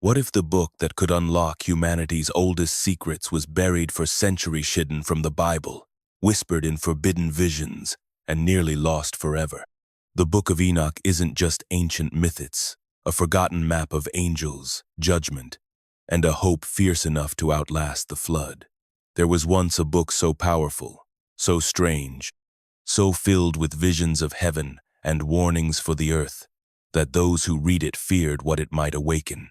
What if the book that could unlock humanity's oldest secrets was buried for centuries hidden from the Bible, whispered in forbidden visions, and nearly lost forever? The Book of Enoch isn't just ancient myths, a forgotten map of angels, judgment, and a hope fierce enough to outlast the flood. There was once a book so powerful, so strange, so filled with visions of heaven and warnings for the earth, that those who read it feared what it might awaken.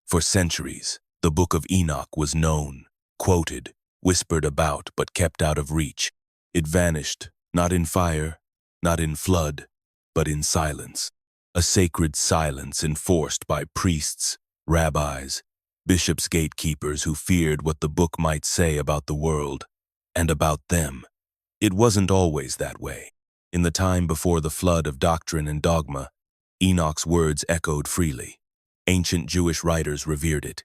For centuries, the Book of Enoch was known, quoted, whispered about, but kept out of reach. It vanished, not in fire, not in flood, but in silence. A sacred silence enforced by priests, rabbis, bishops, gatekeepers who feared what the book might say about the world and about them. It wasn't always that way. In the time before the flood of doctrine and dogma, Enoch's words echoed freely. Ancient Jewish writers revered it.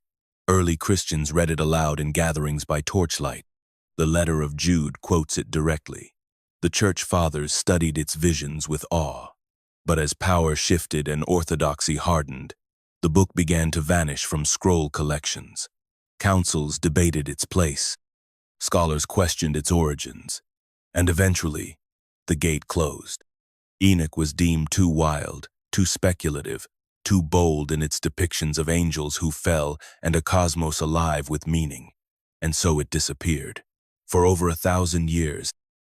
Early Christians read it aloud in gatherings by torchlight. The letter of Jude quotes it directly. The church fathers studied its visions with awe. But as power shifted and orthodoxy hardened, the book began to vanish from scroll collections. Councils debated its place. Scholars questioned its origins. And eventually, the gate closed. Enoch was deemed too wild, too speculative, too bold in its depictions of angels who fell and a cosmos alive with meaning. And so it disappeared. For over 1,000 years,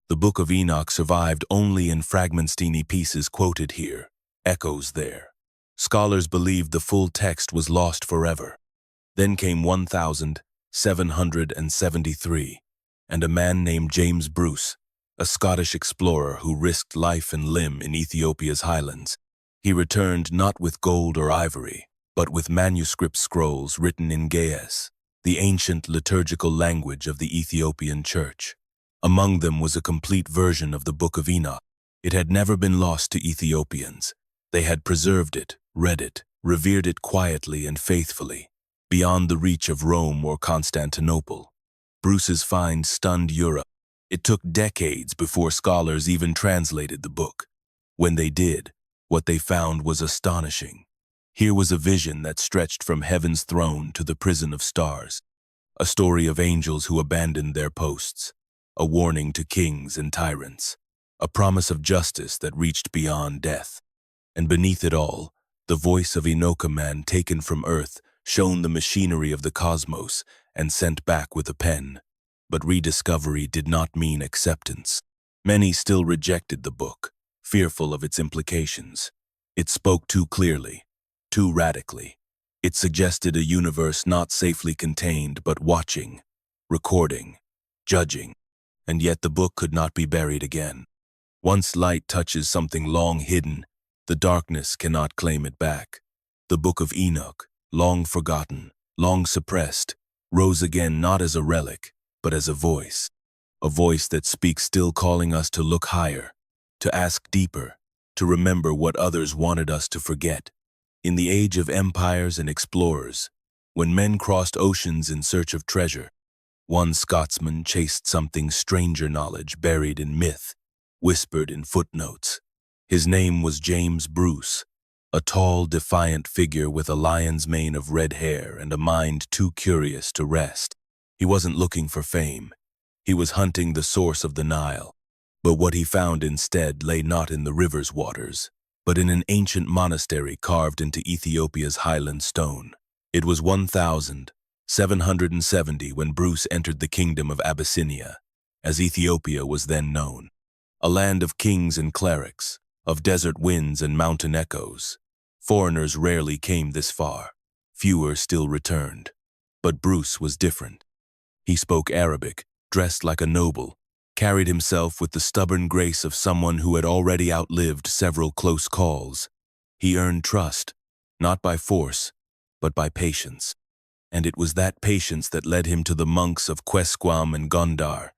the Book of Enoch survived only in fragments, teeny pieces quoted here, echoes there. Scholars believed the full text was lost forever. Then came 1773, and a man named James Bruce, a Scottish explorer who risked life and limb in Ethiopia's highlands. He returned not with gold or ivory, but with manuscript scrolls written in Ge'ez, the ancient liturgical language of the Ethiopian church. Among them was a complete version of the Book of Enoch. It had never been lost to Ethiopians. They had preserved it, read it, revered it quietly and faithfully, beyond the reach of Rome or Constantinople. Bruce's find stunned Europe. It took decades before scholars even translated the book. When they did, what they found was astonishing. Here was a vision that stretched from heaven's throne to the prison of stars, a story of angels who abandoned their posts, a warning to kings and tyrants, a promise of justice that reached beyond death. And beneath it all, the voice of Enoch, a man taken from earth, shone the machinery of the cosmos and sent back with a pen. But rediscovery did not mean acceptance. Many still rejected the book, fearful of its implications. It spoke too clearly, too radically. It suggested a universe not safely contained but watching, recording, judging. And yet the book could not be buried again. Once light touches something long hidden, the darkness cannot claim it back. The Book of Enoch, long forgotten, long suppressed, rose again not as a relic, but as a voice that speaks, still calling us to look higher, to ask deeper, to remember what others wanted us to forget. In the age of empires and explorers, when men crossed oceans in search of treasure, one Scotsman chased something stranger, knowledge buried in myth, whispered in footnotes. His name was James Bruce, a tall, defiant figure with a lion's mane of red hair and a mind too curious to rest. He wasn't looking for fame. He was hunting the source of the Nile. But what he found instead lay not in the river's waters, but in an ancient monastery carved into Ethiopia's highland stone. It was 1770 when Bruce entered the kingdom of Abyssinia, as Ethiopia was then known, a land of kings and clerics, of desert winds and mountain echoes. Foreigners rarely came this far. Fewer still returned. But Bruce was different. He spoke Arabic, dressed like a noble, carried himself with the stubborn grace of someone who had already outlived several close calls. He earned trust, not by force, but by patience. And it was that patience that led him to the monks of Quesquam and Gondar,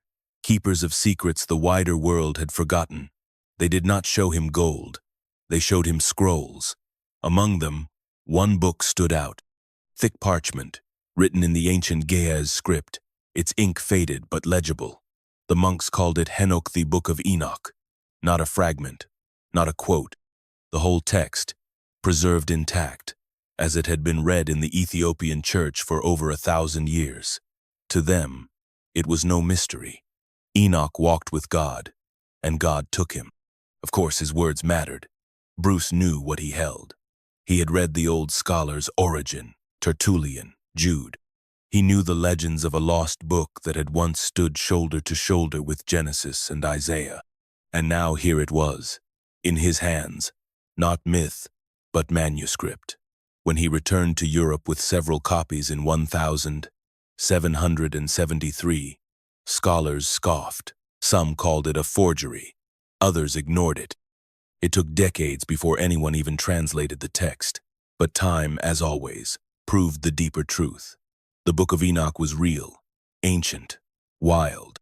keepers of secrets the wider world had forgotten. They did not show him gold. They showed him scrolls. Among them, one book stood out, thick parchment, written in the ancient Ge'ez script, its ink faded but legible. The monks called it Enoch, the Book of Enoch, not a fragment, not a quote, the whole text, preserved intact, as it had been read in the Ethiopian church for over 1,000 years. To them, it was no mystery. Enoch walked with God, and God took him. Of course, his words mattered. Bruce knew what he held. He had read the old scholars Origen, Tertullian, Jude. He knew the legends of a lost book that had once stood shoulder to shoulder with Genesis and Isaiah. And now here it was, in his hands, not myth, but manuscript. When he returned to Europe with several copies in 1773, scholars scoffed. Some called it a forgery. Others ignored it. It took decades before anyone even translated the text. But time, as always, proved the deeper truth. The Book of Enoch was real, ancient, wild.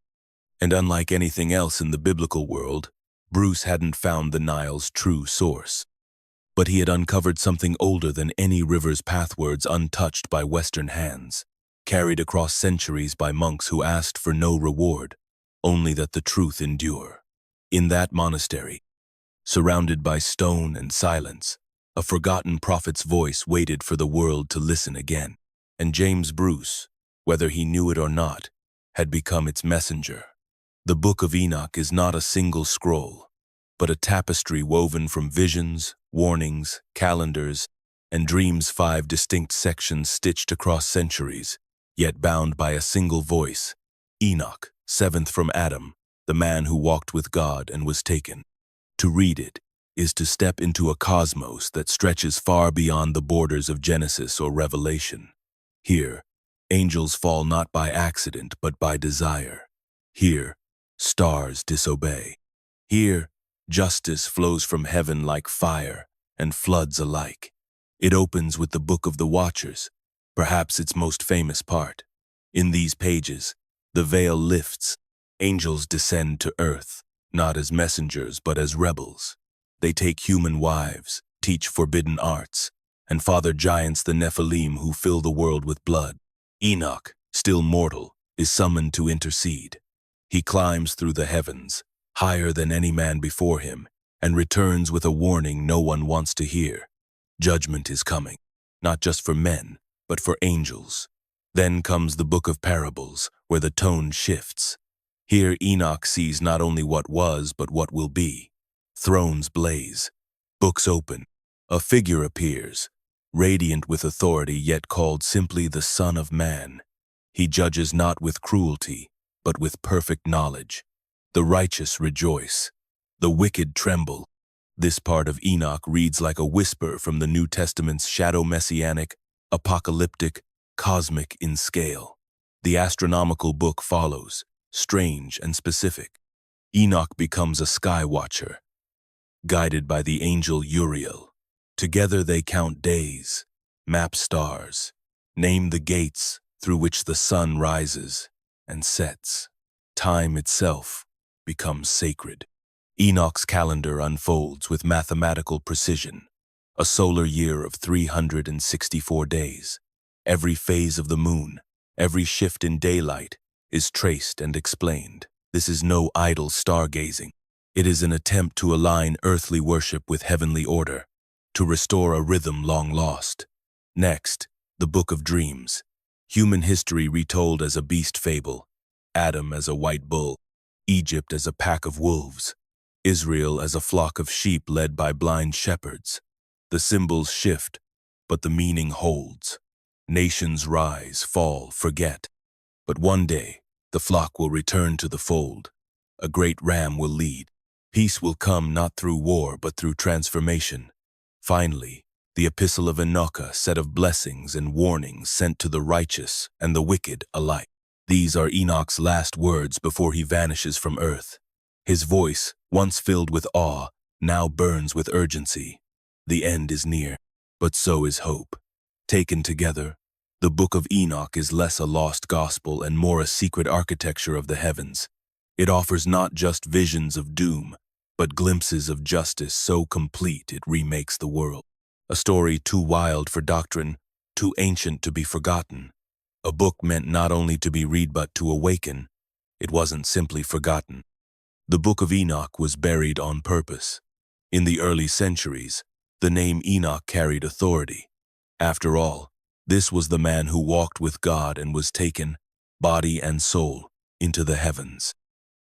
And unlike anything else in the biblical world, Bruce hadn't found the Nile's true source. But he had uncovered something older than any river's pathwords, untouched by Western hands, carried across centuries by monks who asked for no reward, only that the truth endure. In that monastery, surrounded by stone and silence, a forgotten prophet's voice waited for the world to listen again. And James Bruce, whether he knew it or not, had become its messenger. The Book of Enoch is not a single scroll, but a tapestry woven from visions, warnings, calendars, and dreams, 5 distinct sections stitched across centuries, yet bound by a single voice. Enoch, 7th from Adam, the man who walked with God and was taken. To read it is to step into a cosmos that stretches far beyond the borders of Genesis or Revelation. Here, angels fall not by accident but by desire. Here, stars disobey. Here, justice flows from heaven like fire and floods alike. It opens with the Book of the Watchers, perhaps its most famous part. In these pages, the veil lifts. Angels descend to earth, not as messengers but as rebels. They take human wives, teach forbidden arts, and father giants, the Nephilim, who fill the world with blood. Enoch, still mortal, is summoned to intercede. He climbs through the heavens, higher than any man before him, and returns with a warning no one wants to hear. Judgment is coming, not just for men, but for angels. Then comes the Book of Parables, where the tone shifts. Here Enoch sees not only what was, but what will be. Thrones blaze, books open, a figure appears, radiant with authority, yet called simply the Son of Man. He judges not with cruelty, but with perfect knowledge. The righteous rejoice, the wicked tremble. This part of Enoch reads like a whisper from the New Testament's shadow, messianic, apocalyptic, cosmic in scale. The astronomical book follows, strange and specific. Enoch becomes a sky watcher, guided by the angel Uriel. Together they count days, map stars, name the gates through which the sun rises and sets. Time itself becomes sacred. Enoch's calendar unfolds with mathematical precision, a solar year of 364 days. Every phase of the moon, every shift in daylight is traced and explained. This is no idle stargazing. It is an attempt to align earthly worship with heavenly order, to restore a rhythm long lost. Next, the Book of Dreams. Human history retold as a beast fable. Adam as a white bull, Egypt as a pack of wolves, Israel as a flock of sheep led by blind shepherds. The symbols shift, but the meaning holds. Nations rise, fall, forget. But one day, the flock will return to the fold. A great ram will lead. Peace will come not through war, but through transformation. Finally, the Epistle of Enoch, a set of blessings and warnings sent to the righteous and the wicked alike. These are Enoch's last words before he vanishes from earth. His voice, once filled with awe, now burns with urgency. The end is near, but so is hope. Taken together, the Book of Enoch is less a lost gospel and more a secret architecture of the heavens. It offers not just visions of doom, but glimpses of justice so complete it remakes the world. A story too wild for doctrine, too ancient to be forgotten. A book meant not only to be read but to awaken. It wasn't simply forgotten. The Book of Enoch was buried on purpose. In the early centuries, the name Enoch carried authority. After all, this was the man who walked with God and was taken, body and soul, into the heavens.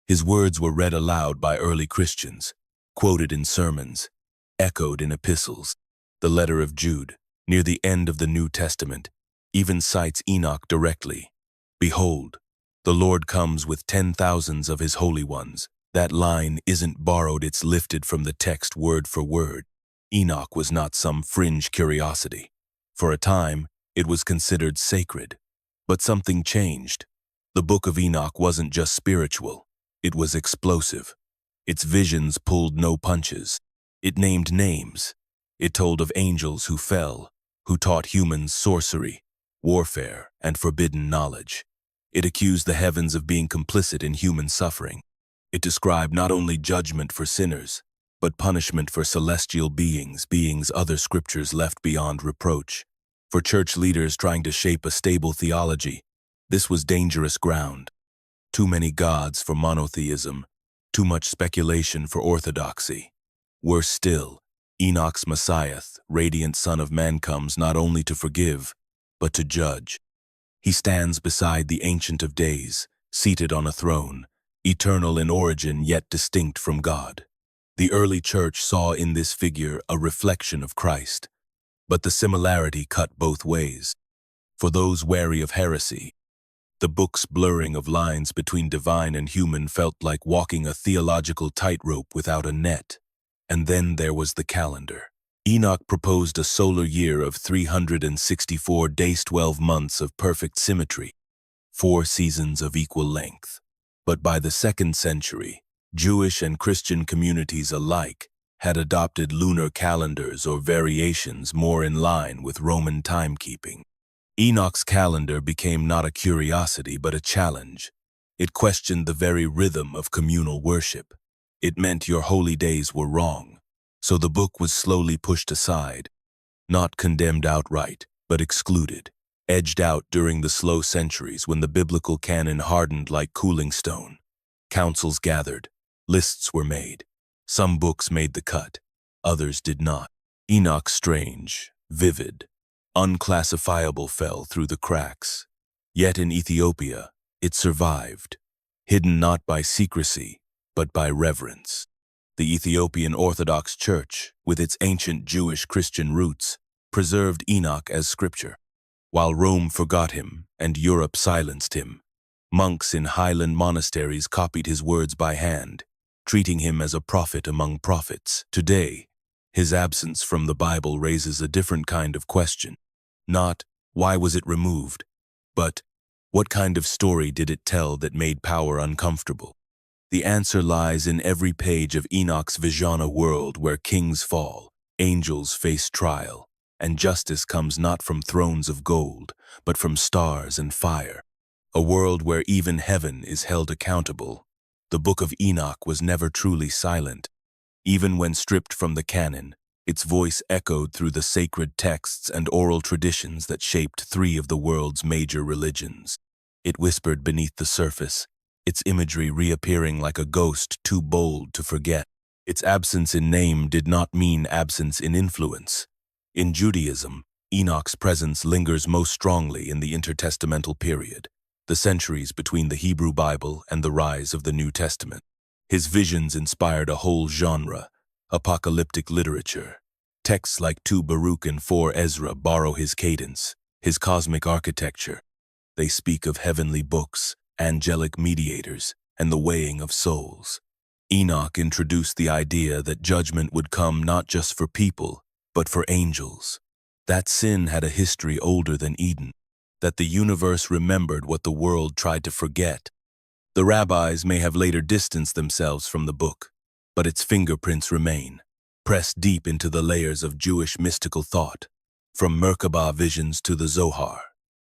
His words were read aloud by early Christians, quoted in sermons, echoed in epistles. The letter of Jude, near the end of the New Testament, even cites Enoch directly. Behold, the Lord comes with 10,000s of his holy ones. That line isn't borrowed, it's lifted from the text word for word. Enoch was not some fringe curiosity. For a time, it was considered sacred. But something changed. The Book of Enoch wasn't just spiritual. It was explosive. Its visions pulled no punches. It named names. It told of angels who fell, who taught humans sorcery, warfare, and forbidden knowledge. It accused the heavens of being complicit in human suffering. It described not only judgment for sinners, but punishment for celestial beings other scriptures left beyond reproach. For church leaders trying to shape a stable theology, this was dangerous ground. Too many gods for monotheism, too much speculation for orthodoxy. Worse still, Enoch's Messiah, radiant Son of Man, comes not only to forgive, but to judge. He stands beside the Ancient of Days, seated on a throne, eternal in origin yet distinct from God. The early church saw in this figure a reflection of Christ, but the similarity cut both ways. For those wary of heresy, the book's blurring of lines between divine and human felt like walking a theological tightrope without a net. And then there was the calendar. Enoch proposed a solar year of 364 days, 12 months of perfect symmetry, 4 seasons of equal length. But by the 2nd century, Jewish and Christian communities alike had adopted lunar calendars or variations more in line with Roman timekeeping. Enoch's calendar became not a curiosity but a challenge. It questioned the very rhythm of communal worship. It meant your holy days were wrong, so the book was slowly pushed aside, not condemned outright, but excluded, edged out during the slow centuries when the biblical canon hardened like cooling stone. Councils gathered, lists were made. Some books made the cut, others did not. Enoch's strange, vivid, unclassifiable fell through the cracks. Yet in Ethiopia, it survived, hidden not by secrecy, but by reverence. The Ethiopian Orthodox Church, with its ancient Jewish Christian roots, preserved Enoch as scripture. While Rome forgot him and Europe silenced him, monks in highland monasteries copied his words by hand, treating him as a prophet among prophets. Today, his absence from the Bible raises a different kind of question. Not, why was it removed? But, what kind of story did it tell that made power uncomfortable? The answer lies in every page of Enoch's vision, a world where kings fall, angels face trial, and justice comes not from thrones of gold, but from stars and fire. A world where even heaven is held accountable. The Book of Enoch was never truly silent. Even when stripped from the canon, its voice echoed through the sacred texts and oral traditions that shaped 3 of the world's major religions. It whispered beneath the surface, its imagery reappearing like a ghost too bold to forget. Its absence in name did not mean absence in influence. In Judaism, Enoch's presence lingers most strongly in the intertestamental period, the centuries between the Hebrew Bible and the rise of the New Testament. His visions inspired a whole genre, apocalyptic literature. Texts like 2 Baruch and 4 Ezra borrow his cadence, his cosmic architecture. They speak of heavenly books, angelic mediators, and the weighing of souls. Enoch introduced the idea that judgment would come not just for people, but for angels. That sin had a history older than Eden, that the universe remembered what the world tried to forget. The rabbis may have later distanced themselves from the book, but its fingerprints remain, pressed deep into the layers of Jewish mystical thought, from Merkabah visions to the Zohar.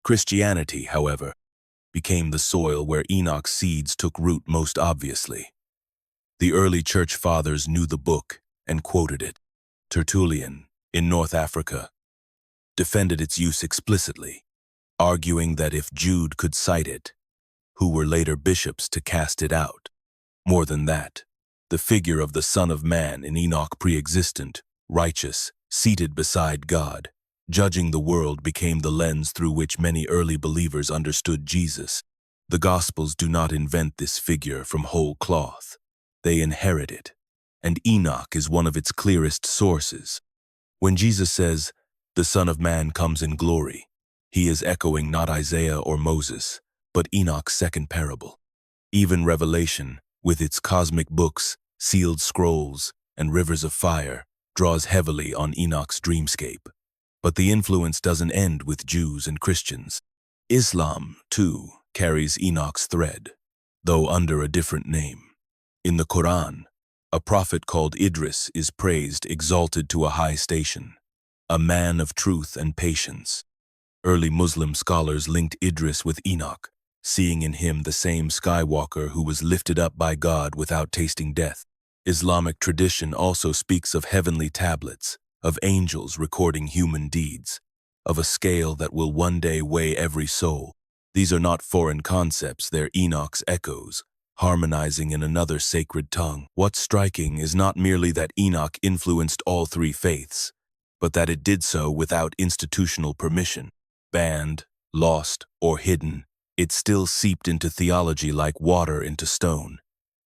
Christianity, however, became the soil where Enoch's seeds took root most obviously. The early church fathers knew the book and quoted it. Tertullian, in North Africa, defended its use explicitly, arguing that if Jude could cite it, who were later bishops to cast it out? More than that, the figure of the Son of Man in Enoch pre-existent, righteous, seated beside God, Judging the world became the lens through which many early believers understood Jesus. The Gospels do not invent this figure from whole cloth. They inherit it, and Enoch is one of its clearest sources. When Jesus says, "The Son of Man comes in glory," he is echoing not Isaiah or Moses, but Enoch's second parable. Even Revelation, with its cosmic books, sealed scrolls, and rivers of fire, draws heavily on Enoch's dreamscape. But the influence doesn't end with Jews and Christians. Islam, too, carries Enoch's thread, though under a different name. In the Quran, a prophet called Idris is praised, exalted to a high station, a man of truth and patience. Early Muslim scholars linked Idris with Enoch, seeing in him the same skywalker who was lifted up by God without tasting death. Islamic tradition also speaks of heavenly tablets, of angels recording human deeds, of a scale that will one day weigh every soul. These are not foreign concepts, they're Enoch's echoes, harmonizing in another sacred tongue. What's striking is not merely that Enoch influenced all three faiths, but that it did so without institutional permission. Banned, lost, or hidden, it still seeped into theology like water into stone.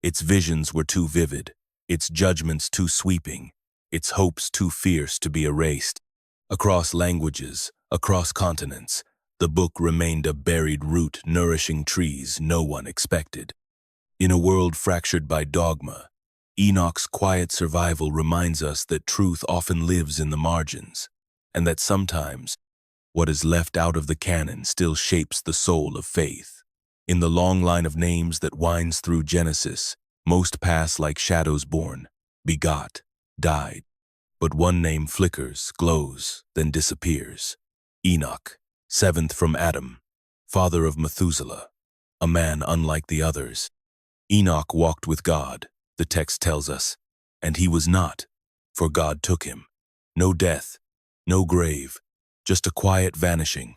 Its visions were too vivid, its judgments too sweeping, its hopes too fierce to be erased. Across languages, across continents, the book remained a buried root nourishing trees no one expected. In a world fractured by dogma, Enoch's quiet survival reminds us that truth often lives in the margins, and that sometimes what is left out of the canon still shapes the soul of faith. In the long line of names that winds through Genesis, most pass like shadows born, begot, died. But one name flickers, glows, then disappears. Enoch, seventh from Adam, father of Methuselah, a man unlike the others. Enoch walked with God, the text tells us, and he was not, for God took him. No death, no grave, just a quiet vanishing,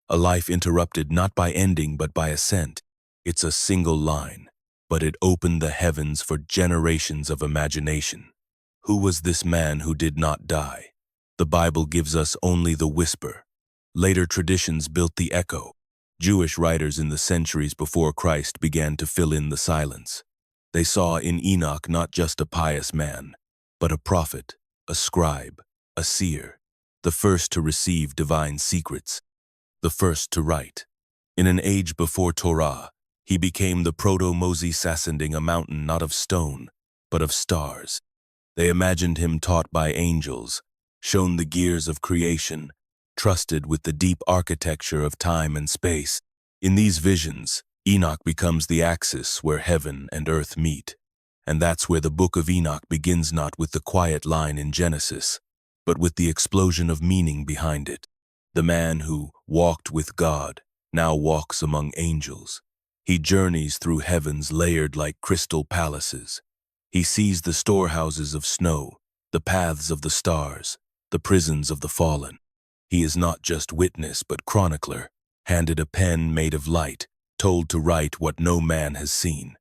a life interrupted not by ending but by ascent. It's a single line, but it opened the heavens for generations of imagination. Who was this man who did not die? The Bible gives us only the whisper. Later traditions built the echo. Jewish writers in the centuries before Christ began to fill in the silence. They saw in Enoch not just a pious man, but a prophet, a scribe, a seer, the first to receive divine secrets, the first to write. In an age before Torah, he became the proto-Moses, ascending a mountain not of stone, but of stars. They imagined him taught by angels, shown the gears of creation, trusted with the deep architecture of time and space. In these visions, Enoch becomes the axis where heaven and earth meet. And that's where the Book of Enoch begins, not with the quiet line in Genesis, but with the explosion of meaning behind it. The man who walked with God now walks among angels. He journeys through heavens layered like crystal palaces. He sees the storehouses of snow, the paths of the stars, the prisons of the fallen. He is not just witness but chronicler, handed a pen made of light, told to write what no man has seen.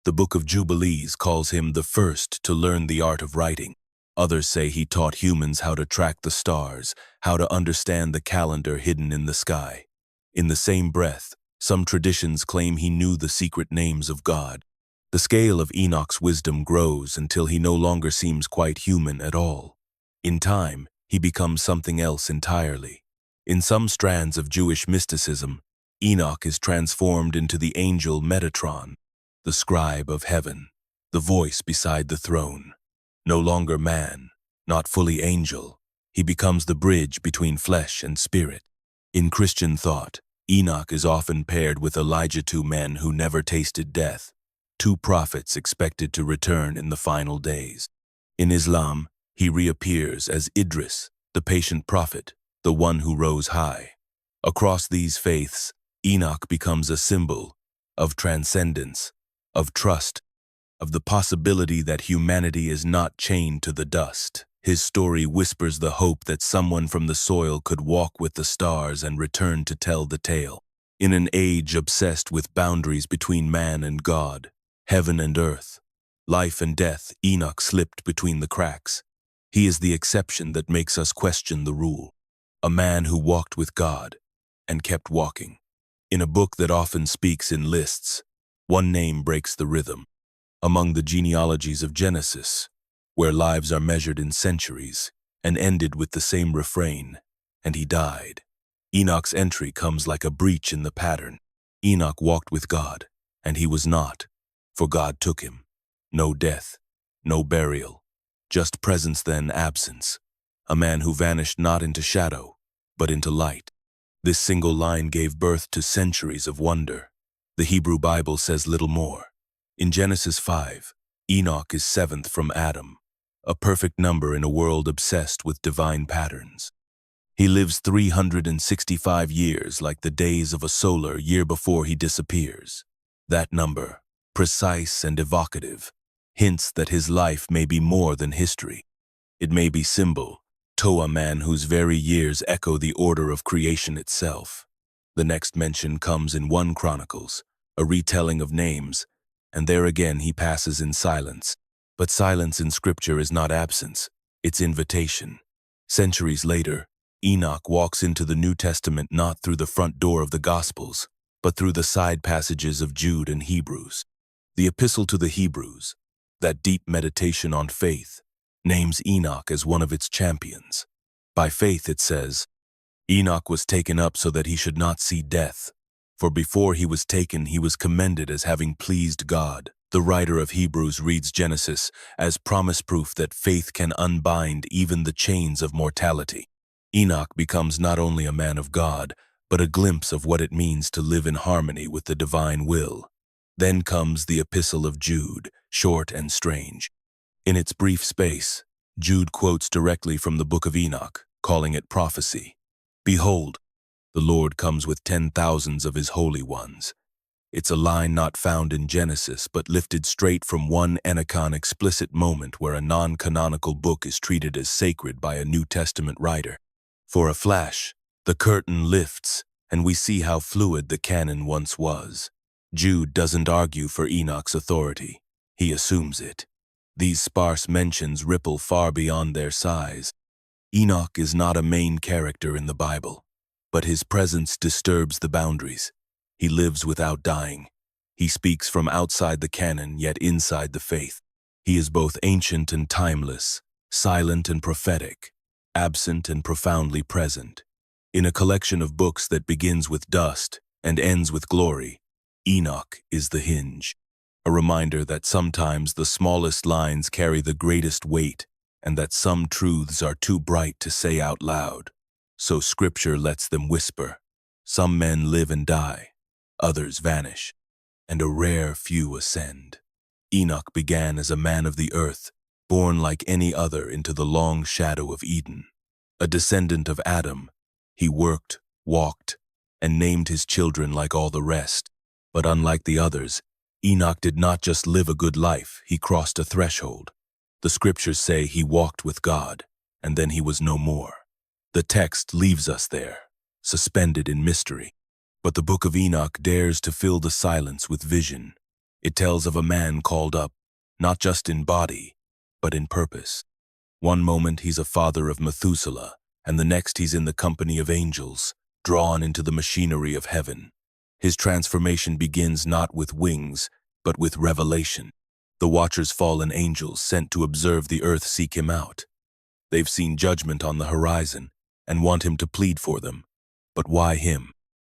The Book of Jubilees calls him the first to learn the art of writing. Others say he taught humans how to track the stars, how to understand the calendar hidden in the sky. In the same breath, some traditions claim he knew the secret names of God. The scale of Enoch's wisdom grows until he no longer seems quite human at all. In time, he becomes something else entirely. In some strands of Jewish mysticism, Enoch is transformed into the angel Metatron, the scribe of heaven, the voice beside the throne. No longer man, not fully angel, he becomes the bridge between flesh and spirit. In Christian thought, Enoch is often paired with Elijah, two men who never tasted death, two prophets expected to return in the final days. In Islam, he reappears as Idris, the patient prophet, the one who rose high. Across these faiths, Enoch becomes a symbol of transcendence, of trust, of the possibility that humanity is not chained to the dust. His story whispers the hope that someone from the soil could walk with the stars and return to tell the tale. In an age obsessed with boundaries between man and God, heaven and earth, life and death, Enoch slipped between the cracks. He is the exception that makes us question the rule. a man who walked with God and kept walking. In a book that often speaks in lists, one name breaks the rhythm. Among the genealogies of Genesis, where lives are measured in centuries and ended with the same refrain, and he died, Enoch's entry comes like a breach in the pattern. Enoch walked with God, and he was not, for God took him. No death, no burial, just presence then absence. A man who vanished not into shadow, but into light. This single line gave birth to centuries of wonder. The Hebrew Bible says little more. In Genesis 5, Enoch is seventh from Adam, a perfect number in a world obsessed with divine patterns. He lives 365 years like the days of a solar year before he disappears. That number, precise and evocative, hints that his life may be more than history. It may be symbol, Toa man whose very years echo the order of creation itself. The next mention comes in 1 Chronicles, a retelling of names, and there again he passes in silence. But silence in Scripture is not absence, it's invitation. Centuries later, Enoch walks into the New Testament not through the front door of the Gospels, but through the side passages of Jude and Hebrews. The Epistle to the Hebrews, that deep meditation on faith, names Enoch as one of its champions. By faith, it says, Enoch was taken up so that he should not see death. For before he was taken, he was commended as having pleased God. The writer of Hebrews reads Genesis as promise proof that faith can unbind even the chains of mortality. Enoch becomes not only a man of God, but a glimpse of what it means to live in harmony with the divine will. Then comes the Epistle of Jude, short and strange. In its brief space, Jude quotes directly from the Book of Enoch, calling it prophecy. Behold, the Lord comes with 10,000s of his holy ones. It's a line not found in Genesis, but lifted straight from 1 Enochon explicit moment where a non-canonical book is treated as sacred by a New Testament writer. For a flash, the curtain lifts, and we see how fluid the canon once was. Jude doesn't argue for Enoch's authority. He assumes it. These sparse mentions ripple far beyond their size. Enoch is not a main character in the Bible, but his presence disturbs the boundaries. He lives without dying. He speaks from outside the canon, yet inside the faith. He is both ancient and timeless, silent and prophetic, absent and profoundly present. In a collection of books that begins with dust and ends with glory, Enoch is the hinge, a reminder that sometimes the smallest lines carry the greatest weight and that some truths are too bright to say out loud. So Scripture lets them whisper. Some men live and die, others vanish, and a rare few ascend. Enoch began as a man of the earth, born like any other into the long shadow of Eden. A descendant of Adam, he worked, walked, and named his children like all the rest. But unlike the others, Enoch did not just live a good life, he crossed a threshold. The Scriptures say he walked with God, and then he was no more. The text leaves us there, suspended in mystery. But the Book of Enoch dares to fill the silence with vision. It tells of a man called up, not just in body, but in purpose. One moment he's a father of Methuselah, and the next he's in the company of angels, drawn into the machinery of heaven. His transformation begins not with wings, but with revelation. The Watchers' fallen angels sent to observe the earth seek him out. They've seen judgment on the horizon and want him to plead for them. But why him?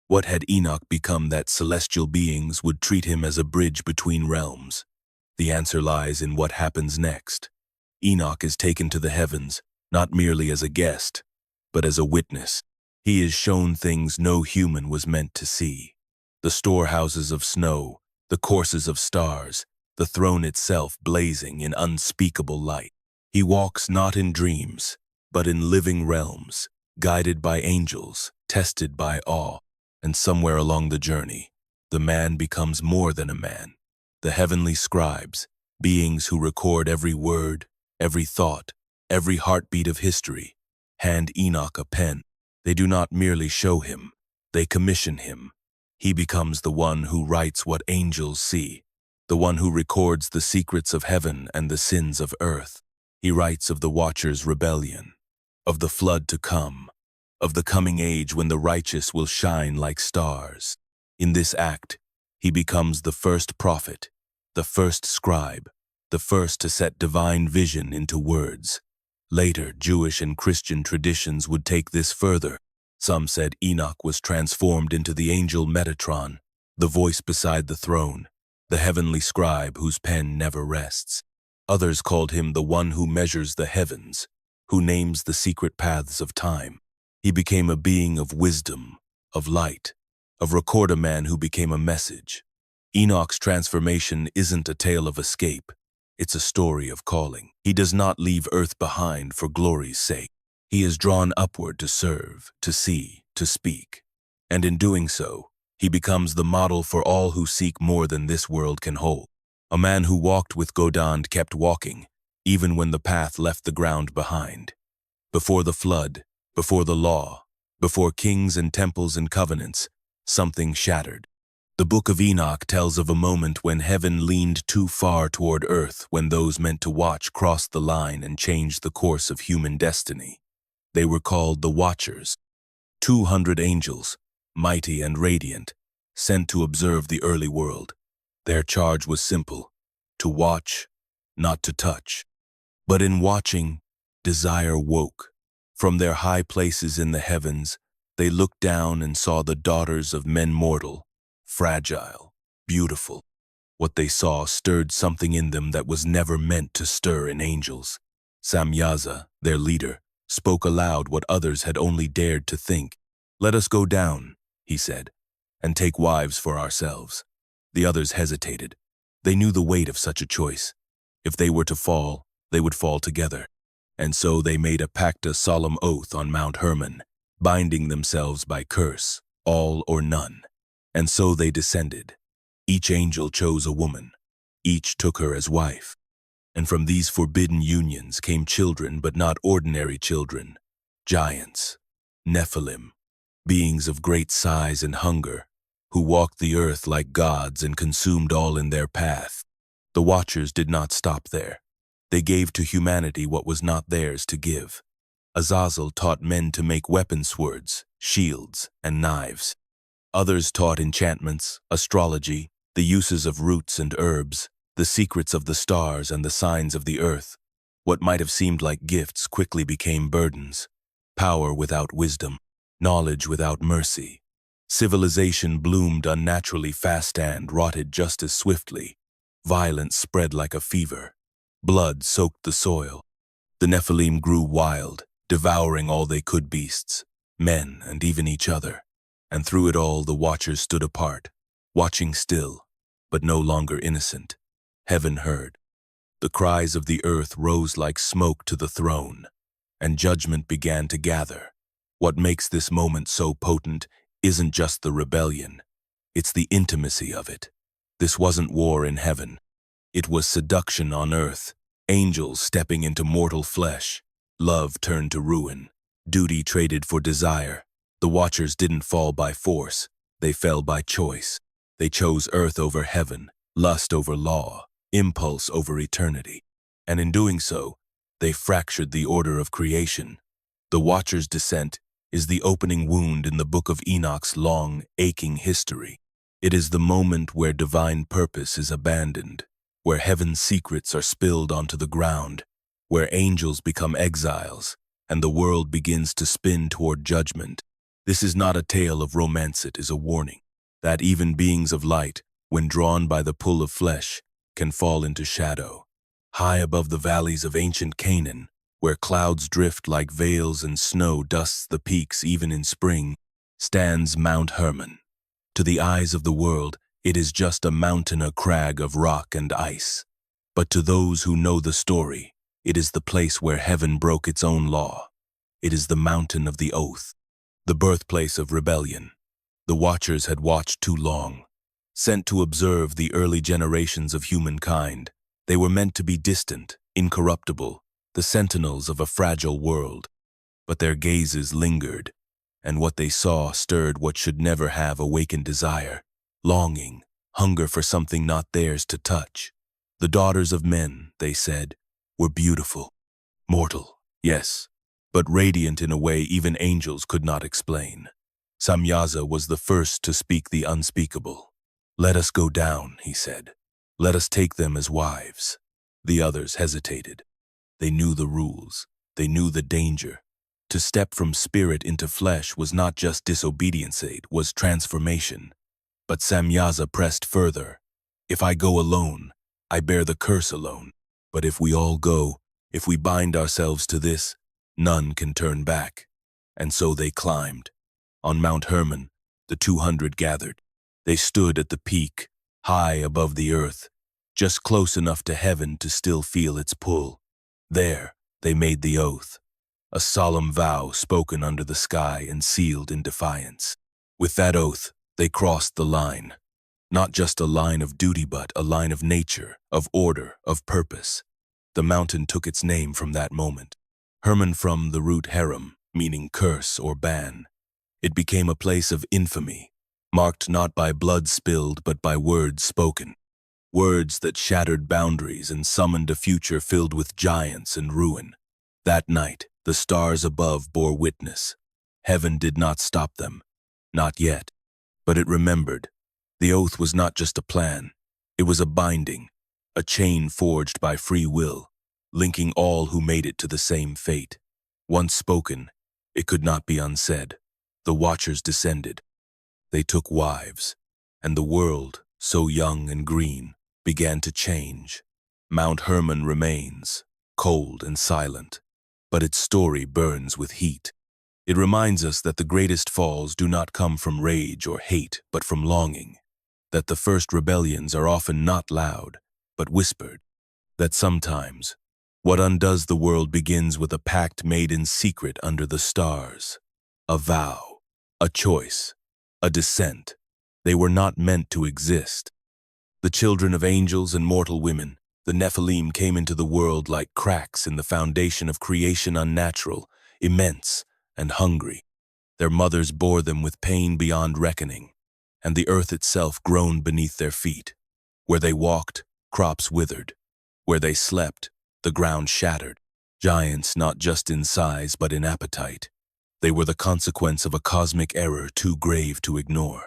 What had Enoch become that celestial beings would treat him as a bridge between realms? The answer lies in what happens next. Enoch is taken to the heavens, not merely as a guest, but as a witness. He is shown things no human was meant to see. The storehouses of snow, the courses of stars, the throne itself blazing in unspeakable light. He walks not in dreams, but in living realms, guided by angels, tested by awe. And somewhere along the journey, the man becomes more than a man. The heavenly scribes, beings who record every word, every thought, every heartbeat of history, hand Enoch a pen. They do not merely show him, they commission him. He becomes the one who writes what angels see, the one who records the secrets of heaven and the sins of earth. He writes of the Watchers' rebellion, of the flood to come, of the coming age when the righteous will shine like stars. In this act, he becomes the first prophet, the first scribe, the first to set divine vision into words. Later, Jewish and Christian traditions would take this further. Some said Enoch was transformed into the angel Metatron, the voice beside the throne, the heavenly scribe whose pen never rests. Others called him the one who measures the heavens, who names the secret paths of time. He became a being of wisdom, of light, of record a man who became a message. Enoch's transformation isn't a tale of escape. It's a story of calling. He does not leave earth behind for glory's sake. He is drawn upward to serve, to see, to speak. And in doing so, he becomes the model for all who seek more than this world can hold. A man who walked with Godand kept walking, even when the path left the ground behind. Before the flood, before the law, before kings and temples and covenants, something shattered. The Book of Enoch tells of a moment when heaven leaned too far toward earth, when those meant to watch crossed the line and changed the course of human destiny. They were called the Watchers, 200 angels, mighty and radiant, sent to observe the early world. Their charge was simple: to watch, not to touch. But in watching, desire woke. From their high places in the heavens, they looked down and saw the daughters of men mortal, fragile, beautiful. What they saw stirred something in them that was never meant to stir in angels. Samyaza, their leader, spoke aloud what others had only dared to think. "Let us go down," he said, "and take wives for ourselves." The others hesitated. They knew the weight of such a choice. If they were to fall, they would fall together. And so they made a pact, a solemn oath on Mount Hermon, binding themselves by curse, all or none. And so they descended. Each angel chose a woman. Each took her as wife. And from these forbidden unions came children, but not ordinary children. Giants, Nephilim, beings of great size and hunger, who walked the earth like gods and consumed all in their path. The Watchers did not stop there. They gave to humanity what was not theirs to give. Azazel taught men to make weapon swords, shields, and knives. Others taught enchantments, astrology, the uses of roots and herbs, the secrets of the stars and the signs of the earth. What might have seemed like gifts quickly became burdens. Power without wisdom, knowledge without mercy. Civilization bloomed unnaturally fast and rotted just as swiftly. Violence spread like a fever. Blood soaked the soil. The Nephilim grew wild, devouring all they could: beasts, men, and even each other. And through it all the Watchers stood apart, watching still, but no longer innocent. Heaven heard. The cries of the earth rose like smoke to the throne, and judgment began to gather. What makes this moment so potent isn't just the rebellion, it's the intimacy of it. This wasn't war in heaven. It was seduction on earth, angels stepping into mortal flesh, love turned to ruin, duty traded for desire. The Watchers didn't fall by force, they fell by choice. They chose earth over heaven, lust over law, impulse over eternity. And in doing so, they fractured the order of creation. The Watchers' descent is the opening wound in the Book of Enoch's long, aching history. It is the moment where divine purpose is abandoned, where heaven's secrets are spilled onto the ground, where angels become exiles, and the world begins to spin toward judgment. This is not a tale of romance, it is a warning that even beings of light, when drawn by the pull of flesh, can fall into shadow. High above the valleys of ancient Canaan, where clouds drift like veils and snow dusts the peaks even in spring, stands Mount Hermon. To the eyes of the world, it is just a mountain, a crag of rock and ice. But to those who know the story, it is the place where heaven broke its own law. It is the mountain of the oath, the birthplace of rebellion. The Watchers had watched too long. Sent to observe the early generations of humankind, they were meant to be distant, incorruptible, the sentinels of a fragile world. But their gazes lingered, and what they saw stirred what should never have awakened desire, longing, hunger for something not theirs to touch. The daughters of men, they said, were beautiful, mortal, yes, but radiant in a way even angels could not explain. Samyaza was the first to speak the unspeakable. "Let us go down," he said. "Let us take them as wives." The others hesitated. They knew the rules. They knew the danger. To step from spirit into flesh was not just disobedience, it was transformation. But Samyaza pressed further. "If I go alone, I bear the curse alone. But if we all go, if we bind ourselves to this, none can turn back." And so they climbed. On Mount Hermon, the 200 gathered. They stood at the peak, high above the earth, just close enough to heaven to still feel its pull. There, they made the oath, a solemn vow spoken under the sky and sealed in defiance. With that oath, they crossed the line. Not just a line of duty, but a line of nature, of order, of purpose. The mountain took its name from that moment. Hermon, from the root herem, meaning curse or ban. It became a place of infamy, marked not by blood spilled but by words spoken. Words that shattered boundaries and summoned a future filled with giants and ruin. That night, the stars above bore witness. Heaven did not stop them. Not yet. But it remembered. The oath was not just a plan. It was a binding, a chain forged by free will, linking all who made it to the same fate. Once spoken, it could not be unsaid. The watchers descended. They took wives, and the world, so young and green, began to change. Mount Hermon remains, cold and silent, but its story burns with heat. It reminds us that the greatest falls do not come from rage or hate, but from longing. That the first rebellions are often not loud, but whispered. That sometimes, what undoes the world begins with a pact made in secret under the stars. A vow. A choice, a descent. They were not meant to exist. The children of angels and mortal women, the Nephilim, came into the world like cracks in the foundation of creation, unnatural, immense, and hungry. Their mothers bore them with pain beyond reckoning, and the earth itself groaned beneath their feet. Where they walked, crops withered. Where they slept, the ground shattered. Giants not just in size but in appetite. They were the consequence of a cosmic error too grave to ignore.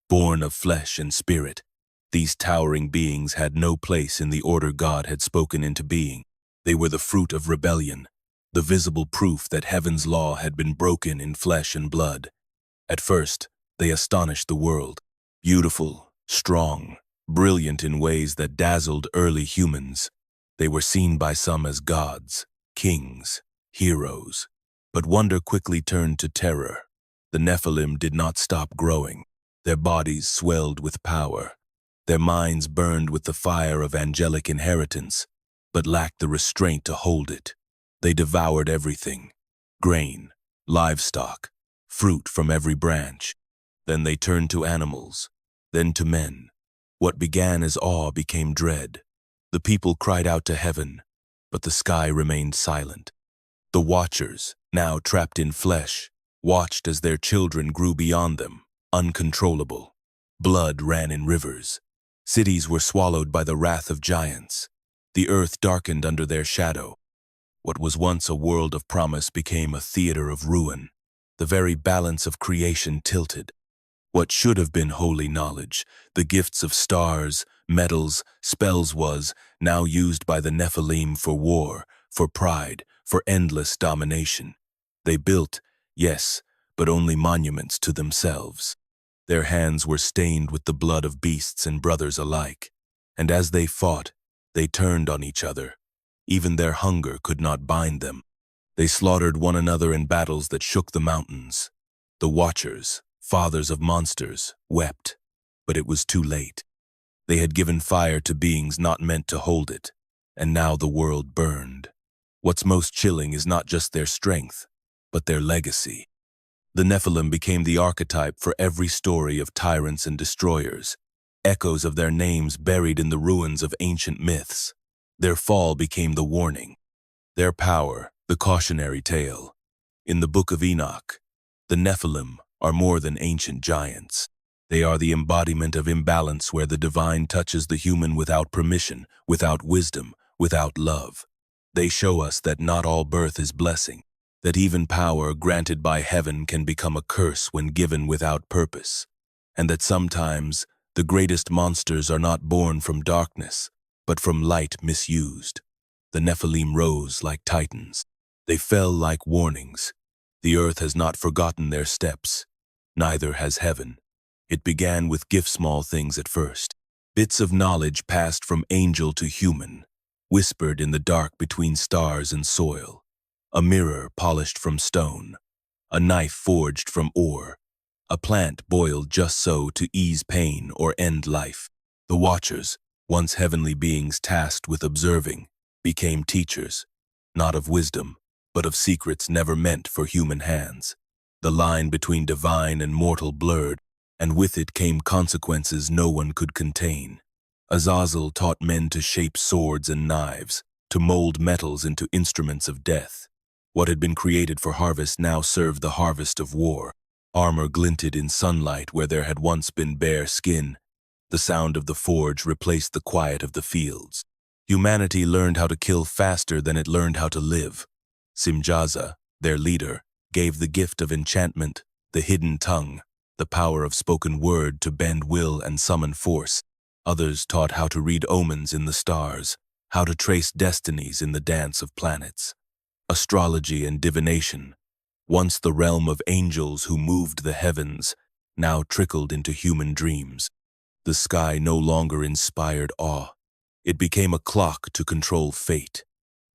Born of flesh and spirit, these towering beings had no place in the order God had spoken into being. They were the fruit of rebellion, the visible proof that heaven's law had been broken in flesh and blood. At first, they astonished the world. Beautiful, strong, brilliant in ways that dazzled early humans. They were seen by some as gods, kings, heroes. But wonder quickly turned to terror. The Nephilim did not stop growing. Their bodies swelled with power. Their minds burned with the fire of angelic inheritance, but lacked the restraint to hold it. They devoured everything: grain, livestock, fruit from every branch. Then they turned to animals, then to men. What began as awe became dread. The people cried out to heaven, but the sky remained silent. The watchers, now trapped in flesh, watched as their children grew beyond them, uncontrollable. Blood ran in rivers. Cities were swallowed by the wrath of giants. The earth darkened under their shadow. What was once a world of promise became a theater of ruin. The very balance of creation tilted. What should have been holy knowledge, the gifts of stars, metals, spells, was now used by the Nephilim for war, for pride, for endless domination. They built, yes, but only monuments to themselves. Their hands were stained with the blood of beasts and brothers alike, and as they fought, they turned on each other. Even their hunger could not bind them. They slaughtered one another in battles that shook the mountains. The Watchers, fathers of monsters, wept, but it was too late. They had given fire to beings not meant to hold it, and now the world burned. What's most chilling is not just their strength, but their legacy. The Nephilim became the archetype for every story of tyrants and destroyers, echoes of their names buried in the ruins of ancient myths. Their fall became the warning, their power the cautionary tale. In the Book of Enoch, the Nephilim are more than ancient giants. They are the embodiment of imbalance, where the divine touches the human without permission, without wisdom, without love. They show us that not all birth is blessing. that even power granted by heaven can become a curse when given without purpose, and that sometimes the greatest monsters are not born from darkness, but from light misused. The Nephilim rose like titans. They fell like warnings. The earth has not forgotten their steps, neither has heaven. It began with small things at first. Bits of knowledge passed from angel to human, whispered in the dark between stars and soil. A mirror polished from stone, a knife forged from ore, a plant boiled just so to ease pain or end life. The Watchers, once heavenly beings tasked with observing, became teachers, not of wisdom, but of secrets never meant for human hands. The line between divine and mortal blurred, and with it came consequences no one could contain. Azazel taught men to shape swords and knives, to mold metals into instruments of death. What had been created for harvest now served the harvest of war. Armor glinted in sunlight where there had once been bare skin. The sound of the forge replaced the quiet of the fields. Humanity learned how to kill faster than it learned how to live. Simjaza, their leader, gave the gift of enchantment, the hidden tongue, the power of spoken word to bend will and summon force. Others taught how to read omens in the stars, how to trace destinies in the dance of planets. Astrology and divination, once the realm of angels who moved the heavens, now trickled into human dreams. The sky no longer inspired awe. It became a clock to control fate,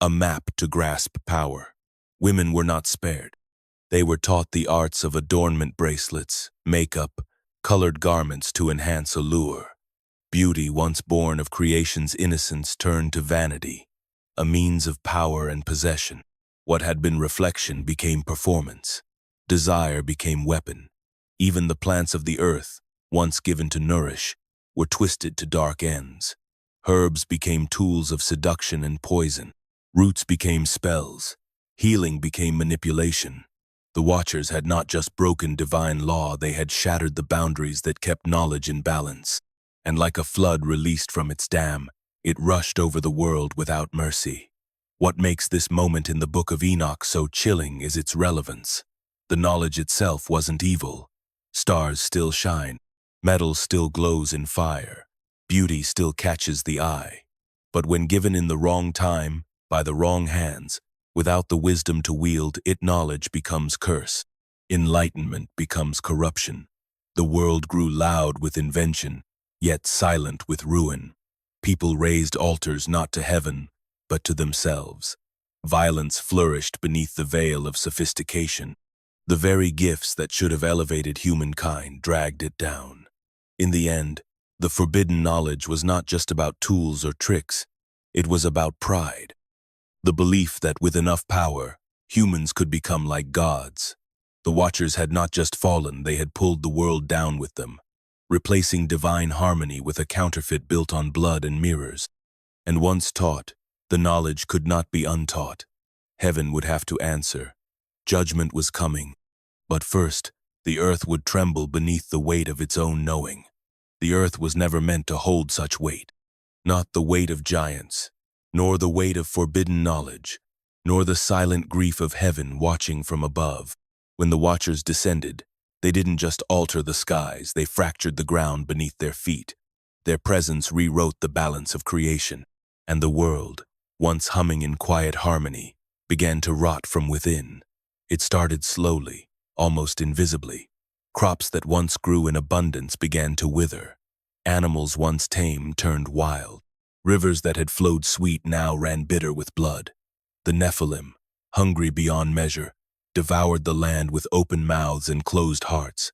a map to grasp power. Women were not spared. They were taught the arts of adornment bracelets, makeup, colored garments to enhance allure. Beauty, once born of creation's innocence, turned to vanity, a means of power and possession. What had been reflection became performance. Desire became weapon. Even the plants of the earth, once given to nourish, were twisted to dark ends. Herbs became tools of seduction and poison. Roots became spells. Healing became manipulation. The Watchers had not just broken divine law, they had shattered the boundaries that kept knowledge in balance. And like a flood released from its dam, it rushed over the world without mercy. What makes this moment in the Book of Enoch so chilling is its relevance. The knowledge itself wasn't evil. Stars still shine. Metal still glows in fire. Beauty still catches the eye. But when given in the wrong time, by the wrong hands, without the wisdom to wield it, knowledge becomes curse. Enlightenment becomes corruption. The world grew loud with invention, yet silent with ruin. People raised altars not to heaven, but to themselves. Violence flourished beneath the veil of sophistication. The very gifts that should have elevated humankind dragged it down. In the end, the forbidden knowledge was not just about tools or tricks. It was about pride. The belief that with enough power, humans could become like gods. The Watchers had not just fallen, they had pulled the world down with them, replacing divine harmony with a counterfeit built on blood and mirrors. And once taught, the knowledge could not be untaught. Heaven would have to answer. Judgment was coming. But first, the earth would tremble beneath the weight of its own knowing. The earth was never meant to hold such weight. Not the weight of giants, nor the weight of forbidden knowledge, nor the silent grief of heaven watching from above. When the Watchers descended, they didn't just alter the skies, they fractured the ground beneath their feet. Their presence rewrote the balance of creation, and the world, once humming in quiet harmony, began to rot from within. It started slowly, almost invisibly. Crops that once grew in abundance began to wither. Animals once tame turned wild. Rivers that had flowed sweet now ran bitter with blood. The Nephilim, hungry beyond measure, devoured the land with open mouths and closed hearts.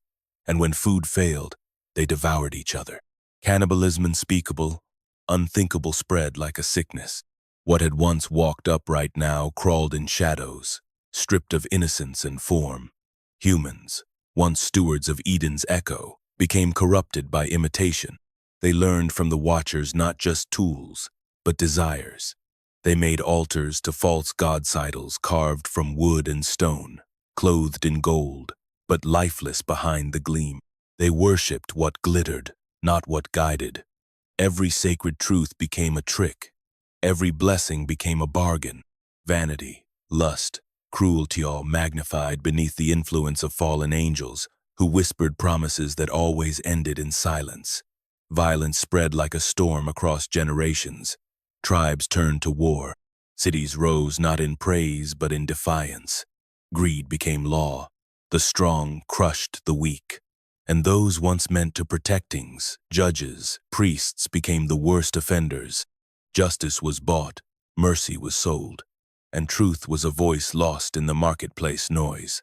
And when food failed, they devoured each other. Cannibalism unspeakable, unthinkable spread like a sickness. What had once walked upright now crawled in shadows, stripped of innocence and form. Humans, once stewards of Eden's echo, became corrupted by imitation. They learned from the Watchers not just tools, but desires. They made altars to false god-idols carved from wood and stone, clothed in gold, but lifeless behind the gleam. They worshipped what glittered, not what guided. Every sacred truth became a trick. Every blessing became a bargain. Vanity, lust, cruelty all magnified beneath the influence of fallen angels who whispered promises that always ended in silence. Violence spread like a storm across generations. Tribes turned to war. Cities rose not in praise but in defiance. Greed became law. The strong crushed the weak. And those once meant to protectings, judges, priests, became the worst offenders. Justice was bought, mercy was sold, and truth was a voice lost in the marketplace noise.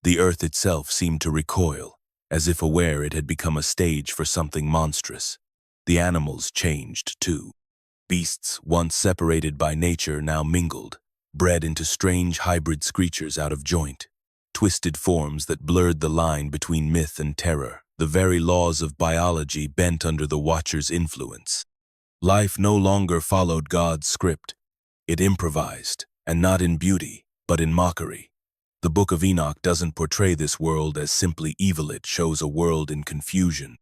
The earth itself seemed to recoil, as if aware it had become a stage for something monstrous. The animals changed, too. Beasts, once separated by nature, now mingled, bred into strange hybrid creatures out of joint. Twisted forms that blurred the line between myth and terror, the very laws of biology bent under the Watcher's influence. Life no longer followed God's script. It improvised, and not in beauty, but in mockery. The Book of Enoch doesn't portray this world as simply evil. It shows a world in confusion,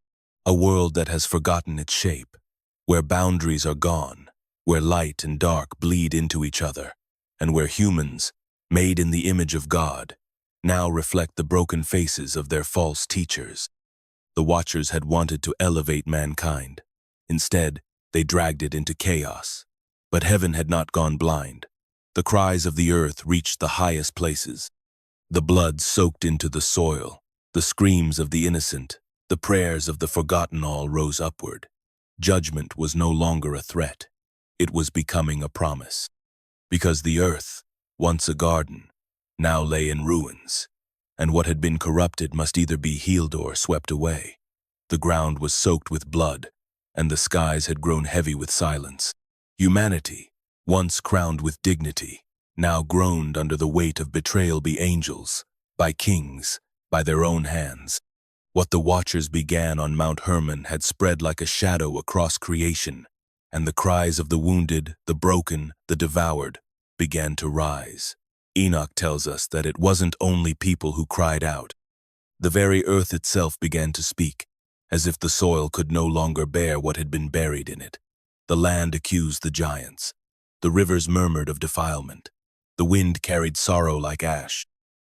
a world that has forgotten its shape, where boundaries are gone, where light and dark bleed into each other, and where humans, made in the image of God, now reflect the broken faces of their false teachers. The Watchers had wanted to elevate mankind. Instead, they dragged it into chaos. But heaven had not gone blind. The cries of the earth reached the highest places. The blood soaked into the soil. The screams of the innocent, the prayers of the forgotten all rose upward. Judgment was no longer a threat. It was becoming a promise. Because the earth, once a garden, now lay in ruins, and what had been corrupted must either be healed or swept away. The ground was soaked with blood, and the skies had grown heavy with silence. Humanity, once crowned with dignity, now groaned under the weight of betrayal by angels, by kings, by their own hands. What the Watchers began on Mount Hermon had spread like a shadow across creation, and the cries of the wounded, the broken, the devoured began to rise. Enoch tells us that it wasn't only people who cried out. The very earth itself began to speak, as if the soil could no longer bear what had been buried in it. The land accused the giants. The rivers murmured of defilement. The wind carried sorrow like ash.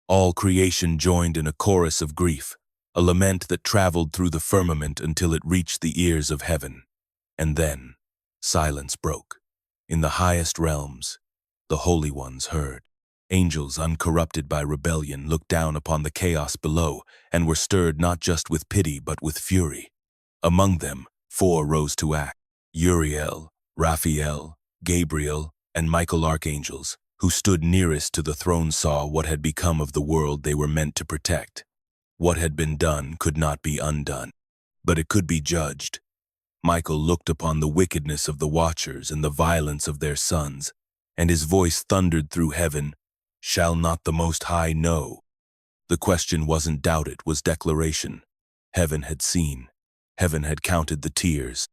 All creation joined in a chorus of grief, a lament that traveled through the firmament until it reached the ears of heaven. And then, silence broke. In the highest realms, the holy ones heard. Angels, uncorrupted by rebellion, looked down upon the chaos below and were stirred not just with pity but with fury. Among them, 4 rose to act: Uriel, Raphael, Gabriel, and Michael archangels, who stood nearest to the throne, saw what had become of the world they were meant to protect. What had been done could not be undone, but it could be judged. Michael looked upon the wickedness of the Watchers and the violence of their sons, and his voice thundered through heaven, "Shall not the Most High know?" The question wasn't doubt, it was declaration. Heaven had seen. Heaven had counted the tears.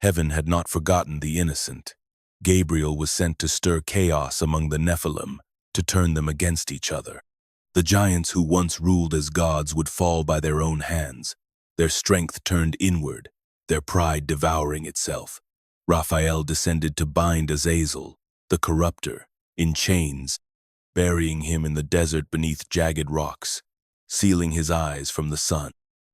Heaven had not forgotten the innocent. Gabriel was sent to stir chaos among the Nephilim, to turn them against each other. The giants who once ruled as gods would fall by their own hands, their strength turned inward, their pride devouring itself. Raphael descended to bind Azazel, the corrupter, in chains, burying him in the desert beneath jagged rocks, sealing his eyes from the sun.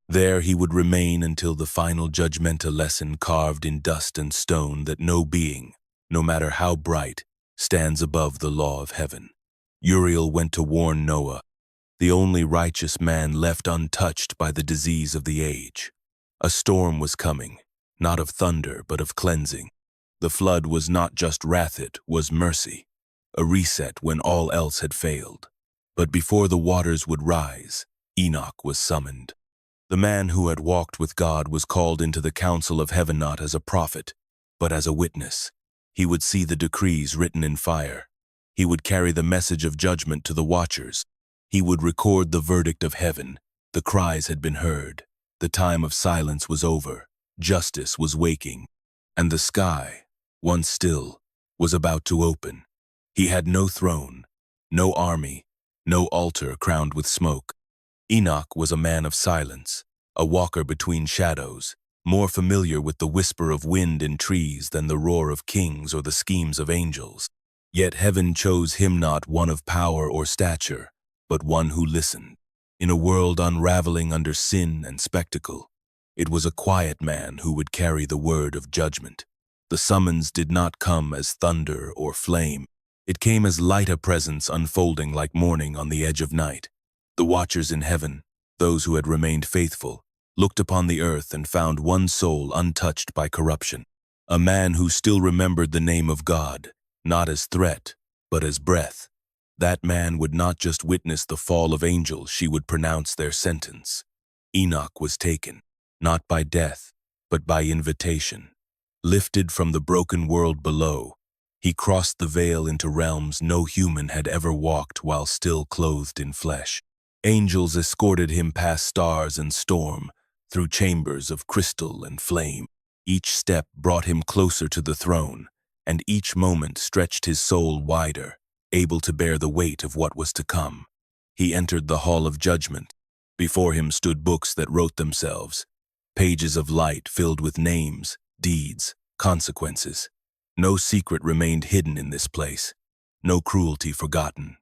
There he would remain until the final judgmental lesson carved in dust and stone that no being, no matter how bright, stands above the law of heaven. Uriel went to warn Noah, the only righteous man left untouched by the disease of the age. A storm was coming, not of thunder but of cleansing. The flood was not just wrath, it was mercy, a reset when all else had failed. But before the waters would rise, Enoch was summoned. The man who had walked with God was called into the council of heaven not as a prophet, but as a witness. He would see the decrees written in fire. He would carry the message of judgment to the Watchers. He would record the verdict of heaven. The cries had been heard. The time of silence was over. Justice was waking. And the sky, once still, was about to open. He had no throne, no army, no altar crowned with smoke. Enoch was a man of silence, a walker between shadows, more familiar with the whisper of wind in trees than the roar of kings or the schemes of angels. Yet heaven chose him not one of power or stature, but one who listened. In a world unraveling under sin and spectacle, it was a quiet man who would carry the word of judgment. The summons did not come as thunder or flame. It came as light, a presence unfolding like morning on the edge of night. The watchers in heaven, those who had remained faithful, looked upon the earth and found one soul untouched by corruption. A man who still remembered the name of God, not as threat, but as breath. That man would not just witness the fall of angels, she would pronounce their sentence. Enoch was taken, not by death, but by invitation. Lifted from the broken world below, he crossed the veil into realms no human had ever walked while still clothed in flesh. Angels escorted him past stars and storm, through chambers of crystal and flame. Each step brought him closer to the throne, and each moment stretched his soul wider, able to bear the weight of what was to come. He entered the hall of judgment. Before him stood books that wrote themselves, pages of light filled with names, deeds, consequences. No secret remained hidden in this place, no cruelty forgotten,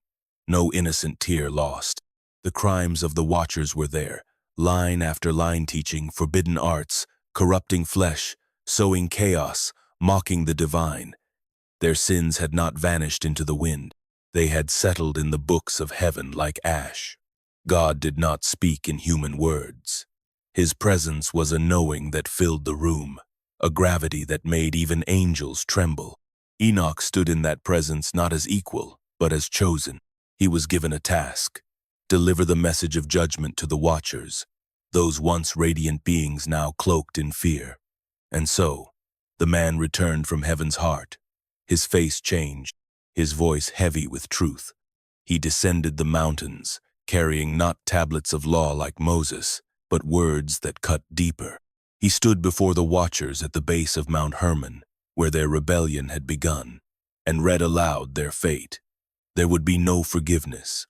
no innocent tear lost. The crimes of the watchers were there, line after line, teaching forbidden arts, corrupting flesh, sowing chaos, mocking the divine. Their sins had not vanished into the wind. They had settled in the books of heaven like ash. God did not speak in human words. His presence was a knowing that filled the room, a gravity that made even angels tremble. Enoch stood in that presence not as equal, but as chosen. He was given a task: deliver the message of judgment to the watchers, those once radiant beings now cloaked in fear. And so, the man returned from heaven's heart. His face changed, his voice heavy with truth. He descended the mountains, carrying not tablets of law like Moses, but words that cut deeper. He stood before the watchers at the base of Mount Hermon, where their rebellion had begun, and read aloud their fate. There would be no forgiveness.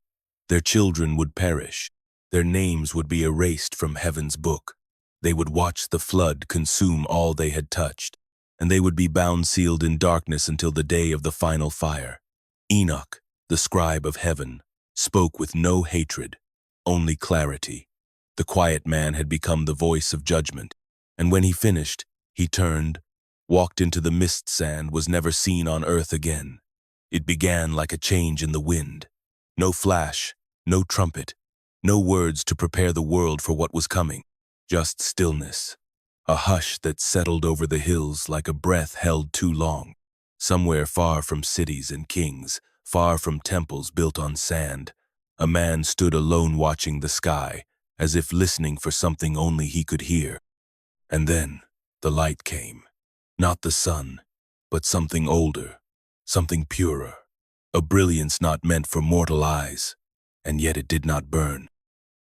Their children would perish. Their names would be erased from heaven's book. They would watch the flood consume all they had touched, and they would be bound, sealed in darkness until the day of the final fire. Enoch, the scribe of heaven, spoke with no hatred, only clarity. The quiet man had become the voice of judgment, and when he finished, he turned, walked into the mist sand, was never seen on earth again. It began like a change in the wind. No flash, no trumpet, no words to prepare the world for what was coming. Just stillness, a hush that settled over the hills like a breath held too long. Somewhere far from cities and kings, far from temples built on sand, a man stood alone watching the sky, as if listening for something only he could hear. And then the light came. Not the sun, but something older, something purer. A brilliance not meant for mortal eyes, and yet it did not burn.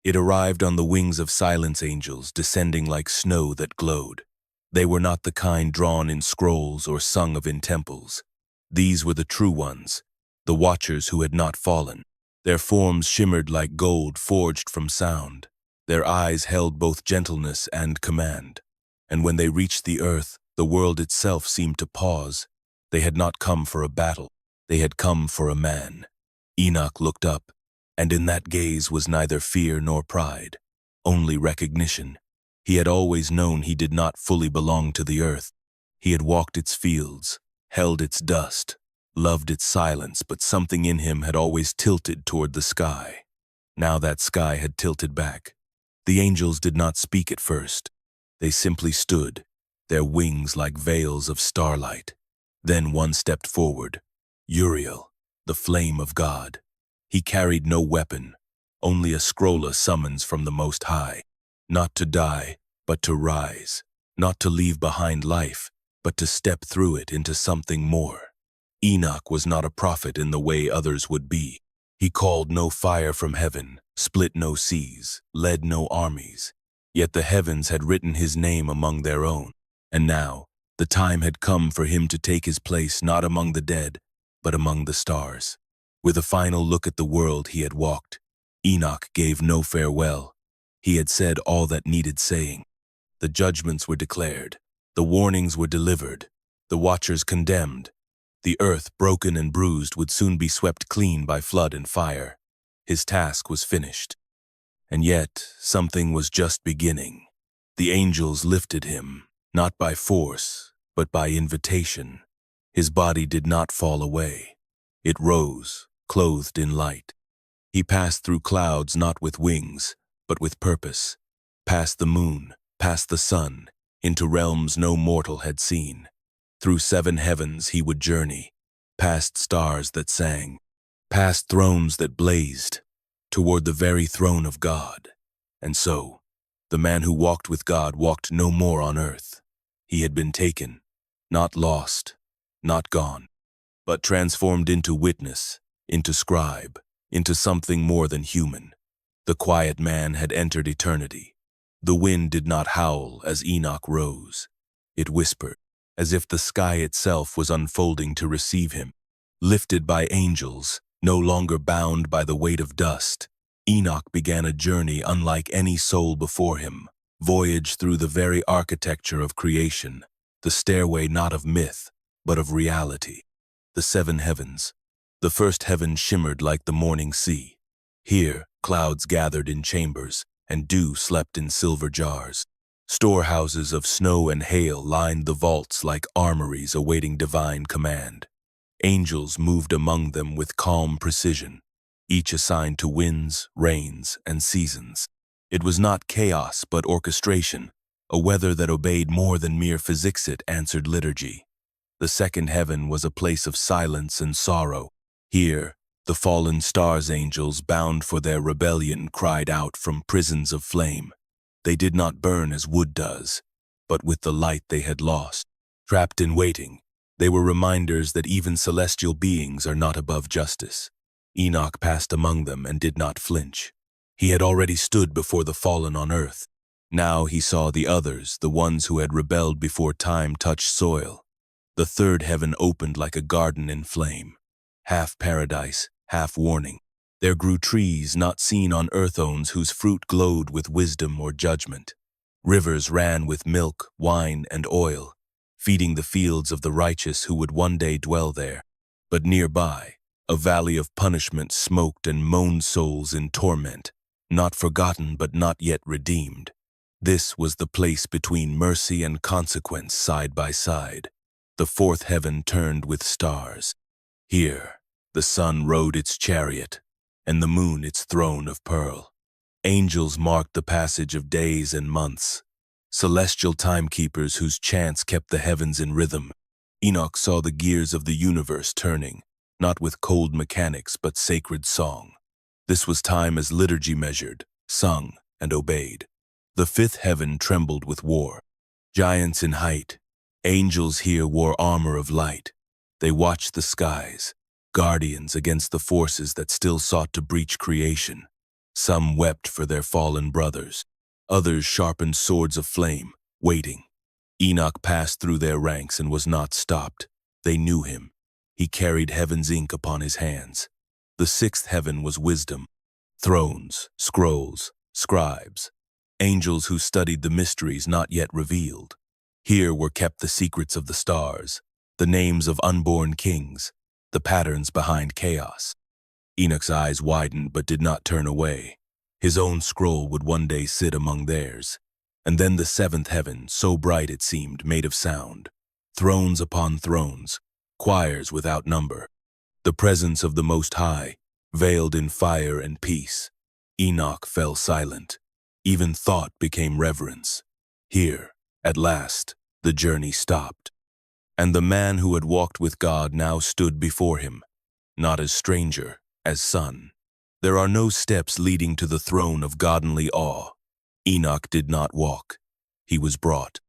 It arrived on the wings of silence, angels descending like snow that glowed. They were not the kind drawn in scrolls or sung of in temples. These were the true ones, the watchers who had not fallen. Their forms shimmered like gold forged from sound. Their eyes held both gentleness and command. And when they reached the earth, the world itself seemed to pause. They had not come for a battle. They had come for a man. Enoch looked up, and in that gaze was neither fear nor pride, only recognition. He had always known he did not fully belong to the earth. He had walked its fields, held its dust, loved its silence, but something in him had always tilted toward the sky. Now that sky had tilted back. The angels did not speak at first. They simply stood, their wings like veils of starlight. Then one stepped forward, Uriel, the flame of God. He carried no weapon, only a scroll, a summons from the Most High. Not to die, but to rise. Not to leave behind life, but to step through it into something more. Enoch was not a prophet in the way others would be. He called no fire from heaven, split no seas, led no armies. Yet the heavens had written his name among their own. And now, the time had come for him to take his place not among the dead, but among the stars. With a final look at the world he had walked, Enoch gave no farewell. He had said all that needed saying. The judgments were declared. The warnings were delivered. The watchers condemned. The earth, broken and bruised, would soon be swept clean by flood and fire. His task was finished. And yet, something was just beginning. The angels lifted him, not by force, but by invitation. His body did not fall away. It rose, clothed in light. He passed through clouds not with wings, but with purpose. Past the moon, past the sun, into realms no mortal had seen. Through 7 heavens he would journey, past stars that sang, past thrones that blazed, toward the very throne of God. And so, the man who walked with God walked no more on earth. He had been taken, not lost, not gone, but transformed into witness, into scribe, into something more than human. The quiet man had entered eternity. The wind did not howl as Enoch rose. It whispered, as if the sky itself was unfolding to receive him. Lifted by angels, no longer bound by the weight of dust, Enoch began a journey unlike any soul before him, voyage through the very architecture of creation, the stairway not of myth, but of reality. The 7 heavens. The first heaven shimmered like the morning sea. Here, clouds gathered in chambers, and dew slept in silver jars. Storehouses of snow and hail lined the vaults like armories awaiting divine command. Angels moved among them with calm precision, each assigned to winds, rains, and seasons. It was not chaos but orchestration, a weather that obeyed more than mere physics. It answered liturgy. The 2nd heaven was a place of silence and sorrow. Here, the fallen stars angels, bound for their rebellion, cried out from prisons of flame. They did not burn as wood does, but with the light they had lost. Trapped in waiting, they were reminders that even celestial beings are not above justice. Enoch passed among them and did not flinch. He had already stood before the fallen on earth. Now he saw the others, the ones who had rebelled before time touched soil. The 3rd heaven opened like a garden in flame. Half paradise, half warning. There grew trees not seen on earth-owns whose fruit glowed with wisdom or judgment. Rivers ran with milk, wine, and oil, feeding the fields of the righteous who would one day dwell there. But nearby, a valley of punishment smoked and moaned souls in torment, not forgotten but not yet redeemed. This was the place between mercy and consequence side by side. The 4th heaven turned with stars. Here, the sun rode its chariot, and the moon its throne of pearl. Angels marked the passage of days and months, celestial timekeepers whose chants kept the heavens in rhythm. Enoch saw the gears of the universe turning, not with cold mechanics but sacred song. This was time as liturgy measured, sung, and obeyed. The 5th heaven trembled with war. Giants in height, angels here wore armor of light. They watched the skies, guardians against the forces that still sought to breach creation. Some wept for their fallen brothers. Others sharpened swords of flame, waiting. Enoch passed through their ranks and was not stopped. They knew him. He carried heaven's ink upon his hands. The 6th heaven was wisdom. Thrones, scrolls, scribes. Angels who studied the mysteries not yet revealed. Here were kept the secrets of the stars, the names of unborn kings, the patterns behind chaos. Enoch's eyes widened but did not turn away. His own scroll would one day sit among theirs. And then the 7th heaven, so bright it seemed, made of sound. Thrones upon thrones, choirs without number. The presence of the Most High, veiled in fire and peace. Enoch fell silent. Even thought became reverence. Here, at last, the journey stopped. And the man who had walked with God now stood before him, not as stranger, as son. There are no steps leading to the throne of godly awe. Enoch did not walk. He was brought,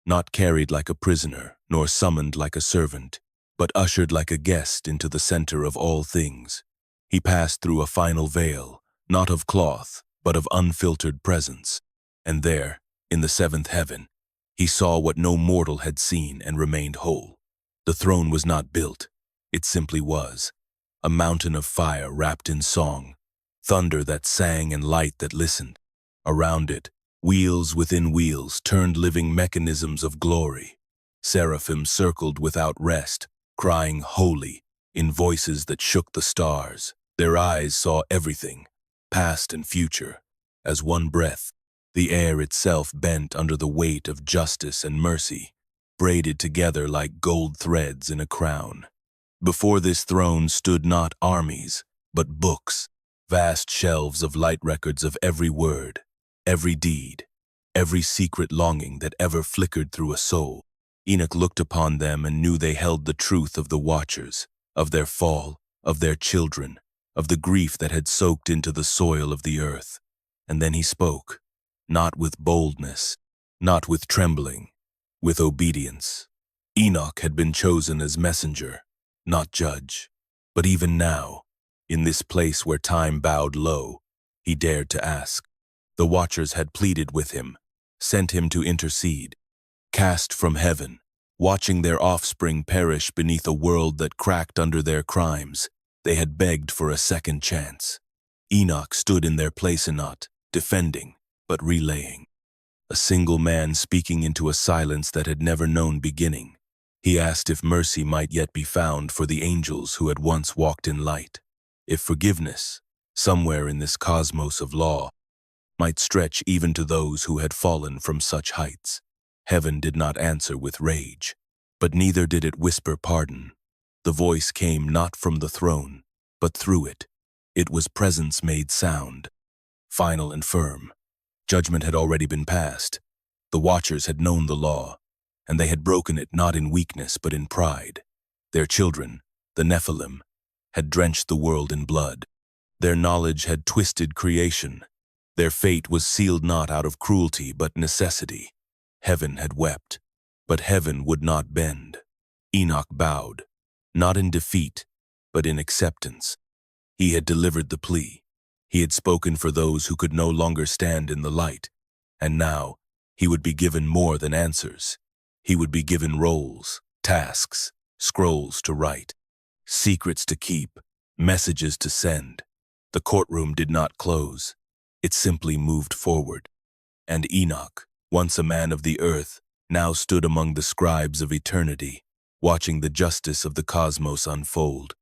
not carried like a prisoner, nor summoned like a servant, but ushered like a guest into the center of all things. He passed through a final veil, not of cloth, but of unfiltered presence. And there, in the 7th heaven, he saw what no mortal had seen and remained whole. The throne was not built, it simply was. A mountain of fire wrapped in song, thunder that sang and light that listened. Around it, wheels within wheels turned living mechanisms of glory. Seraphim circled without rest, crying holy in voices that shook the stars. Their eyes saw everything, past and future, as one breath. The air itself bent under the weight of justice and mercy, braided together like gold threads in a crown. Before this throne stood not armies, but books, vast shelves of light records of every word, every deed, every secret longing that ever flickered through a soul. Enoch looked upon them and knew they held the truth of the watchers, of their fall, of their children, of the grief that had soaked into the soil of the earth. And then he spoke, not with boldness, not with trembling, with obedience. Enoch had been chosen as messenger, not judge. But even now, in this place where time bowed low, he dared to ask. The watchers had pleaded with him, sent him to intercede. Cast from heaven, watching their offspring perish beneath a world that cracked under their crimes, they had begged for a second chance. Enoch stood in their place, not defending, but relaying. A single man speaking into a silence that had never known beginning. He asked if mercy might yet be found for the angels who had once walked in light, if forgiveness, somewhere in this cosmos of law, might stretch even to those who had fallen from such heights. Heaven did not answer with rage, but neither did it whisper pardon. The voice came not from the throne, but through it. It was presence made sound, final and firm. Judgment had already been passed. The watchers had known the law, and they had broken it not in weakness but in pride. Their children, the Nephilim, had drenched the world in blood. Their knowledge had twisted creation. Their fate was sealed not out of cruelty but necessity. Heaven had wept, but heaven would not bend. Enoch bowed, not in defeat, but in acceptance. He had delivered the plea. He had spoken for those who could no longer stand in the light, and now he would be given more than answers. He would be given roles, tasks, scrolls to write, secrets to keep, messages to send. The courtroom did not close. It simply moved forward. And Enoch, once a man of the earth, now stood among the scribes of eternity, watching the justice of the cosmos unfold.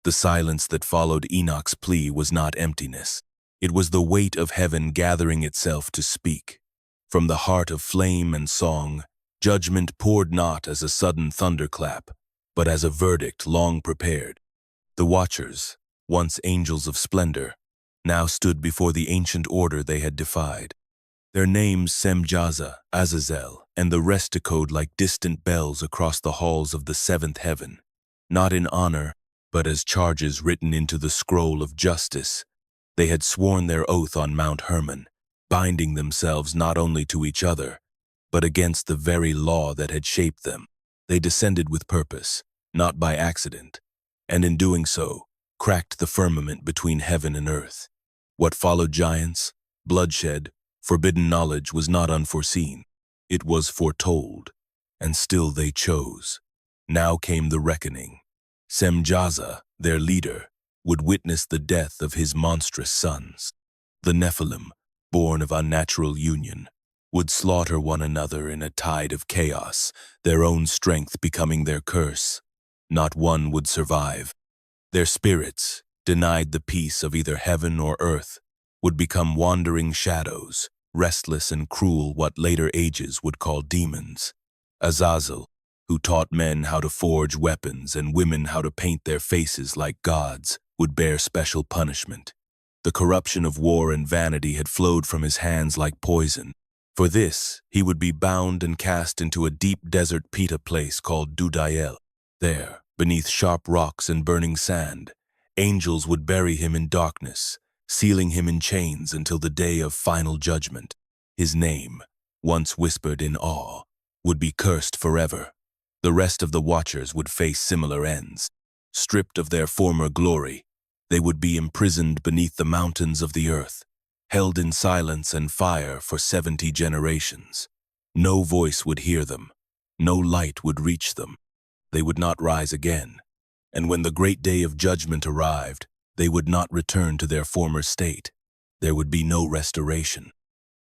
The silence that followed Enoch's plea was not emptiness. It was the weight of heaven gathering itself to speak. From the heart of flame and song, judgment poured not as a sudden thunderclap, but as a verdict long prepared. The watchers, once angels of splendor, now stood before the ancient order they had defied. Their names Semjaza, Azazel, and the rest echoed like distant bells across the halls of the seventh heaven, not in honor, but as charges written into the scroll of justice. They had sworn their oath on Mount Hermon, binding themselves not only to each other, but against the very law that had shaped them. They descended with purpose, not by accident, and in doing so, cracked the firmament between heaven and earth. What followed giants, bloodshed, forbidden knowledge was not unforeseen. It was foretold, and still they chose. Now came the reckoning. Semjaza, their leader, would witness the death of his monstrous sons. The Nephilim, born of unnatural union, would slaughter one another in a tide of chaos, their own strength becoming their curse. Not one would survive. Their spirits, denied the peace of either heaven or earth, would become wandering shadows, restless and cruel, what later ages would call demons. Azazel, who taught men how to forge weapons and women how to paint their faces like gods, would bear special punishment. The corruption of war and vanity had flowed from his hands like poison. For this, he would be bound and cast into a deep desert pita place called Dudael. There, beneath sharp rocks and burning sand, angels would bury him in darkness, sealing him in chains until the day of final judgment. His name, once whispered in awe, would be cursed forever. The rest of the watchers would face similar ends. Stripped of their former glory, they would be imprisoned beneath the mountains of the earth, held in silence and fire for 70 generations. No voice would hear them. No light would reach them. They would not rise again. And when the great day of judgment arrived, they would not return to their former state. There would be no restoration.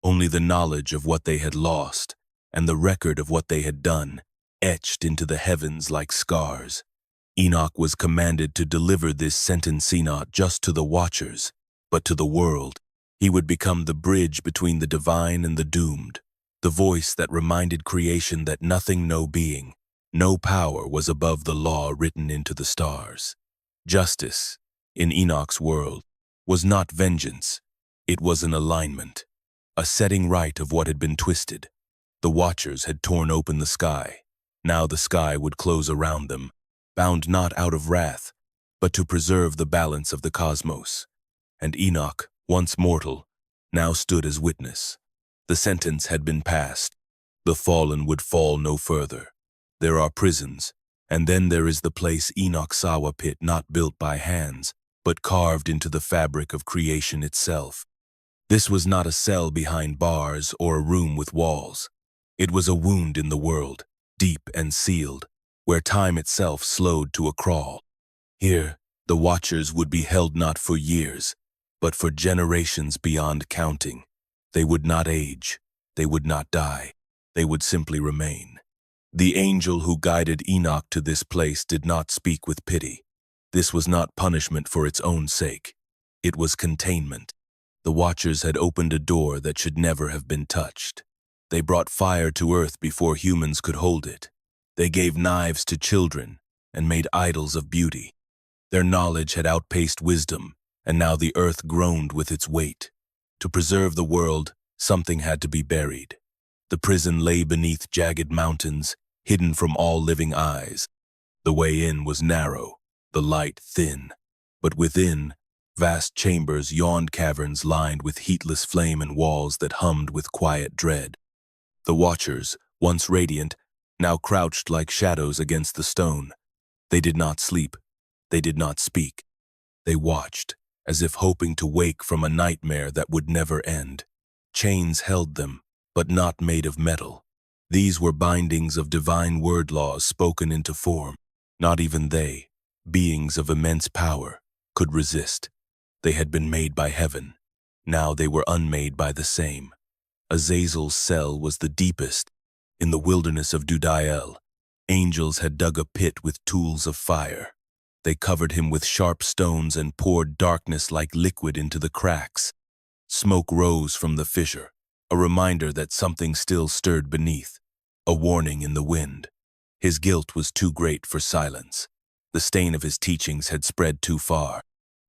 Only the knowledge of what they had lost and the record of what they had done, etched into the heavens like scars. Enoch was commanded to deliver this sentence not just to the watchers, but to the world. He would become the bridge between the divine and the doomed, the voice that reminded creation that nothing, no being, no power was above the law written into the stars. Justice, in Enoch's world, was not vengeance. It was an alignment, a setting right of what had been twisted. The watchers had torn open the sky. Now the sky would close around them, bound not out of wrath, but to preserve the balance of the cosmos. And Enoch, once mortal, now stood as witness. The sentence had been passed. The fallen would fall no further. There are prisons, and then there is the place Enoch saw, a pit not built by hands, but carved into the fabric of creation itself. This was not a cell behind bars or a room with walls. It was a wound in the world, deep and sealed, where time itself slowed to a crawl. Here, the watchers would be held not for years, but for generations beyond counting. They would not age, they would not die, they would simply remain. The angel who guided Enoch to this place did not speak with pity. This was not punishment for its own sake. It was containment. The watchers had opened a door that should never have been touched. They brought fire to earth before humans could hold it. They gave knives to children and made idols of beauty. Their knowledge had outpaced wisdom, and now the earth groaned with its weight. To preserve the world, something had to be buried. The prison lay beneath jagged mountains, hidden from all living eyes. The way in was narrow, the light thin, but within, vast chambers yawned, caverns lined with heatless flame and walls that hummed with quiet dread. The watchers, once radiant, now crouched like shadows against the stone. They did not sleep. They did not speak. They watched, as if hoping to wake from a nightmare that would never end. Chains held them, but not made of metal. These were bindings of divine word laws spoken into form. Not even they, beings of immense power, could resist. They had been made by heaven. Now they were unmade by the same. Azazel's cell was the deepest. In the wilderness of Dudael, angels had dug a pit with tools of fire. They covered him with sharp stones and poured darkness like liquid into the cracks. Smoke rose from the fissure, a reminder that something still stirred beneath, a warning in the wind. His guilt was too great for silence. The stain of his teachings had spread too far.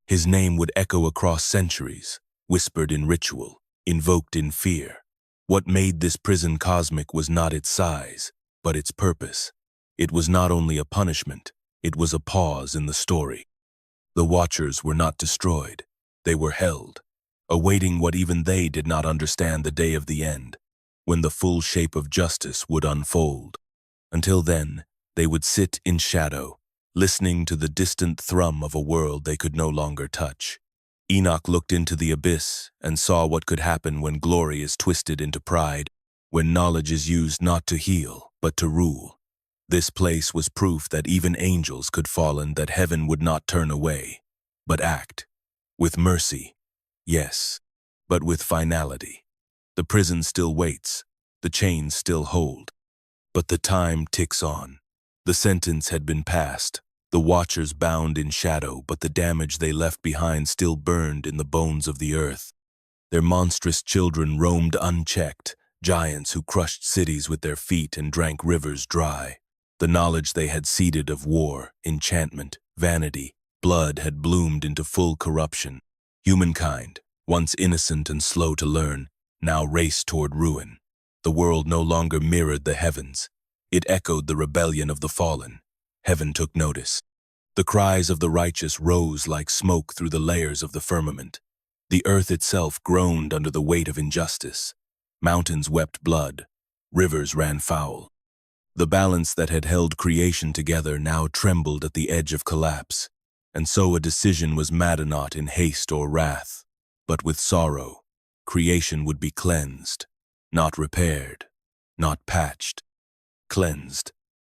His name would echo across centuries, whispered in ritual, invoked in fear. What made this prison cosmic was not its size, but its purpose. It was not only a punishment, it was a pause in the story. The watchers were not destroyed. They were held, awaiting what even they did not understand, the day of the end, when the full shape of justice would unfold. Until then, they would sit in shadow, listening to the distant thrum of a world they could no longer touch. Enoch looked into the abyss and saw what could happen when glory is twisted into pride, when knowledge is used not to heal, but to rule. This place was proof that even angels could fall and that heaven would not turn away, but act. With mercy, yes, but with finality. The prison still waits, the chains still hold. But the time ticks on. The sentence had been passed, the watchers bound in shadow, but the damage they left behind still burned in the bones of the earth. Their monstrous children roamed unchecked, giants who crushed cities with their feet and drank rivers dry. The knowledge they had seeded of war, enchantment, vanity, blood had bloomed into full corruption. Humankind, once innocent and slow to learn, now raced toward ruin. The world no longer mirrored the heavens. It echoed the rebellion of the fallen. Heaven took notice. The cries of the righteous rose like smoke through the layers of the firmament. The earth itself groaned under the weight of injustice. Mountains wept blood. Rivers ran foul. The balance that had held creation together now trembled at the edge of collapse. And so a decision was made, not in haste or wrath, but with sorrow. Creation would be cleansed, not repaired, not patched. Cleansed.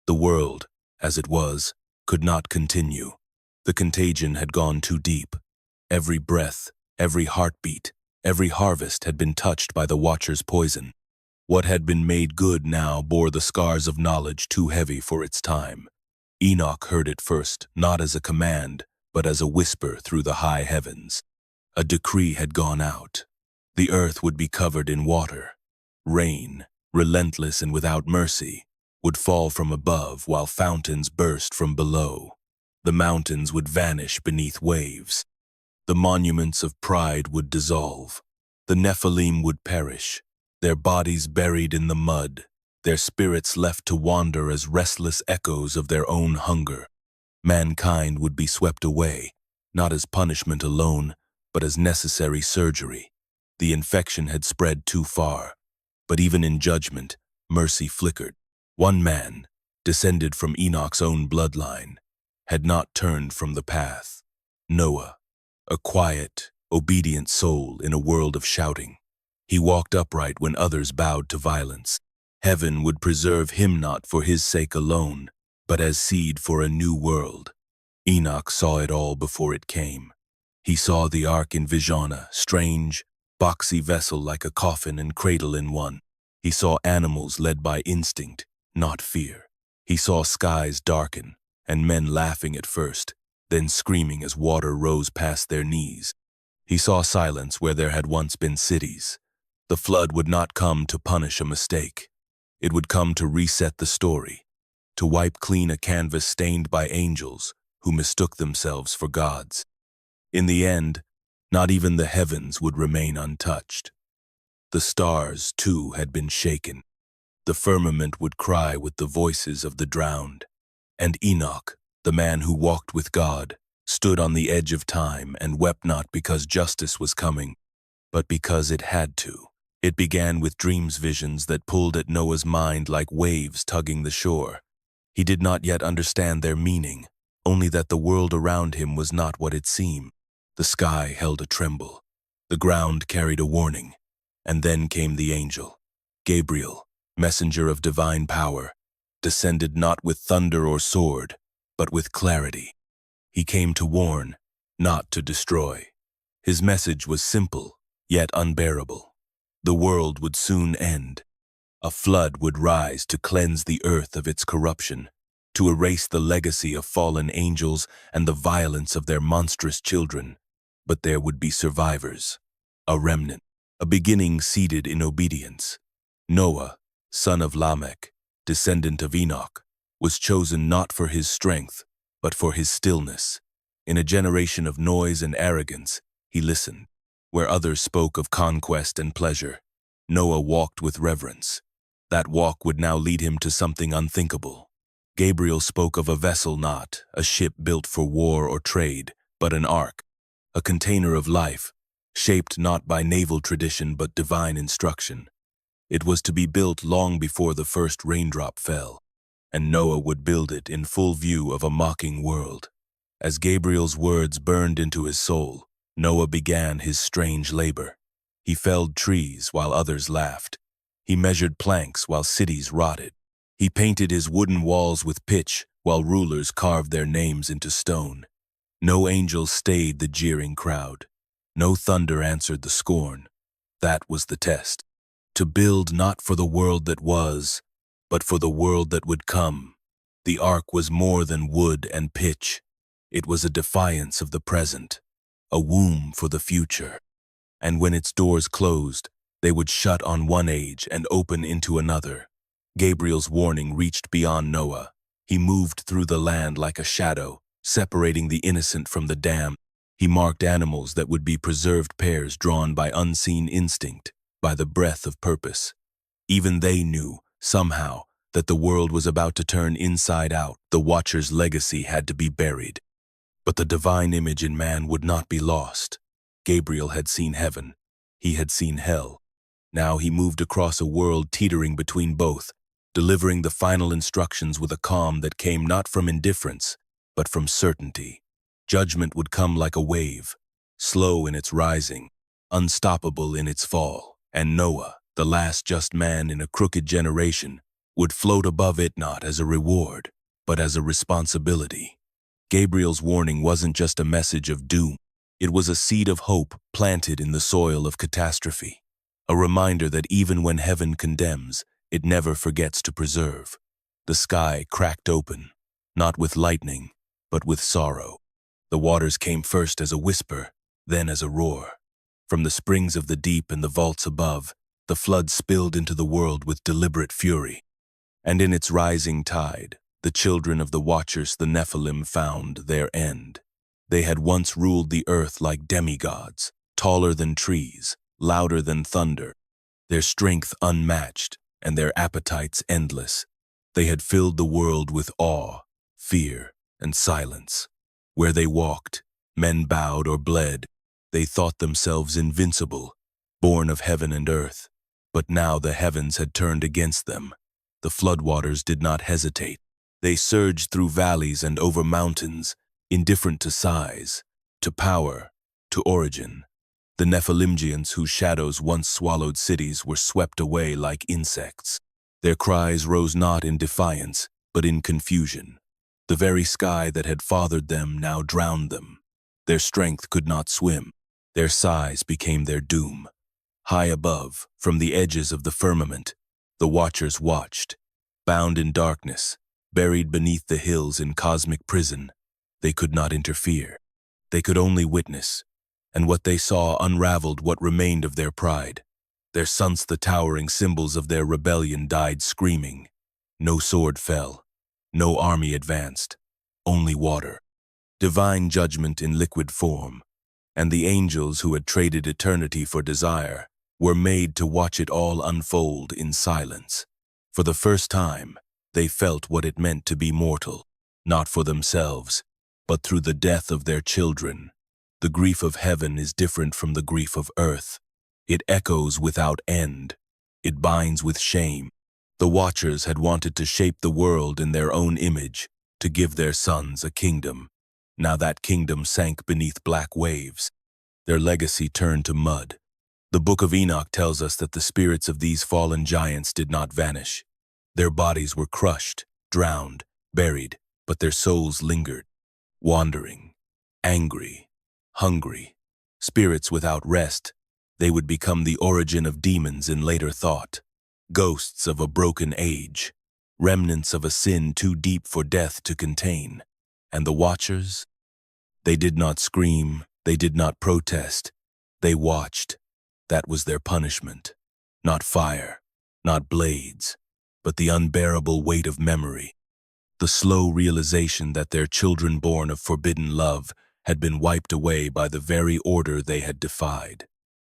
The world, as it was, could not continue. The contagion had gone too deep. Every breath, every heartbeat, every harvest had been touched by the watcher's poison. What had been made good now bore the scars of knowledge too heavy for its time. Enoch heard it first, not as a command, but as a whisper through the high heavens. A decree had gone out. The earth would be covered in water. Rain, relentless and without mercy, would fall from above while fountains burst from below. The mountains would vanish beneath waves. The monuments of pride would dissolve. The Nephilim would perish, their bodies buried in the mud, their spirits left to wander as restless echoes of their own hunger. Mankind would be swept away, not as punishment alone, but as necessary surgery. The infection had spread too far, but even in judgment, mercy flickered. One man, descended from Enoch's own bloodline, had not turned from the path. Noah, a quiet, obedient soul in a world of shouting. He walked upright when others bowed to violence. Heaven would preserve him not for his sake alone, but as seed for a new world. Enoch saw it all before it came. He saw the ark in vision, a strange, boxy vessel like a coffin and cradle in one. He saw animals led by instinct, not fear. He saw skies darken, and men laughing at first, then screaming as water rose past their knees. He saw silence where there had once been cities. The flood would not come to punish a mistake. It would come to reset the story, to wipe clean a canvas stained by angels who mistook themselves for gods. In the end, not even the heavens would remain untouched. The stars, too, had been shaken. The firmament would cry with the voices of the drowned. And Enoch, the man who walked with God, stood on the edge of time and wept not because justice was coming, but because it had to. It began with dreams, visions that pulled at Noah's mind like waves tugging the shore. He did not yet understand their meaning, only that the world around him was not what it seemed. The sky held a tremble. The ground carried a warning. And then came the angel, Gabriel, messenger of divine power, descended not with thunder or sword, but with clarity. He came to warn, not to destroy. His message was simple, yet unbearable. The world would soon end. A flood would rise to cleanse the earth of its corruption, to erase the legacy of fallen angels and the violence of their monstrous children. But there would be survivors, a remnant, a beginning seated in obedience. Noah, son of Lamech, descendant of Enoch, was chosen not for his strength, but for his stillness. In a generation of noise and arrogance, he listened. Where others spoke of conquest and pleasure, Noah walked with reverence. That walk would now lead him to something unthinkable. Gabriel spoke of a vessel, not a ship built for war or trade, but an ark, a container of life, shaped not by naval tradition but divine instruction. It was to be built long before the first raindrop fell, and Noah would build it in full view of a mocking world. As Gabriel's words burned into his soul, Noah began his strange labor. He felled trees while others laughed. He measured planks while cities rotted. He painted his wooden walls with pitch while rulers carved their names into stone. No angel stayed the jeering crowd. No thunder answered the scorn. That was the test. To build not for the world that was, but for the world that would come. The ark was more than wood and pitch. It was a defiance of the present, a womb for the future. And when its doors closed, they would shut on one age and open into another. Gabriel's warning reached beyond Noah. He moved through the land like a shadow, separating the innocent from the damned. He marked animals that would be preserved pairs drawn by unseen instinct, by the breath of purpose. Even they knew, somehow, that the world was about to turn inside out. The Watcher's legacy had to be buried. But the divine image in man would not be lost. Gabriel had seen heaven. He had seen hell. Now he moved across a world teetering between both, delivering the final instructions with a calm that came not from indifference, but from certainty. Judgment would come like a wave, slow in its rising, unstoppable in its fall, and Noah, the last just man in a crooked generation, would float above it not as a reward, but as a responsibility. Gabriel's warning wasn't just a message of doom. It was a seed of hope planted in the soil of catastrophe, a reminder that even when heaven condemns, it never forgets to preserve. The sky cracked open. not with lightning, but with sorrow. The waters came first as a whisper, then as a roar. From the springs of the deep and the vaults above, the flood spilled into the world with deliberate fury. And in its rising tide, the children of the Watchers, the Nephilim, found their end. They had once ruled the earth like demigods, taller than trees, louder than thunder, their strength unmatched, and their appetites endless. They had filled the world with awe, fear, and silence. Where they walked, men bowed or bled. They thought themselves invincible, born of heaven and earth. But now the heavens had turned against them. The floodwaters did not hesitate. They surged through valleys and over mountains, indifferent to size, to power, to origin. The Nephilimgians, whose shadows once swallowed cities, were swept away like insects. Their cries rose not in defiance, but in confusion. The very sky that had fathered them now drowned them. Their strength could not swim. Their sighs became their doom. High above, from the edges of the firmament, the Watchers watched. Bound in darkness, buried beneath the hills in cosmic prison, they could not interfere. They could only witness, and what they saw unraveled what remained of their pride. Their sons, the towering symbols of their rebellion, died screaming. No sword fell, no army advanced, only water. Divine judgment in liquid form, and the angels who had traded eternity for desire were made to watch it all unfold in silence. For the first time, they felt what it meant to be mortal, not for themselves, but through the death of their children. The grief of heaven is different from the grief of earth. It echoes without end. It binds with shame. The Watchers had wanted to shape the world in their own image, to give their sons a kingdom. Now that kingdom sank beneath black waves. Their legacy turned to mud. The Book of Enoch tells us that the spirits of these fallen giants did not vanish. Their bodies were crushed, drowned, buried, but their souls lingered, wandering, angry, hungry, spirits without rest. They would become the origin of demons in later thought, ghosts of a broken age, remnants of a sin too deep for death to contain. And the Watchers? They did not scream, they did not protest, they watched. That was their punishment. Not fire, not blades, but the unbearable weight of memory. The slow realization that their children born of forbidden love had been wiped away by the very order they had defied.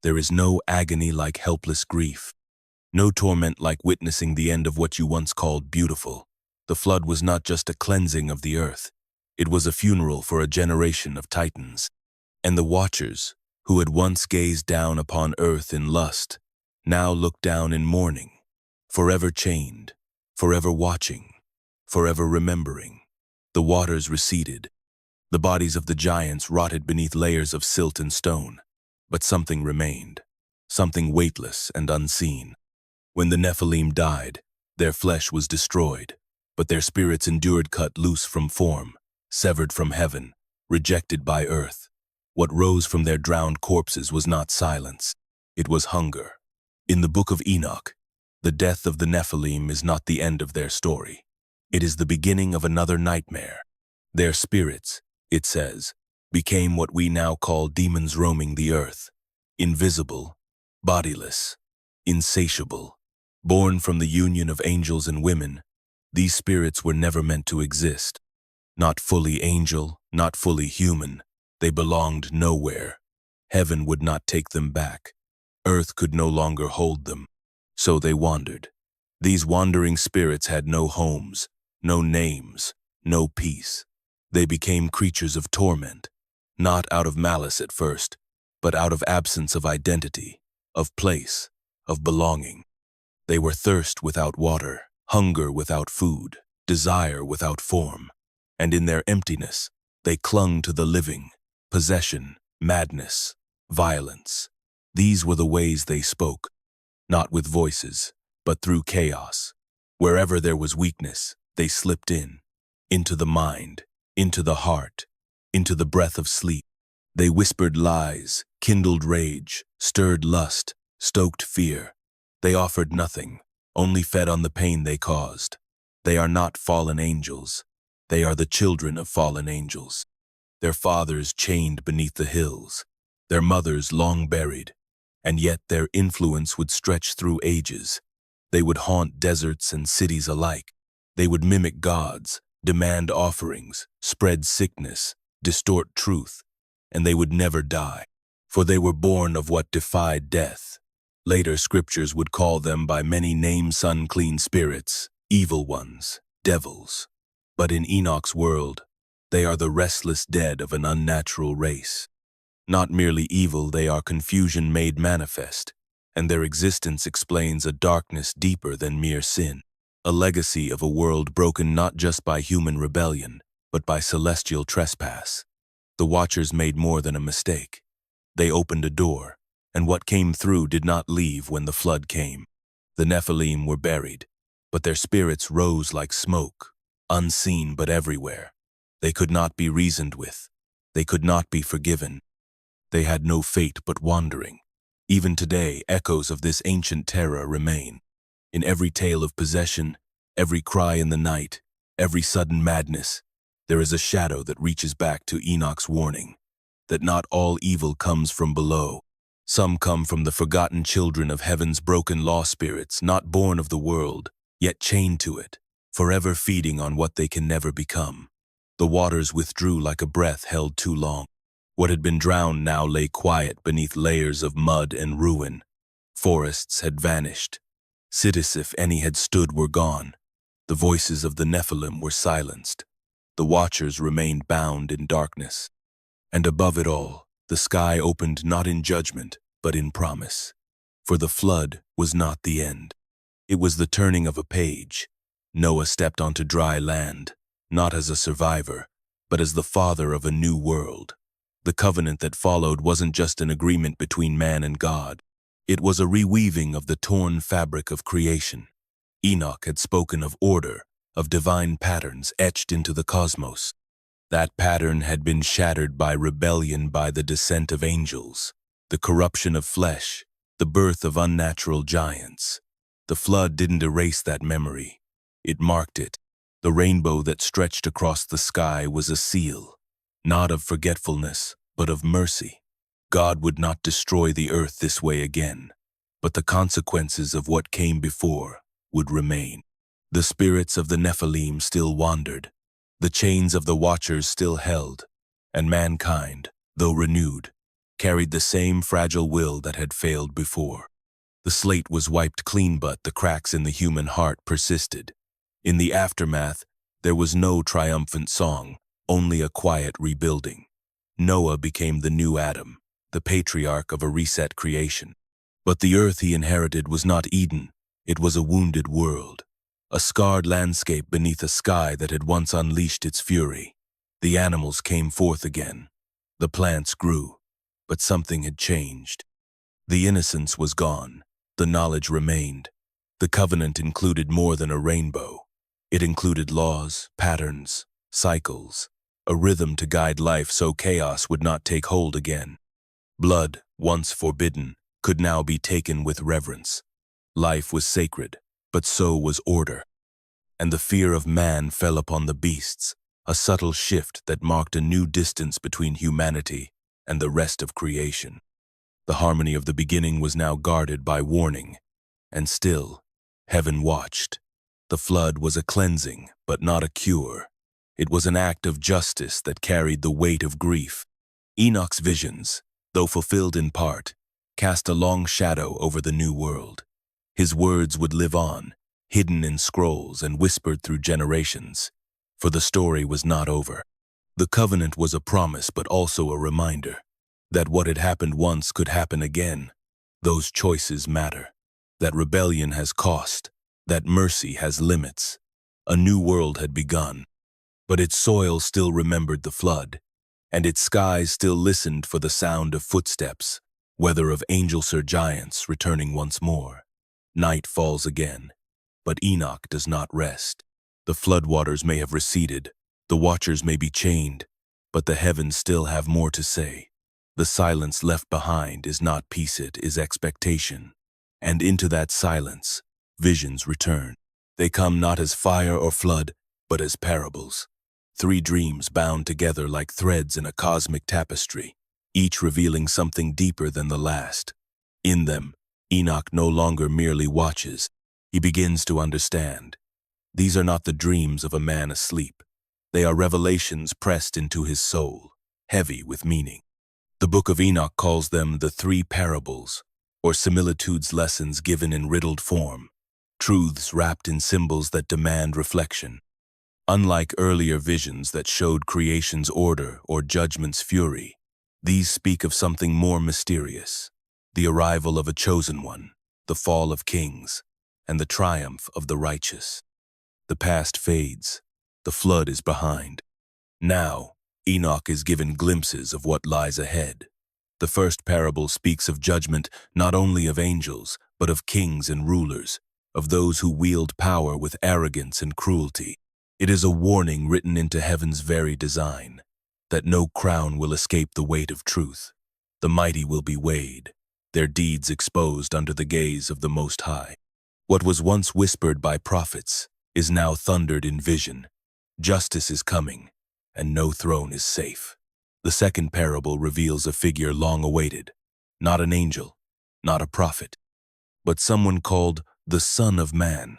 There is no agony like helpless grief, no torment like witnessing the end of what you once called beautiful. The flood was not just a cleansing of the earth. It was a funeral for a generation of titans. And the Watchers, who had once gazed down upon earth in lust, now looked down in mourning, forever chained, forever watching, forever remembering. The waters receded. The bodies of the giants rotted beneath layers of silt and stone. But something remained, something weightless and unseen. When the Nephilim died, their flesh was destroyed, but their spirits endured, cut loose from form, severed from heaven, rejected by earth. What rose from their drowned corpses was not silence, it was hunger. In the Book of Enoch, the death of the Nephilim is not the end of their story. It is the beginning of another nightmare. Their spirits, it says, became what we now call demons roaming the earth, invisible, bodiless, insatiable. Born from the union of angels and women, these spirits were never meant to exist. Not fully angel, not fully human, they belonged nowhere. Heaven would not take them back. Earth could no longer hold them. So they wandered. These wandering spirits had no homes, no names, no peace. They became creatures of torment, not out of malice at first, but out of absence of identity, of place, of belonging. They were thirst without water, hunger without food, desire without form. And in their emptiness, they clung to the living, possession, madness, violence. These were the ways they spoke, not with voices, but through chaos. Wherever there was weakness, they slipped in, into the mind, into the heart, into the breath of sleep. They whispered lies, kindled rage, stirred lust, stoked fear. They offered nothing, only fed on the pain they caused. They are not fallen angels. They are the children of fallen angels, their fathers chained beneath the hills, their mothers long buried, and yet their influence would stretch through ages. They would haunt deserts and cities alike. They would mimic gods, demand offerings, spread sickness, distort truth, and they would never die, for they were born of what defied death. Later scriptures would call them by many names unclean spirits, evil ones, devils. But in Enoch's world, they are the restless dead of an unnatural race. Not merely evil, they are confusion made manifest, and their existence explains a darkness deeper than mere sin, a legacy of a world broken not just by human rebellion, but by celestial trespass. The Watchers made more than a mistake. They opened a door, and what came through did not leave when the flood came. The Nephilim were buried, but their spirits rose like smoke, unseen but everywhere. They could not be reasoned with. They could not be forgiven. They had no fate but wandering. Even today, echoes of this ancient terror remain. In every tale of possession, every cry in the night, every sudden madness, there is a shadow that reaches back to Enoch's warning, that not all evil comes from below. Some come from the forgotten children of heaven's broken law spirits, not born of the world, yet chained to it, forever feeding on what they can never become. The waters withdrew like a breath held too long. What had been drowned now lay quiet beneath layers of mud and ruin. Forests had vanished. Cities, if any had stood, were gone. The voices of the Nephilim were silenced. The Watchers remained bound in darkness. And above it all, the sky opened not in judgment, but in promise. For the flood was not the end. It was the turning of a page. Noah stepped onto dry land, not as a survivor, but as the father of a new world. The covenant that followed wasn't just an agreement between man and God. It was a reweaving of the torn fabric of creation. Enoch had spoken of order, of divine patterns etched into the cosmos. That pattern had been shattered by rebellion, by the descent of angels, the corruption of flesh, the birth of unnatural giants. The flood didn't erase that memory. It marked it. The rainbow that stretched across the sky was a seal, not of forgetfulness, but of mercy. God would not destroy the earth this way again, but the consequences of what came before would remain. The spirits of the Nephilim still wandered. The chains of the Watchers still held, and mankind, though renewed, carried the same fragile will that had failed before. The slate was wiped clean, but the cracks in the human heart persisted. In the aftermath, there was no triumphant song, only a quiet rebuilding. Noah became the new Adam, the patriarch of a reset creation. But the earth he inherited was not Eden. It was a wounded world, a scarred landscape beneath a sky that had once unleashed its fury. The animals came forth again. The plants grew, but something had changed. The innocence was gone. The knowledge remained. The covenant included more than a rainbow. It included laws, patterns, cycles, a rhythm to guide life so chaos would not take hold again. Blood, once forbidden, could now be taken with reverence. Life was sacred, but so was order. And the fear of man fell upon the beasts, a subtle shift that marked a new distance between humanity and the rest of creation. The harmony of the beginning was now guarded by warning, and still, heaven watched. The flood was a cleansing, but not a cure. It was an act of justice that carried the weight of grief. Enoch's visions, though fulfilled in part, cast a long shadow over the new world. His words would live on, hidden in scrolls and whispered through generations, for the story was not over. The covenant was a promise, but also a reminder that what had happened once could happen again. Those choices matter. That rebellion has cost. That mercy has limits. A new world had begun, but its soil still remembered the flood, and its skies still listened for the sound of footsteps, whether of angels or giants returning once more. Night falls again, but Enoch does not rest. The floodwaters may have receded, the Watchers may be chained, but the heavens still have more to say. The silence left behind is not peace, it is expectation. And into that silence, visions return. They come not as fire or flood, but as parables. Three dreams bound together like threads in a cosmic tapestry, each revealing something deeper than the last. In them, Enoch no longer merely watches, he begins to understand. These are not the dreams of a man asleep. They are revelations pressed into his soul, heavy with meaning. The Book of Enoch calls them the three parables, or similitudes, lessons given in riddled form, truths wrapped in symbols that demand reflection. Unlike earlier visions that showed creation's order or judgment's fury, these speak of something more mysterious: the arrival of a chosen one, the fall of kings, and the triumph of the righteous. The past fades, the flood is behind. Now, Enoch is given glimpses of what lies ahead. The first parable speaks of judgment not only of angels, but of kings and rulers, of those who wield power with arrogance and cruelty. It is a warning written into heaven's very design, that no crown will escape the weight of truth. The mighty will be weighed, their deeds exposed under the gaze of the Most High. What was once whispered by prophets is now thundered in vision. Justice is coming, and no throne is safe. The second parable reveals a figure long awaited, not an angel, not a prophet, but someone called the Son of Man.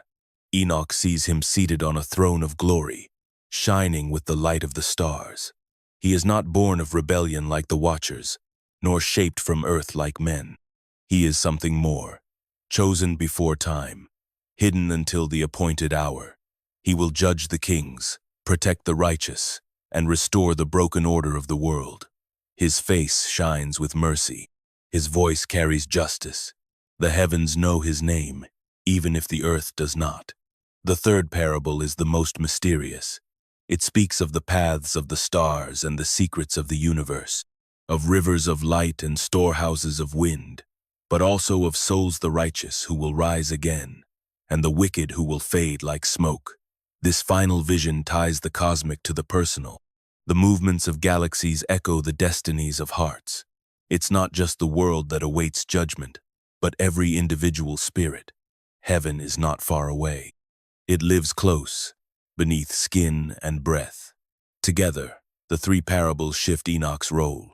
Enoch sees him seated on a throne of glory, shining with the light of the stars. He is not born of rebellion like the Watchers, nor shaped from earth like men. He is something more, chosen before time, hidden until the appointed hour. He will judge the kings, protect the righteous, and restore the broken order of the world. His face shines with mercy. His voice carries justice. The heavens know his name, even if the earth does not. The third parable is the most mysterious. It speaks of the paths of the stars and the secrets of the universe, of rivers of light and storehouses of wind, but also of souls the righteous who will rise again, and the wicked who will fade like smoke. This final vision ties the cosmic to the personal. The movements of galaxies echo the destinies of hearts. It's not just the world that awaits judgment, but every individual spirit. Heaven is not far away. It lives close, beneath skin and breath. Together, the three parables shift Enoch's role.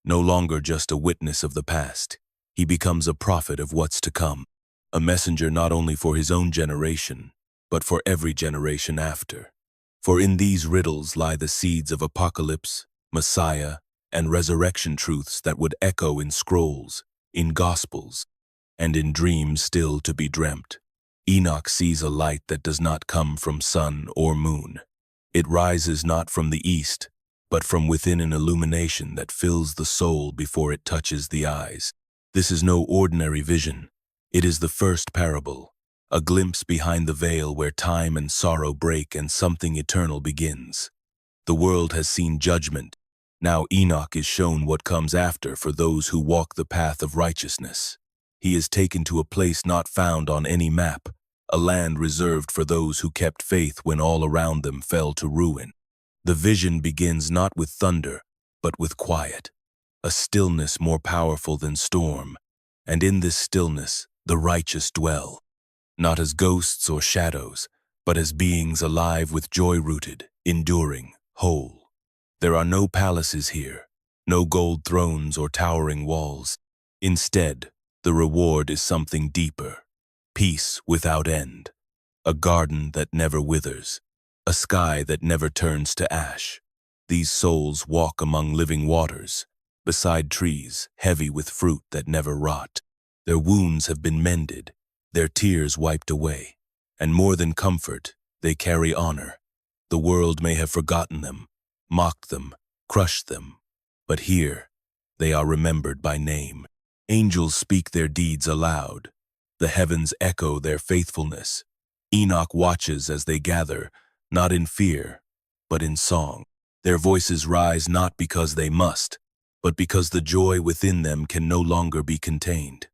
No longer just a witness of the past, he becomes a prophet of what's to come, a messenger not only for his own generation, but for every generation after. For in these riddles lie the seeds of apocalypse, Messiah, and resurrection truths that would echo in scrolls, in gospels, and in dreams still to be dreamt. Enoch sees a light that does not come from sun or moon. It rises not from the east, but from within, an illumination that fills the soul before it touches the eyes. This is no ordinary vision. It is the first parable, a glimpse behind the veil where time and sorrow break and something eternal begins. The world has seen judgment. Now Enoch is shown what comes after for those who walk the path of righteousness. He is taken to a place not found on any map, a land reserved for those who kept faith when all around them fell to ruin. The vision begins not with thunder, but with quiet, a stillness more powerful than storm, and in this stillness the righteous dwell, not as ghosts or shadows, but as beings alive with joy-rooted, enduring, whole. There are no palaces here, no gold thrones or towering walls. Instead, the reward is something deeper, peace without end, a garden that never withers, a sky that never turns to ash. These souls walk among living waters, beside trees heavy with fruit that never rot. Their wounds have been mended, their tears wiped away, and more than comfort, they carry honor. The world may have forgotten them, mocked them, crushed them, but here they are remembered by name. Angels speak their deeds aloud. The heavens echo their faithfulness. Enoch watches as they gather, not in fear, but in song. Their voices rise not because they must, but because the joy within them can no longer be contained.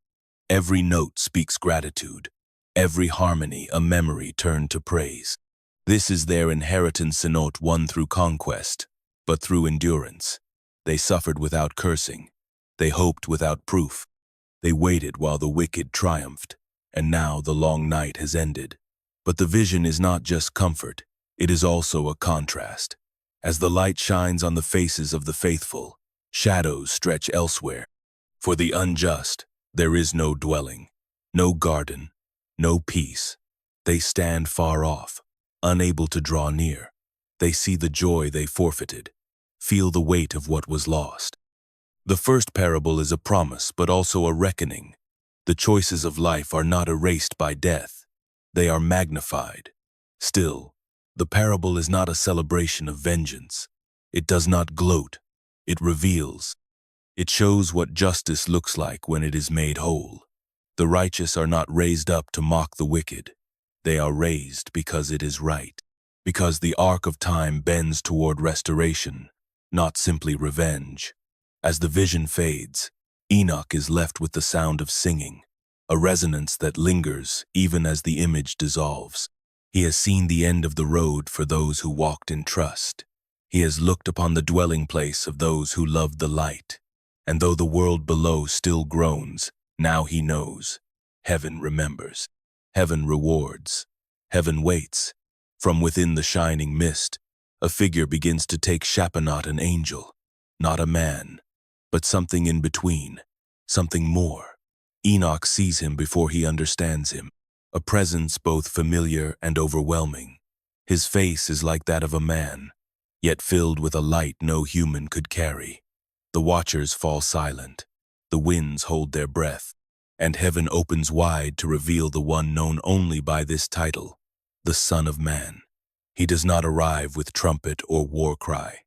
Every note speaks gratitude, every harmony a memory turned to praise. This is their inheritance, not won through conquest, but through endurance. They suffered without cursing. They hoped without proof. They waited while the wicked triumphed, and now the long night has ended. But the vision is not just comfort, it is also a contrast. As the light shines on the faces of the faithful, shadows stretch elsewhere. For the unjust, there is no dwelling, no garden, no peace. They stand far off, unable to draw near. They see the joy they forfeited, feel the weight of what was lost. The first parable is a promise, but also a reckoning. The choices of life are not erased by death. They are magnified. Still, the parable is not a celebration of vengeance. It does not gloat. It reveals. It shows what justice looks like when it is made whole. The righteous are not raised up to mock the wicked. They are raised because it is right, because the arc of time bends toward restoration, not simply revenge. As the vision fades, Enoch is left with the sound of singing, a resonance that lingers even as the image dissolves. He has seen the end of the road for those who walked in trust. He has looked upon the dwelling place of those who loved the light. And though the world below still groans, now he knows. Heaven remembers. Heaven rewards. Heaven waits. From within the shining mist, a figure begins to take shape, not an angel, not a man, but something in between, something more. Enoch sees him before he understands him, a presence both familiar and overwhelming. His face is like that of a man, yet filled with a light no human could carry. The watchers fall silent, the winds hold their breath, and heaven opens wide to reveal the one known only by this title, the Son of Man. He does not arrive with trumpet or war cry.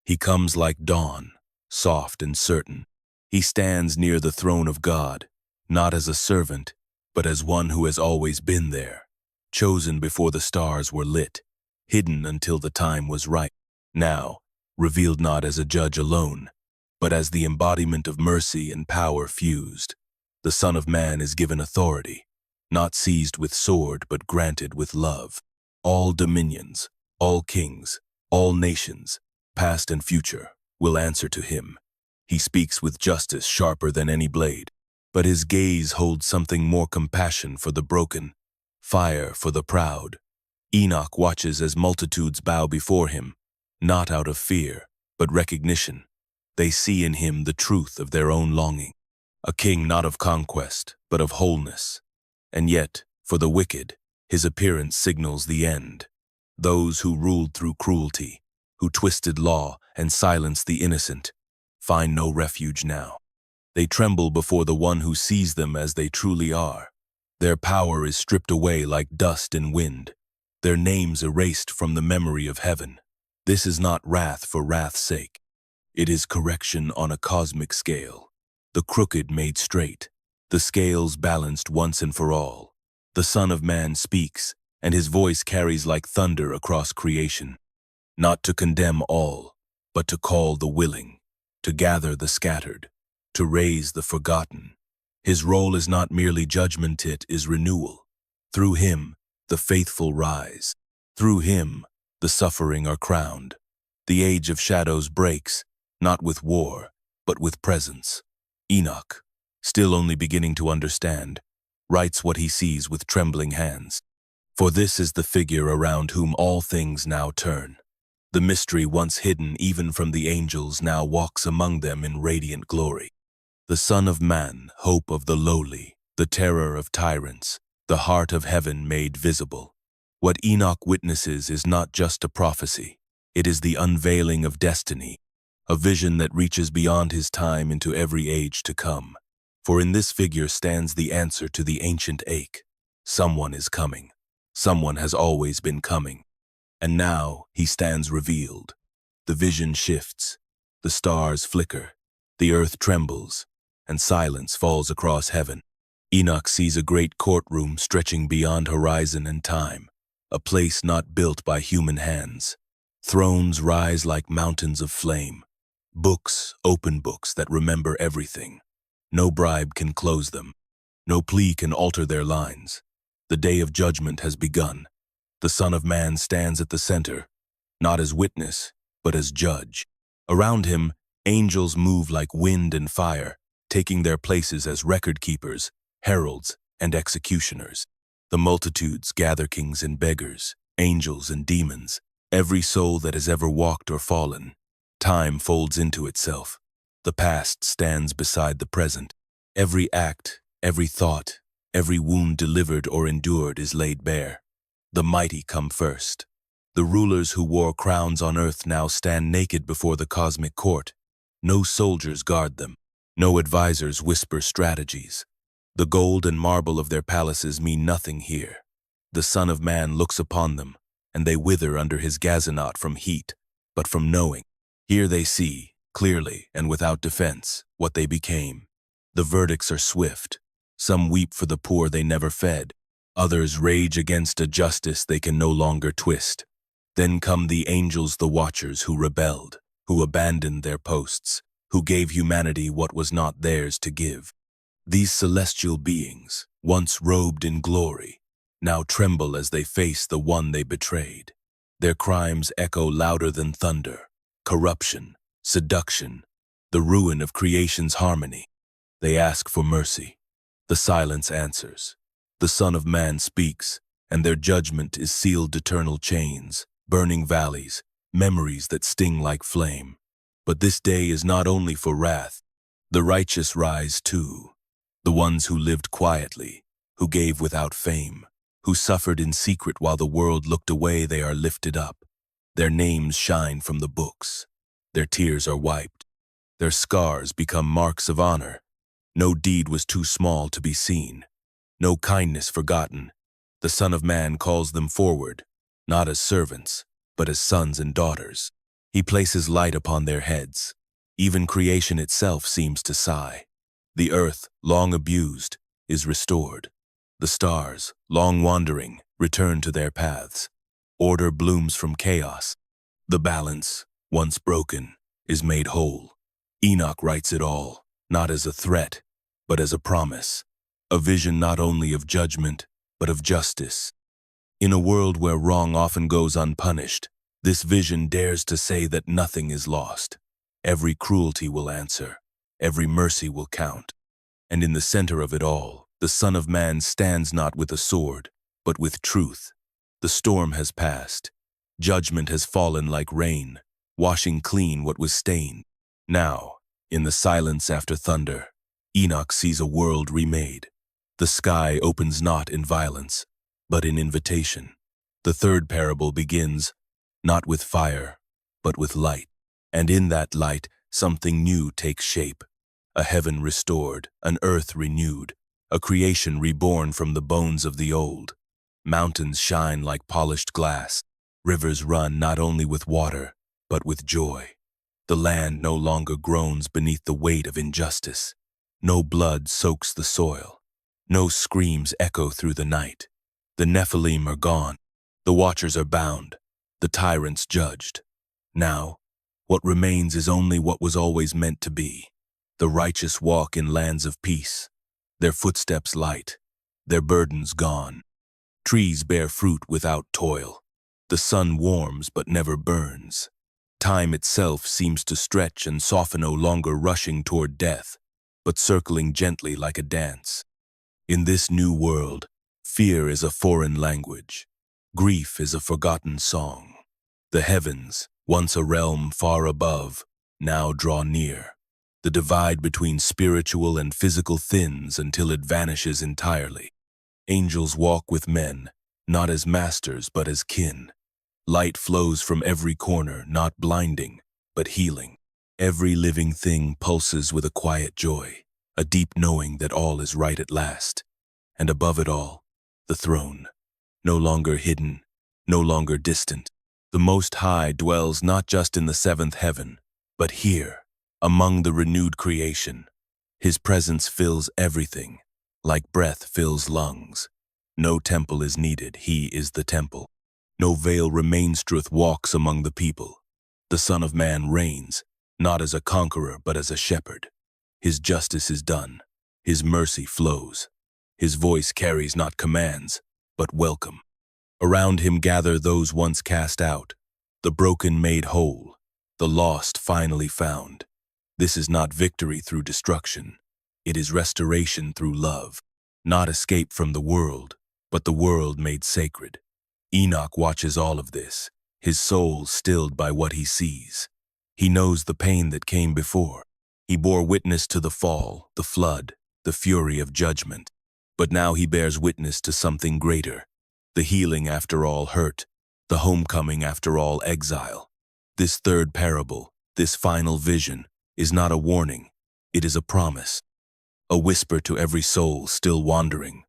He comes like dawn, soft and certain. He stands near the throne of God, not as a servant, but as one who has always been there, chosen before the stars were lit, hidden until the time was right. Now, revealed not as a judge alone, but as the embodiment of mercy and power fused. The Son of Man is given authority, not seized with sword but granted with love. All dominions, all kings, all nations, past and future, will answer to him. He speaks with justice sharper than any blade, but his gaze holds something more: compassion for the broken, fire for the proud. Enoch watches as multitudes bow before him, not out of fear, but recognition. They see in him the truth of their own longing, a king not of conquest, but of wholeness. And yet, for the wicked, his appearance signals the end. Those who ruled through cruelty, who twisted law and silenced the innocent, find no refuge now. They tremble before the one who sees them as they truly are. Their power is stripped away like dust in wind, their names erased from the memory of heaven. This is not wrath for wrath's sake. It is correction on a cosmic scale. The crooked made straight, the scales balanced once and for all. The Son of Man speaks, and his voice carries like thunder across creation, not to condemn all, but to call the willing, to gather the scattered, to raise the forgotten. His role is not merely judgment, it is renewal. Through him, the faithful rise. Through him, the suffering are crowned. The age of shadows breaks, not with war, but with presence. Enoch, still only beginning to understand, writes what he sees with trembling hands. For this is the figure around whom all things now turn. The mystery once hidden even from the angels now walks among them in radiant glory. The Son of Man, hope of the lowly, the terror of tyrants, the heart of heaven made visible. What Enoch witnesses is not just a prophecy. It is the unveiling of destiny, a vision that reaches beyond his time into every age to come. For in this figure stands the answer to the ancient ache. Someone is coming. Someone has always been coming. And now he stands revealed. The vision shifts. The stars flicker. The earth trembles. And silence falls across heaven. Enoch sees a great courtroom stretching beyond horizon and time, a place not built by human hands. Thrones rise like mountains of flame. Books, open books that remember everything. No bribe can close them. No plea can alter their lines. The day of judgment has begun. The Son of Man stands at the center, not as witness, but as judge. Around him, angels move like wind and fire, taking their places as record keepers, heralds, and executioners. The multitudes gather kings and beggars, angels and demons, Every soul that has ever walked or fallen, time folds into itself. The past stands beside the present. Every act, every thought, every wound delivered or endured is laid bare. The mighty come first. The rulers who wore crowns on earth now stand naked before the cosmic court. No soldiers guard them. No advisors whisper strategies. The gold and marble of their palaces mean nothing here. The Son of Man looks upon them, and they wither under his gazanot from heat, but from knowing. Here they see, clearly and without defense, what they became. The verdicts are swift. Some weep for the poor they never fed. Others rage against a justice they can no longer twist. Then come the angels, the watchers, who rebelled, who abandoned their posts, who gave humanity what was not theirs to give. These celestial beings, once robed in glory, now tremble as they face the one they betrayed. Their crimes echo louder than thunder: corruption, seduction, the ruin of creation's harmony. They ask for mercy. The silence answers. The Son of Man speaks, and their judgment is sealed eternal chains, burning valleys, memories that sting like flame. But this day is not only for wrath. The righteous rise too. The ones who lived quietly, who gave without fame, who suffered in secret while the world looked away, they are lifted up. Their names shine from the books. Their tears are wiped. Their scars become marks of honor. No deed was too small to be seen. No kindness forgotten. The Son of Man calls them forward, not as servants, but as sons and daughters. He places light upon their heads. Even creation itself seems to sigh. The earth, long abused, is restored. The stars, long wandering, return to their paths. Order blooms from chaos. The balance, once broken, is made whole. Enoch writes it all, not as a threat, but as a promise. A vision not only of judgment, but of justice. In a world where wrong often goes unpunished, this vision dares to say that nothing is lost. Every cruelty will answer. Every mercy will count. And in the center of it all, the Son of Man stands not with a sword, but with truth. The storm has passed. Judgment has fallen like rain, washing clean what was stained. Now, in the silence after thunder, Enoch sees a world remade. The sky opens not in violence, but in invitation. The third parable begins, not with fire, but with light. And in that light, something new takes shape. A heaven restored, an earth renewed, a creation reborn from the bones of the old. Mountains shine like polished glass. Rivers run not only with water, but with joy. The land no longer groans beneath the weight of injustice. No blood soaks the soil. No screams echo through the night. The Nephilim are gone. The watchers are bound. The tyrants judged. Now, what remains is only what was always meant to be. The righteous walk in lands of peace. Their footsteps light. Their burdens gone. Trees bear fruit without toil. The sun warms but never burns. Time itself seems to stretch and soften, no longer rushing toward death, but circling gently like a dance. In this new world, fear is a foreign language. Grief is a forgotten song. The heavens, once a realm far above, now draw near. The divide between spiritual and physical thins until it vanishes entirely. Angels walk with men, not as masters but as kin. Light flows from every corner, not blinding, but healing. Every living thing pulses with a quiet joy, a deep knowing that all is right at last. And above it all, the throne, no longer hidden, no longer distant. The Most High dwells not just in the seventh heaven, but here, among the renewed creation. His presence fills everything, like breath fills lungs. No temple is needed, he is the temple. No veil remains, truth walks among the people. The Son of Man reigns, not as a conqueror but as a shepherd. His justice is done, his mercy flows. His voice carries not commands, but welcome. Around him gather those once cast out, the broken made whole, the lost finally found. This is not victory through destruction. It is restoration through love, not escape from the world, but the world made sacred. Enoch watches all of this. his soul stilled by what he sees. He knows the pain that came before. He bore witness to the fall, the flood, the fury of judgment. But now he bears witness to something greater, the healing after all hurt, the homecoming after all exile. This third parable, this final vision, is not a warning, it is a promise. A whisper to every soul still wandering.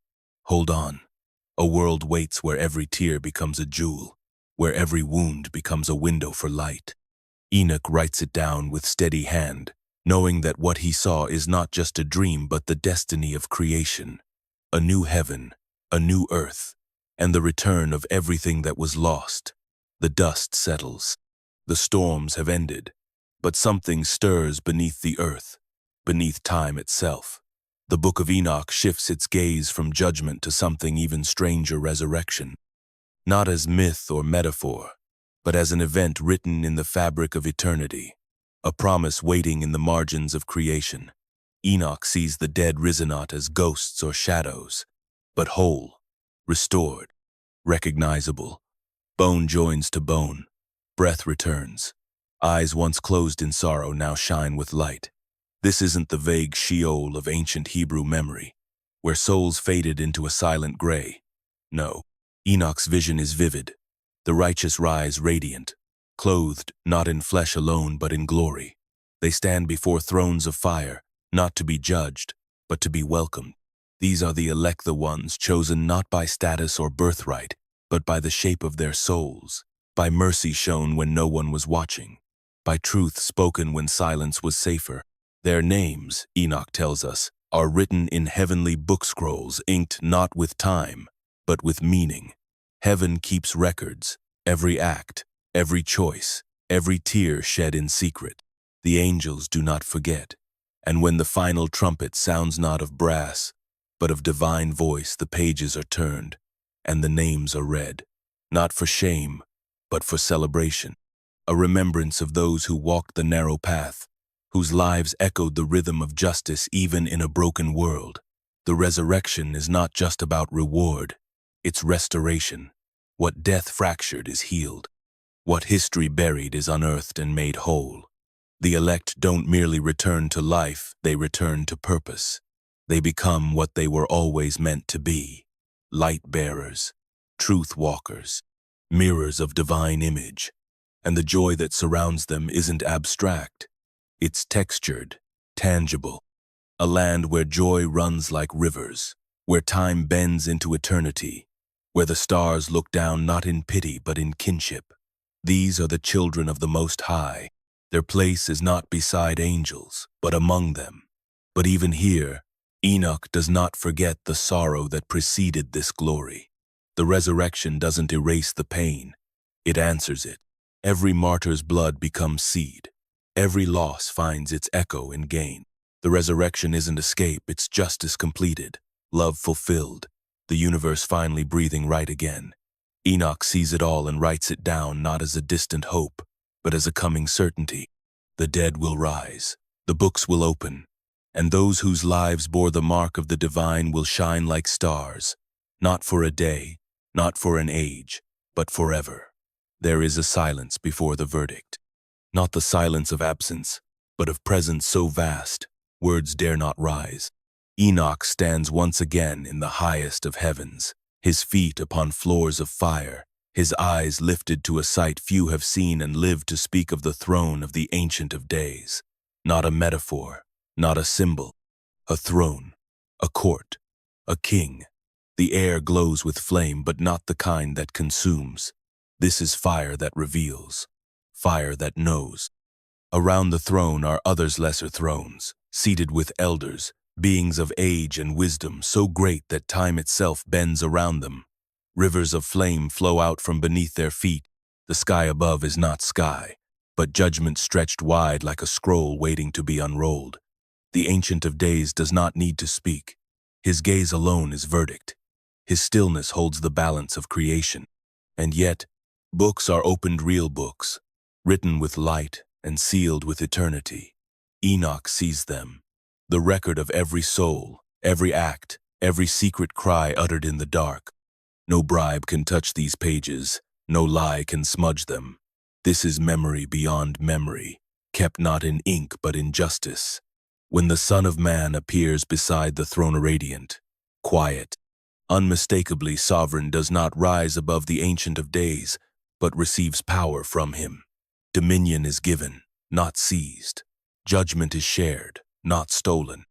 Hold on. A world waits where every tear becomes a jewel, where every wound becomes a window for light. Enoch writes it down with steady hand, knowing that what he saw is not just a dream but the destiny of creation. A new heaven, a new earth, and the return of everything that was lost. The dust settles. The storms have ended, but something stirs beneath the earth, beneath time itself. The Book of Enoch shifts its gaze from judgment to something even stranger, resurrection. Not as myth or metaphor, but as an event written in the fabric of eternity, a promise waiting in the margins of creation. Enoch sees the dead risen not as ghosts or shadows, but whole, restored, recognizable. Bone joins to bone, breath returns. Eyes once closed in sorrow now shine with light. This isn't the vague Sheol of ancient Hebrew memory, where souls faded into a silent gray. No, Enoch's vision is vivid. The righteous rise radiant, clothed not in flesh alone but in glory. They stand before thrones of fire, not to be judged, but to be welcomed. These are the elect, the ones chosen not by status or birthright, but by the shape of their souls, by mercy shown when no one was watching, by truth spoken when silence was safer. Their names, Enoch tells us, are written in heavenly book scrolls inked not with time, but with meaning. Heaven keeps records, every act, every choice, every tear shed in secret. The angels do not forget. And when the final trumpet sounds not of brass, but of divine voice, the pages are turned, and the names are read, not for shame, but for celebration. A remembrance of those who walked the narrow path, whose lives echoed the rhythm of justice even in a broken world. The resurrection is not just about reward, it's restoration. What death fractured is healed. What history buried is unearthed and made whole. The elect don't merely return to life, they return to purpose. They become what they were always meant to be: light bearers, truth walkers, mirrors of divine image. And the joy that surrounds them isn't abstract. It's textured, tangible. A land where joy runs like rivers, where time bends into eternity, where the stars look down not in pity but in kinship. These are the children of the Most High. Their place is not beside angels, but among them. But even here, Enoch does not forget the sorrow that preceded this glory. The resurrection doesn't erase the pain, it answers it. Every martyr's blood becomes seed. Every loss finds its echo in gain. The resurrection isn't escape, it's justice completed, love fulfilled, the universe finally breathing right again. Enoch sees it all and writes it down not as a distant hope, but as a coming certainty. The dead will rise, the books will open, and those whose lives bore the mark of the divine will shine like stars, not for a day, not for an age, but forever. There is a silence before the verdict. Not the silence of absence, but of presence so vast, words dare not rise. Enoch stands once again in the highest of heavens, his feet upon floors of fire, his eyes lifted to a sight few have seen and lived to speak of the throne of the Ancient of Days. Not a metaphor, not a symbol, a throne, a court, a king. The air glows with flame, but not the kind that consumes. This is fire that reveals, fire that knows. Around the throne are others lesser thrones, seated with elders, beings of age and wisdom so great that time itself bends around them. Rivers of flame flow out from beneath their feet. The sky above is not sky, but judgment stretched wide like a scroll waiting to be unrolled. The Ancient of Days does not need to speak. His gaze alone is verdict. His stillness holds the balance of creation. And yet, books are opened, real books, written with light and sealed with eternity. Enoch sees them, the record of every soul, every act, every secret cry uttered in the dark. No bribe can touch these pages, No lie can smudge them. This is memory beyond memory, kept not in ink but in justice. When the Son of Man appears beside the throne radiant, quiet, unmistakably sovereign, does not rise above the Ancient of Days, but receives power from him. Dominion is given, not seized. Judgment is shared, not stolen.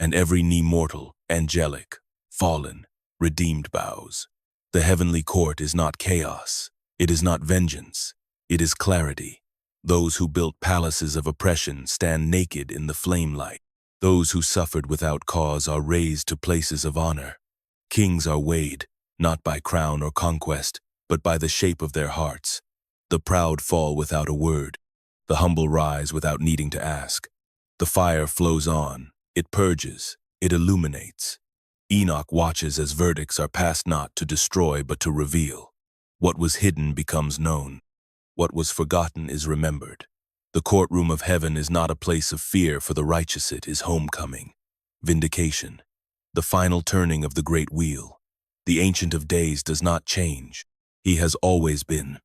And every knee mortal, angelic, fallen, redeemed bows. The heavenly court is not chaos. It is not vengeance. It is clarity. Those who built palaces of oppression stand naked in the flame light. Those who suffered without cause are raised to places of honor. Kings are weighed, not by crown or conquest, but by the shape of their hearts. The proud fall without a word. The humble rise without needing to ask. The fire flows on. It purges. It illuminates. Enoch watches as verdicts are passed not to destroy but to reveal. What was hidden becomes known. What was forgotten is remembered. The courtroom of heaven is not a place of fear for the righteous. It is homecoming, vindication, the final turning of the great wheel. The Ancient of Days does not change. He has always been.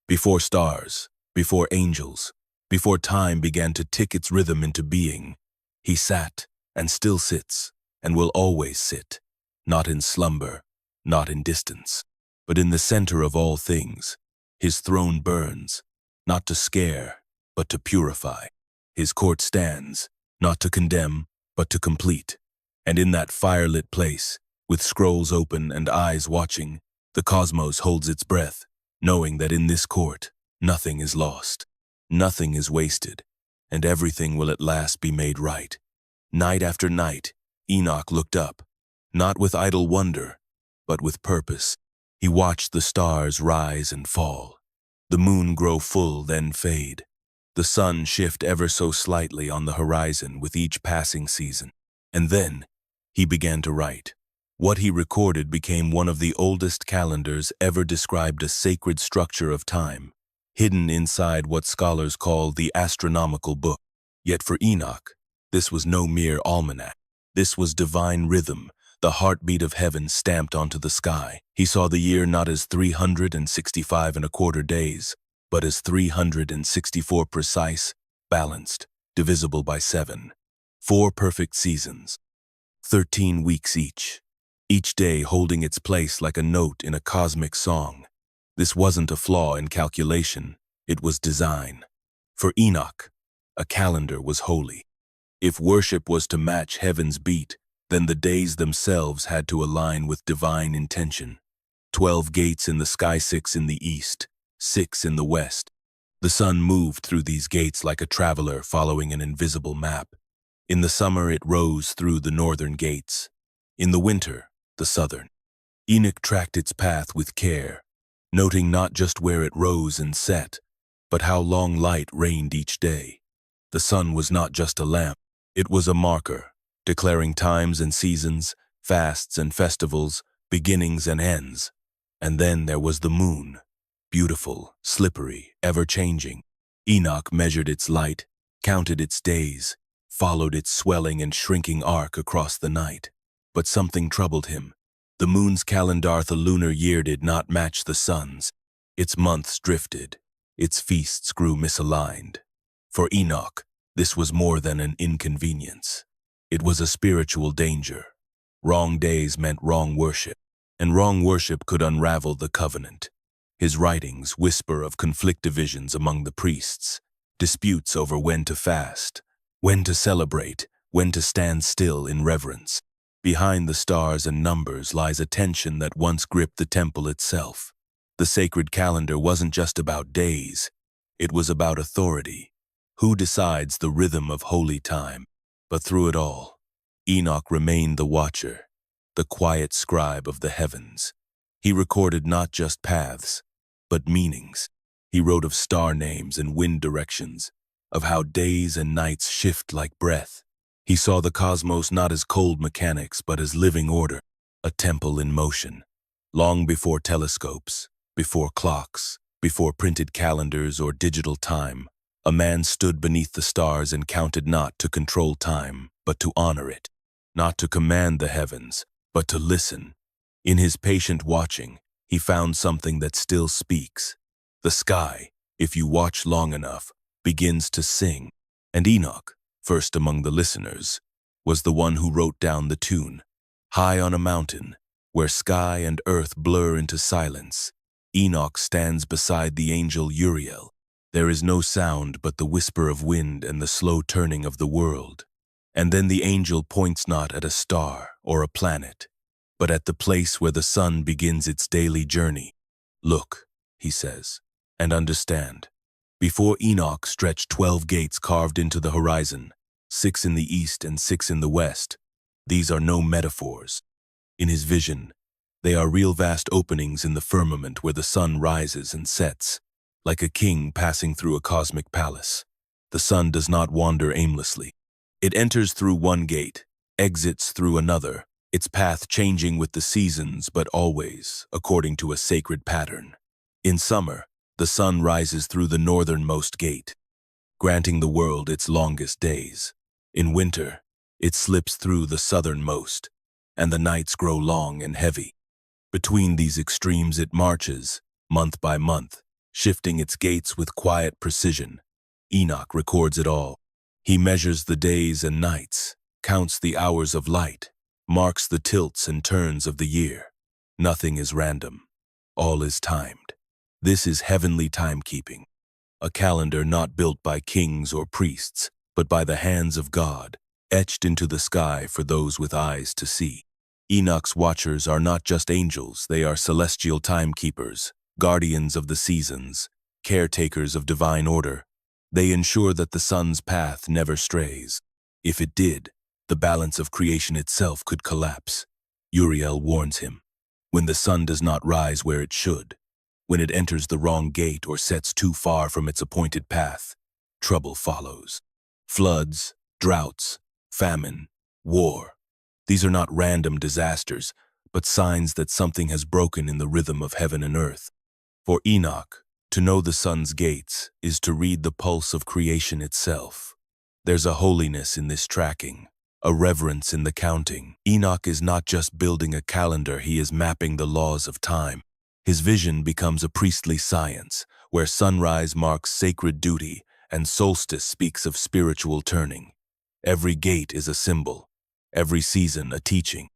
Before stars, before angels, before time began to tick its rhythm into being, he sat and still sits and will always sit, not in slumber, not in distance, but in the center of all things. His throne burns, not to scare, but to purify. His court stands, not to condemn, but to complete. And in that fire-lit place, with scrolls open and eyes watching, the cosmos holds its breath, knowing that in this court, nothing is lost, nothing is wasted, and everything will at last be made right. Night after night, Enoch looked up, not with idle wonder, but with purpose. He watched the stars rise and fall, the moon grow full, then fade, the sun shift ever so slightly on the horizon with each passing season. And then he began to write. What he recorded became one of the oldest calendars ever described, a sacred structure of time, hidden inside what scholars call the astronomical book. Yet for Enoch, this was no mere almanac. This was divine rhythm, the heartbeat of heaven stamped onto the sky. He saw the year not as 365 and a quarter days, but as 364 precise, balanced, divisible by 7. 4 perfect seasons, 13 weeks each day holding its place like a note in a cosmic song. This wasn't a flaw in calculation, it was design. For Enoch, a calendar was holy. If worship was to match heaven's beat, then the days themselves had to align with divine intention. 12 gates in the sky, 6 in the east, 6 in the west. The sun moved through these gates like a traveler following an invisible map. In the summer it rose through the northern gates. In the winter, the southern. Enoch tracked its path with care, noting not just where it rose and set, but how long light reigned each day. The sun was not just a lamp, it was a marker, declaring times and seasons, fasts and festivals, beginnings and ends. And then there was the moon, beautiful, slippery, ever-changing. Enoch measured its light, counted its days, followed its swelling and shrinking arc across the night. But something troubled him. The moon's calendar, the lunar year, did not match the sun's. Its months drifted. Its feasts grew misaligned. For Enoch, this was more than an inconvenience. It was a spiritual danger. Wrong days meant wrong worship, and wrong worship could unravel the covenant. His writings whisper of conflict divisions among the priests, disputes over when to fast, when to celebrate, when to stand still in reverence. Behind the stars and numbers lies a tension that once gripped the temple itself. The sacred calendar wasn't just about days, it was about authority. Who decides the rhythm of holy time? But through it all, Enoch remained the watcher, the quiet scribe of the heavens. He recorded not just paths, but meanings. He wrote of star names and wind directions, of how days and nights shift like breath. He saw the cosmos not as cold mechanics, but as living order, a temple in motion. Long before telescopes, before clocks, before printed calendars or digital time, a man stood beneath the stars and counted not to control time, but to honor it, not to command the heavens, but to listen. In his patient watching, he found something that still speaks. The sky, if you watch long enough, begins to sing. And Enoch, first among the listeners, was the one who wrote down the tune. High on a mountain, where sky and earth blur into silence, Enoch stands beside the angel Uriel. There is no sound but the whisper of wind and the slow turning of the world. And then the angel points not at a star or a planet, but at the place where the sun begins its daily journey. Look, he says, and understand. Before Enoch stretched 12 gates carved into the horizon, 6 in the east and 6 in the west. These are no metaphors. In his vision, they are real vast openings in the firmament where the sun rises and sets, like a king passing through a cosmic palace. The sun does not wander aimlessly. It enters through one gate, exits through another, its path changing with the seasons but always according to a sacred pattern. In summer, the sun rises through the northernmost gate, granting the world its longest days. In winter, it slips through the southernmost, and the nights grow long and heavy. Between these extremes it marches, month by month, shifting its gates with quiet precision. Enoch records it all. He measures the days and nights, counts the hours of light, marks the tilts and turns of the year. Nothing is random. All is timed. This is heavenly timekeeping, a calendar not built by kings or priests, but by the hands of God, etched into the sky for those with eyes to see. Enoch's watchers are not just angels, they are celestial timekeepers, guardians of the seasons, caretakers of divine order. They ensure that the sun's path never strays. If it did, the balance of creation itself could collapse. Uriel warns him. When the sun does not rise where it should, when it enters the wrong gate or sets too far from its appointed path, trouble follows. Floods, droughts, famine, war. These are not random disasters, but signs that something has broken in the rhythm of heaven and earth. For Enoch, to know the sun's gates is to read the pulse of creation itself. There's a holiness in this tracking, a reverence in the counting. Enoch is not just building a calendar, he is mapping the laws of time. His vision becomes a priestly science, where sunrise marks sacred duty and solstice speaks of spiritual turning. Every gate is a symbol, every season a teaching.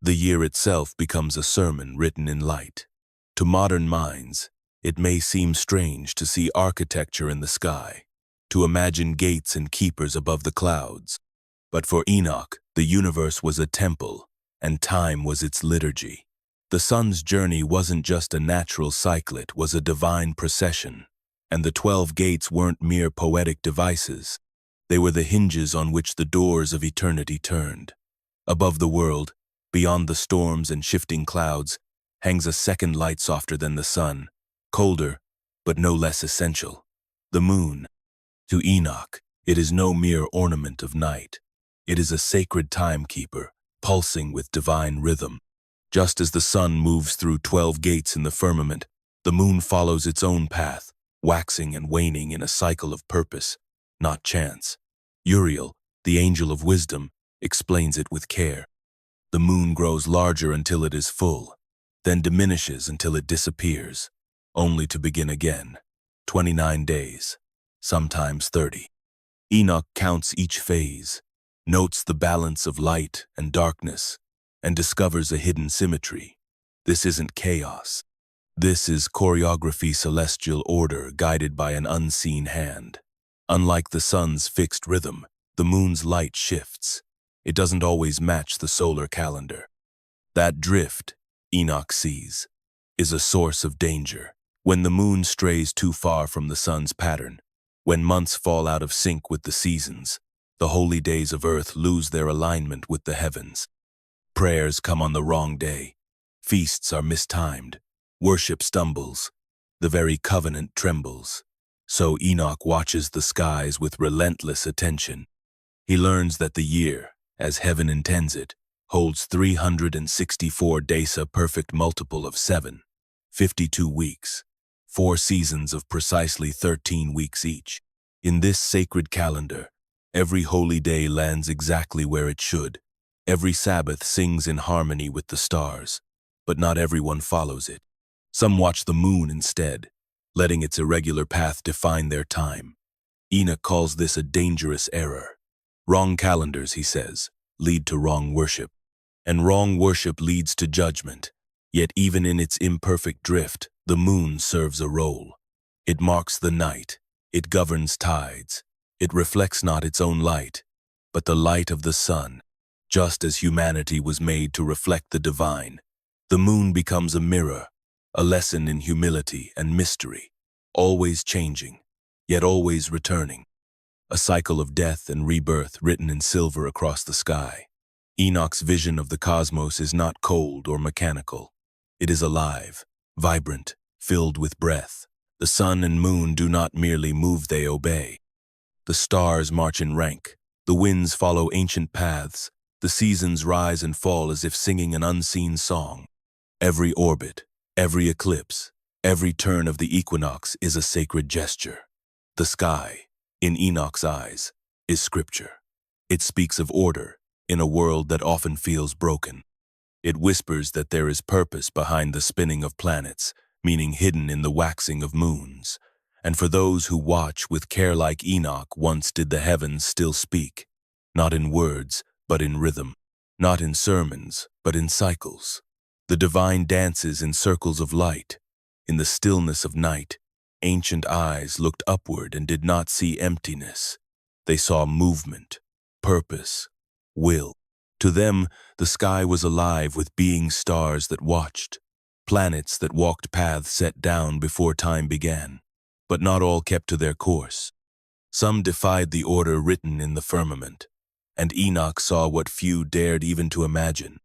The year itself becomes a sermon written in light. To modern minds, it may seem strange to see architecture in the sky, to imagine gates and keepers above the clouds. But for Enoch, the universe was a temple, and time was its liturgy. The sun's journey wasn't just a natural cycle, it was a divine procession. And the 12 gates weren't mere poetic devices. They were the hinges on which the doors of eternity turned. Above the world, beyond the storms and shifting clouds, hangs a second light softer than the sun, colder, but no less essential. The moon. To Enoch, it is no mere ornament of night. It is a sacred timekeeper, pulsing with divine rhythm. Just as the sun moves through 12 gates in the firmament, the moon follows its own path, waxing and waning in a cycle of purpose, not chance. Uriel, the angel of wisdom, explains it with care. The moon grows larger until it is full, then diminishes until it disappears, only to begin again. 29 days, sometimes 30. Enoch counts each phase, notes the balance of light and darkness, and discovers a hidden symmetry. This isn't chaos. This is choreography, celestial order guided by an unseen hand. Unlike the sun's fixed rhythm, the moon's light shifts. It doesn't always match the solar calendar. That drift, Enoch sees, is a source of danger. When the moon strays too far from the sun's pattern, when months fall out of sync with the seasons, the holy days of earth lose their alignment with the heavens. Prayers come on the wrong day. Feasts are mistimed. Worship stumbles. The very covenant trembles. So Enoch watches the skies with relentless attention. He learns that the year, as heaven intends it, holds 364 days, a perfect multiple of 7, 52 weeks, 4 seasons of precisely 13 weeks each. In this sacred calendar, every holy day lands exactly where it should. Every Sabbath sings in harmony with the stars, but not everyone follows it. Some watch the moon instead, letting its irregular path define their time. Enoch calls this a dangerous error. Wrong calendars, he says, lead to wrong worship, and wrong worship leads to judgment. Yet even in its imperfect drift, the moon serves a role. It marks the night, it governs tides, it reflects not its own light, but the light of the sun. Just as humanity was made to reflect the divine, the moon becomes a mirror, a lesson in humility and mystery, always changing, yet always returning. A cycle of death and rebirth written in silver across the sky. Enoch's vision of the cosmos is not cold or mechanical. It is alive, vibrant, filled with breath. The sun and moon do not merely move, they obey. The stars march in rank. The winds follow ancient paths. The seasons rise and fall as if singing an unseen song. Every orbit, every eclipse, every turn of the equinox is a sacred gesture. The sky, in Enoch's eyes, is scripture. It speaks of order in a world that often feels broken. It whispers that there is purpose behind the spinning of planets, meaning hidden in the waxing of moons. And for those who watch with care like Enoch, once did the heavens still speak, not in words, but in rhythm, not in sermons, but in cycles. The divine dances in circles of light. In the stillness of night, ancient eyes looked upward and did not see emptiness. They saw movement, purpose, will. To them, the sky was alive with being stars that watched, planets that walked paths set down before time began. But not all kept to their course. Some defied the order written in the firmament, and Enoch saw what few dared even to imagine: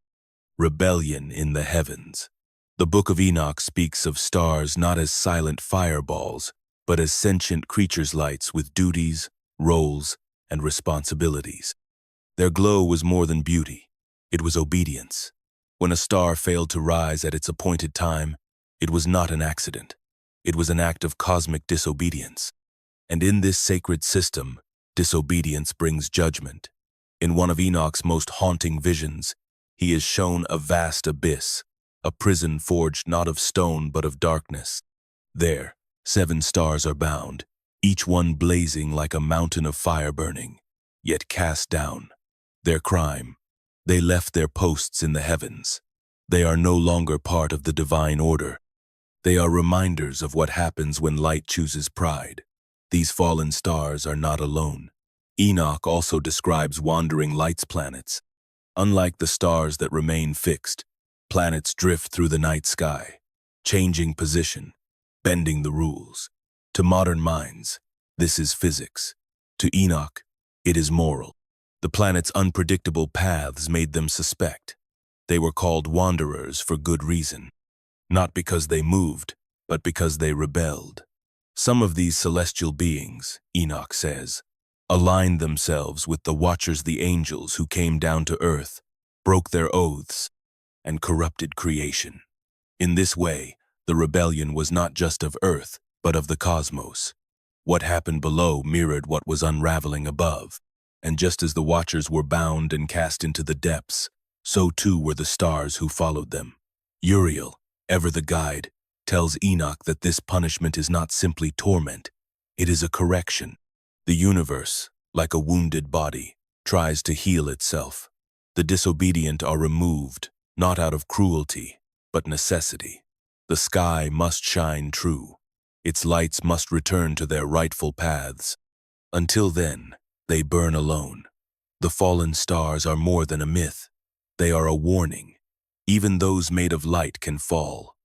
rebellion in the heavens. The Book of Enoch speaks of stars not as silent fireballs, but as sentient creatures' lights with duties, roles, and responsibilities. Their glow was more than beauty. It was obedience. When a star failed to rise at its appointed time, it was not an accident. It was an act of cosmic disobedience. And in this sacred system, disobedience brings judgment. In one of Enoch's most haunting visions, he is shown a vast abyss, a prison forged not of stone but of darkness. There, 7 stars are bound, each one blazing like a mountain of fire burning, yet cast down. Their crime: they left their posts in the heavens. They are no longer part of the divine order. They are reminders of what happens when light chooses pride. These fallen stars are not alone. Enoch also describes wandering lights planets. Unlike the stars that remain fixed, planets drift through the night sky, changing position, bending the rules. To modern minds, this is physics. To Enoch, it is moral. The planet's unpredictable paths made them suspect. They were called wanderers for good reason. Not because they moved, but because they rebelled. Some of these celestial beings, Enoch says, aligned themselves with the watchers, the angels who came down to earth, broke their oaths, and corrupted creation. In this way, the rebellion was not just of earth, but of the cosmos. What happened below mirrored what was unraveling above, and just as the watchers were bound and cast into the depths, so too were the stars who followed them. Uriel, ever the guide, tells Enoch that this punishment is not simply torment, it is a correction. The universe, like a wounded body, tries to heal itself. The disobedient are removed, not out of cruelty, but necessity. The sky must shine true. Its lights must return to their rightful paths. Until then, they burn alone. The fallen stars are more than a myth. They are a warning. Even those made of light can fall.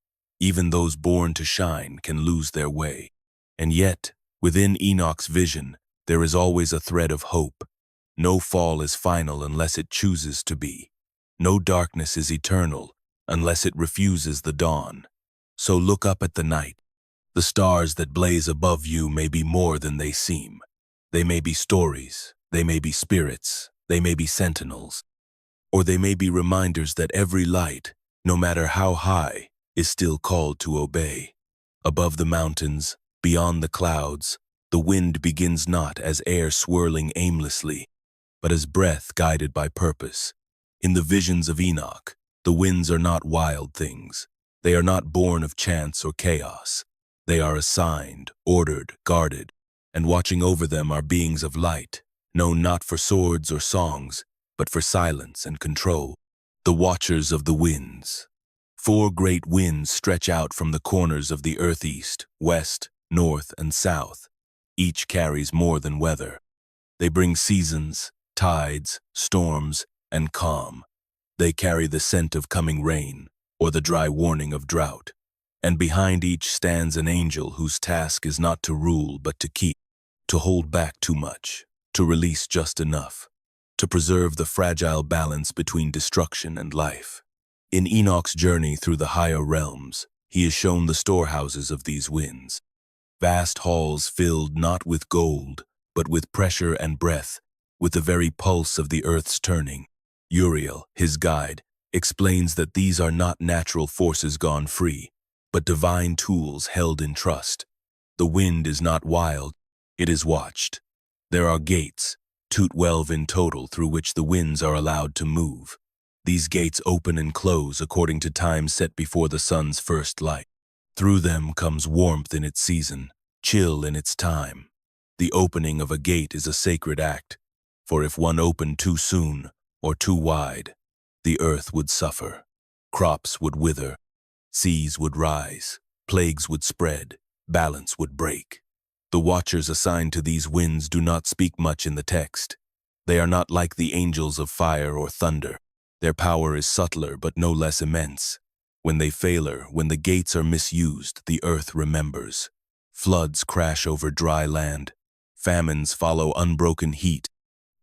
Even those born to shine can lose their way. And yet, within Enoch's vision, there is always a thread of hope. No fall is final unless it chooses to be. No darkness is eternal unless it refuses the dawn. So look up at the night. The stars that blaze above you may be more than they seem. They may be stories, they may be spirits, they may be sentinels, or they may be reminders that every light, no matter how high, is still called to obey. Above the mountains, beyond the clouds, the wind begins not as air swirling aimlessly, but as breath guided by purpose. In the visions of Enoch, the winds are not wild things. They are not born of chance or chaos. They are assigned, ordered, guarded, and watching over them are beings of light, known not for swords or songs, but for silence and control. The Watchers of the Winds. 4 great winds stretch out from the corners of the earth east, west, north, and south. Each carries more than weather. They bring seasons, tides, storms, and calm. They carry the scent of coming rain, or the dry warning of drought. And behind each stands an angel whose task is not to rule but to keep, to hold back too much, to release just enough, to preserve the fragile balance between destruction and life. In Enoch's journey through the higher realms, he is shown the storehouses of these winds. Vast halls filled not with gold, but with pressure and breath, with the very pulse of the earth's turning. Uriel, his guide, explains that these are not natural forces gone free, but divine tools held in trust. The wind is not wild, it is watched. There are gates, 12 in total, through which the winds are allowed to move. These gates open and close according to time set before the sun's first light. Through them comes warmth in its season, chill in its time. The opening of a gate is a sacred act, for if one opened too soon or too wide, the earth would suffer, crops would wither, seas would rise, plagues would spread, balance would break. The watchers assigned to these winds do not speak much in the text. They are not like the angels of fire or thunder. Their power is subtler but no less immense. When they fail, when the gates are misused, the earth remembers. Floods crash over dry land. Famines follow unbroken heat.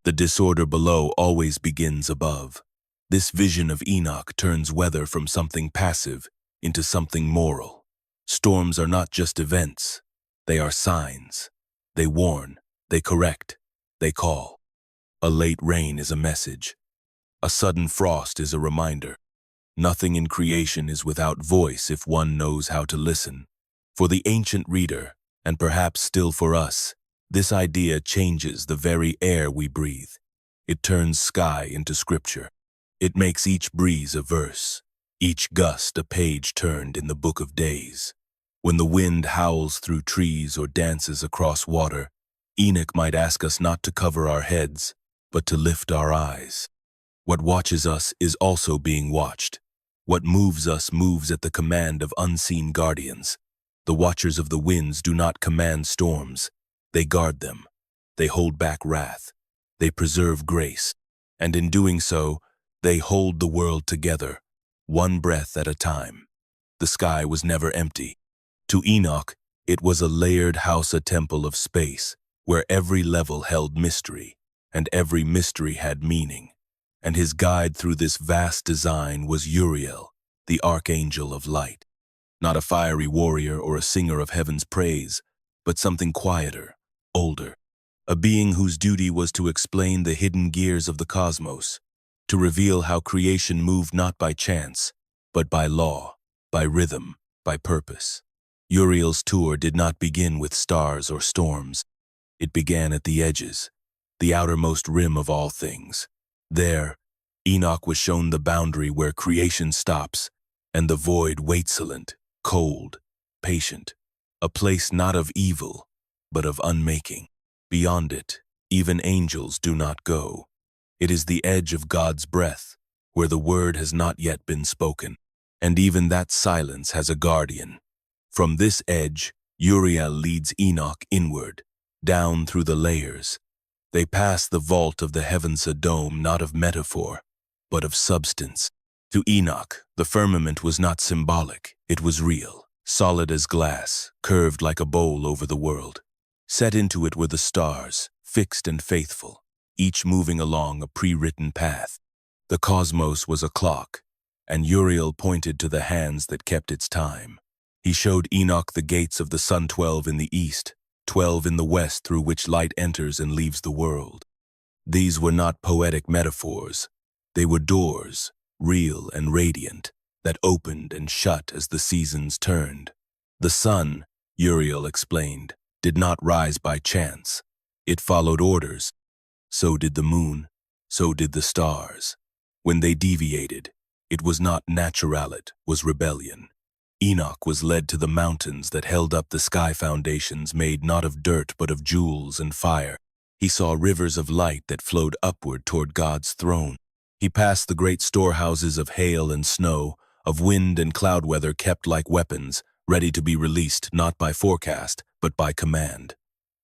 The disorder below always begins above. This vision of Enoch turns weather from something passive into something moral. Storms are not just events. They are signs. They warn, they correct, they call. A late rain is a message. A sudden frost is a reminder. Nothing in creation is without voice if one knows how to listen. For the ancient reader, and perhaps still for us, this idea changes the very air we breathe. It turns sky into scripture. It makes each breeze a verse, each gust a page turned in the book of days. When the wind howls through trees or dances across water, Enoch might ask us not to cover our heads, but to lift our eyes. What watches us is also being watched. What moves us moves at the command of unseen guardians. The watchers of the winds do not command storms. They guard them. They hold back wrath. They preserve grace. And in doing so, they hold the world together, one breath at a time. The sky was never empty. To Enoch, it was a layered house, a temple of space, where every level held mystery, and every mystery had meaning. And his guide through this vast design was Uriel, the archangel of light. Not a fiery warrior or a singer of heaven's praise, but something quieter, older. A being whose duty was to explain the hidden gears of the cosmos, to reveal how creation moved not by chance, but by law, by rhythm, by purpose. Uriel's tour did not begin with stars or storms. It began at the edges, the outermost rim of all things. There, Enoch was shown the boundary where creation stops, and the void waitsilent, cold, patient, a place not of evil, but of unmaking. Beyond it, even angels do not go. It is the edge of God's breath, where the word has not yet been spoken, and even that silence has a guardian. From this edge, Uriel leads Enoch inward, down through the layers. They pass the vault of the heavens, a dome not of metaphor, but of substance. To Enoch, the firmament was not symbolic, it was real, solid as glass, curved like a bowl over the world. Set into it were the stars, fixed and faithful, each moving along a pre-written path. The cosmos was a clock, and Uriel pointed to the hands that kept its time. He showed Enoch the gates of the sun, 12 in the east, 12 in the west, through which light enters and leaves the world. These were not poetic metaphors. They were doors, real and radiant, that opened and shut as the seasons turned. The sun, Uriel explained, did not rise by chance. It followed orders. So did the moon, so did the stars. When they deviated, it was not natural, it was rebellion. Enoch was led to the mountains that held up the sky foundations made not of dirt but of jewels and fire. He saw rivers of light that flowed upward toward God's throne. He passed the great storehouses of hail and snow, of wind and cloud weather kept like weapons, ready to be released not by forecast, but by command.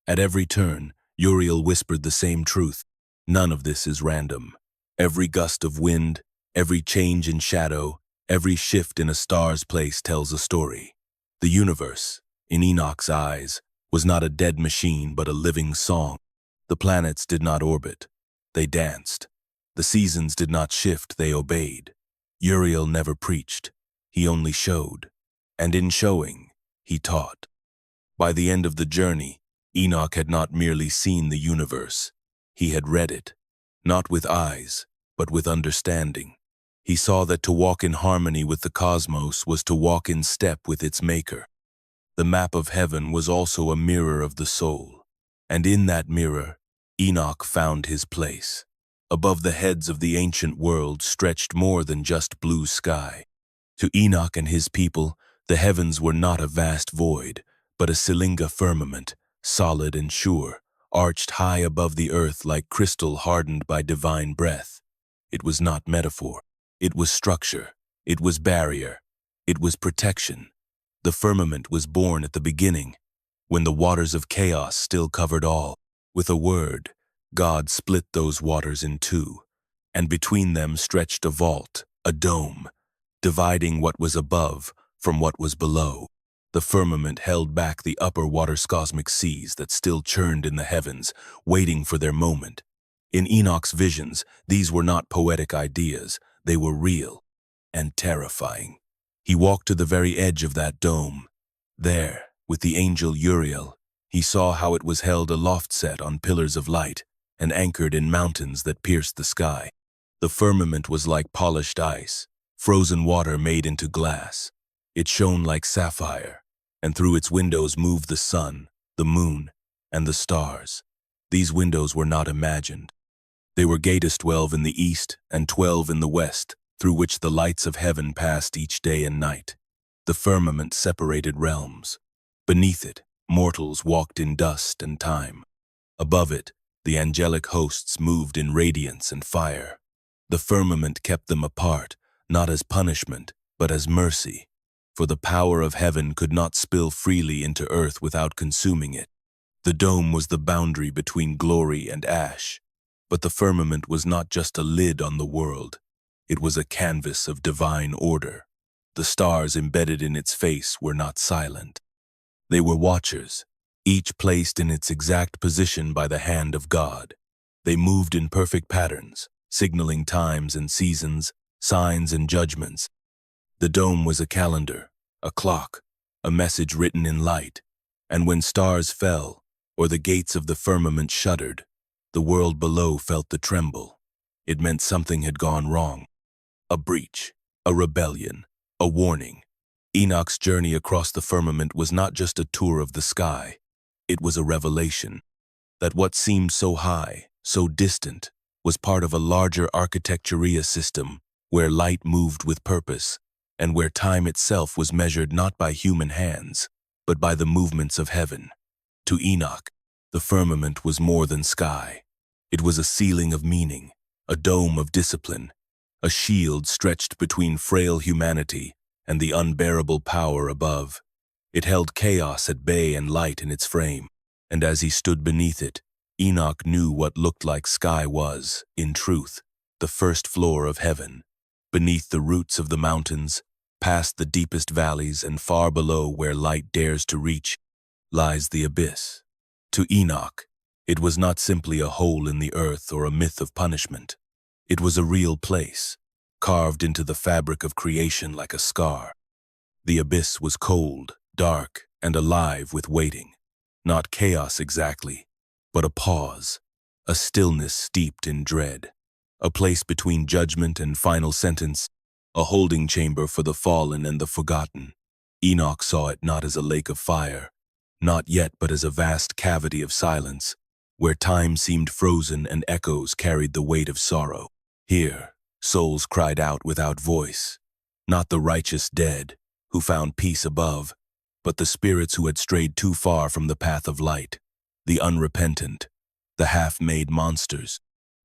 At every turn, Uriel whispered the same truth. None of this is random. Every gust of wind, every change in shadow, every shift in a star's place tells a story. The universe, in Enoch's eyes, was not a dead machine but a living song. The planets did not orbit, they danced. The seasons did not shift, they obeyed. Uriel never preached, he only showed. And in showing, he taught. By the end of the journey, Enoch had not merely seen the universe, he had read it, not with eyes, but with understanding. He saw that to walk in harmony with the cosmos was to walk in step with its maker. The map of heaven was also a mirror of the soul, and in that mirror, Enoch found his place. Above the heads of the ancient world stretched more than just blue sky. To Enoch and his people, the heavens were not a vast void, but a cylinder firmament, solid and sure, arched high above the earth like crystal hardened by divine breath. It was not metaphor. It was structure. It was barrier. It was protection. The firmament was born at the beginning, when the waters of chaos still covered all. With a word, God split those waters in two, and between them stretched a vault, a dome, dividing what was above from what was below. The firmament held back the upper water's cosmic seas that still churned in the heavens, waiting for their moment. In Enoch's visions, these were not poetic ideas, they were real and terrifying. He walked to the very edge of that dome. There, with the angel Uriel, he saw how it was held aloft set on pillars of light and anchored in mountains that pierced the sky. The firmament was like polished ice, frozen water made into glass. It shone like sapphire, and through its windows moved the sun, the moon, and the stars. These windows were not imagined. They were gates 12 in the east and 12 in the west, through which the lights of heaven passed each day and night. The firmament separated realms. Beneath it, mortals walked in dust and time. Above it, the angelic hosts moved in radiance and fire. The firmament kept them apart, not as punishment, but as mercy. For the power of heaven could not spill freely into earth without consuming it. The dome was the boundary between glory and ash. But the firmament was not just a lid on the world. It was a canvas of divine order. The stars embedded in its face were not silent. They were watchers, each placed in its exact position by the hand of God. They moved in perfect patterns, signaling times and seasons, signs and judgments. The dome was a calendar, a clock, a message written in light, and when stars fell, or the gates of the firmament shuddered, the world below felt the tremble. It meant something had gone wrong. A breach, a rebellion, a warning. Enoch's journey across the firmament was not just a tour of the sky. It was a revelation that what seemed so high, so distant, was part of a larger architectural system where light moved with purpose and where time itself was measured not by human hands, but by the movements of heaven. To Enoch, the firmament was more than sky. It was a ceiling of meaning, a dome of discipline, a shield stretched between frail humanity and the unbearable power above. It held chaos at bay and light in its frame, and as he stood beneath it, Enoch knew what looked like sky was, in truth, the first floor of heaven. Beneath the roots of the mountains, past the deepest valleys and far below where light dares to reach, lies the abyss. To Enoch, it was not simply a hole in the earth or a myth of punishment. It was a real place, carved into the fabric of creation like a scar. The abyss was cold, dark, and alive with waiting. Not chaos exactly, but a pause, a stillness steeped in dread. A place between judgment and final sentence, a holding chamber for the fallen and the forgotten. Enoch saw it not as a lake of fire, not yet but as a vast cavity of silence, where time seemed frozen and echoes carried the weight of sorrow. Here, souls cried out without voice, not the righteous dead, who found peace above, but the spirits who had strayed too far from the path of light, the unrepentant, the half-made monsters,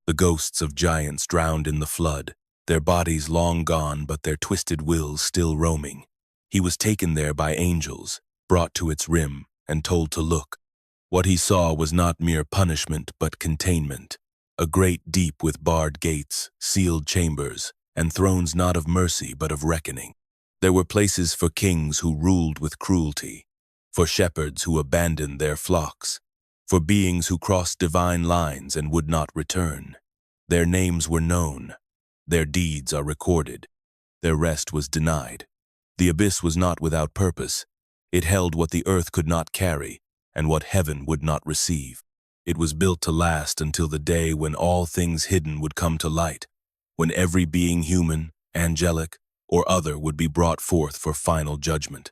the ghosts of giants drowned in the flood, their bodies long gone but their twisted wills still roaming. He was taken there by angels, brought to its rim, and told to look. What he saw was not mere punishment but containment, a great deep with barred gates, sealed chambers, and thrones not of mercy but of reckoning. There were places for kings who ruled with cruelty, for shepherds who abandoned their flocks, for beings who crossed divine lines and would not return. Their names were known, their deeds are recorded, their rest was denied. The abyss was not without purpose. It held what the earth could not carry and what heaven would not receive. It was built to last until the day when all things hidden would come to light, when every being human, angelic, or other would be brought forth for final judgment.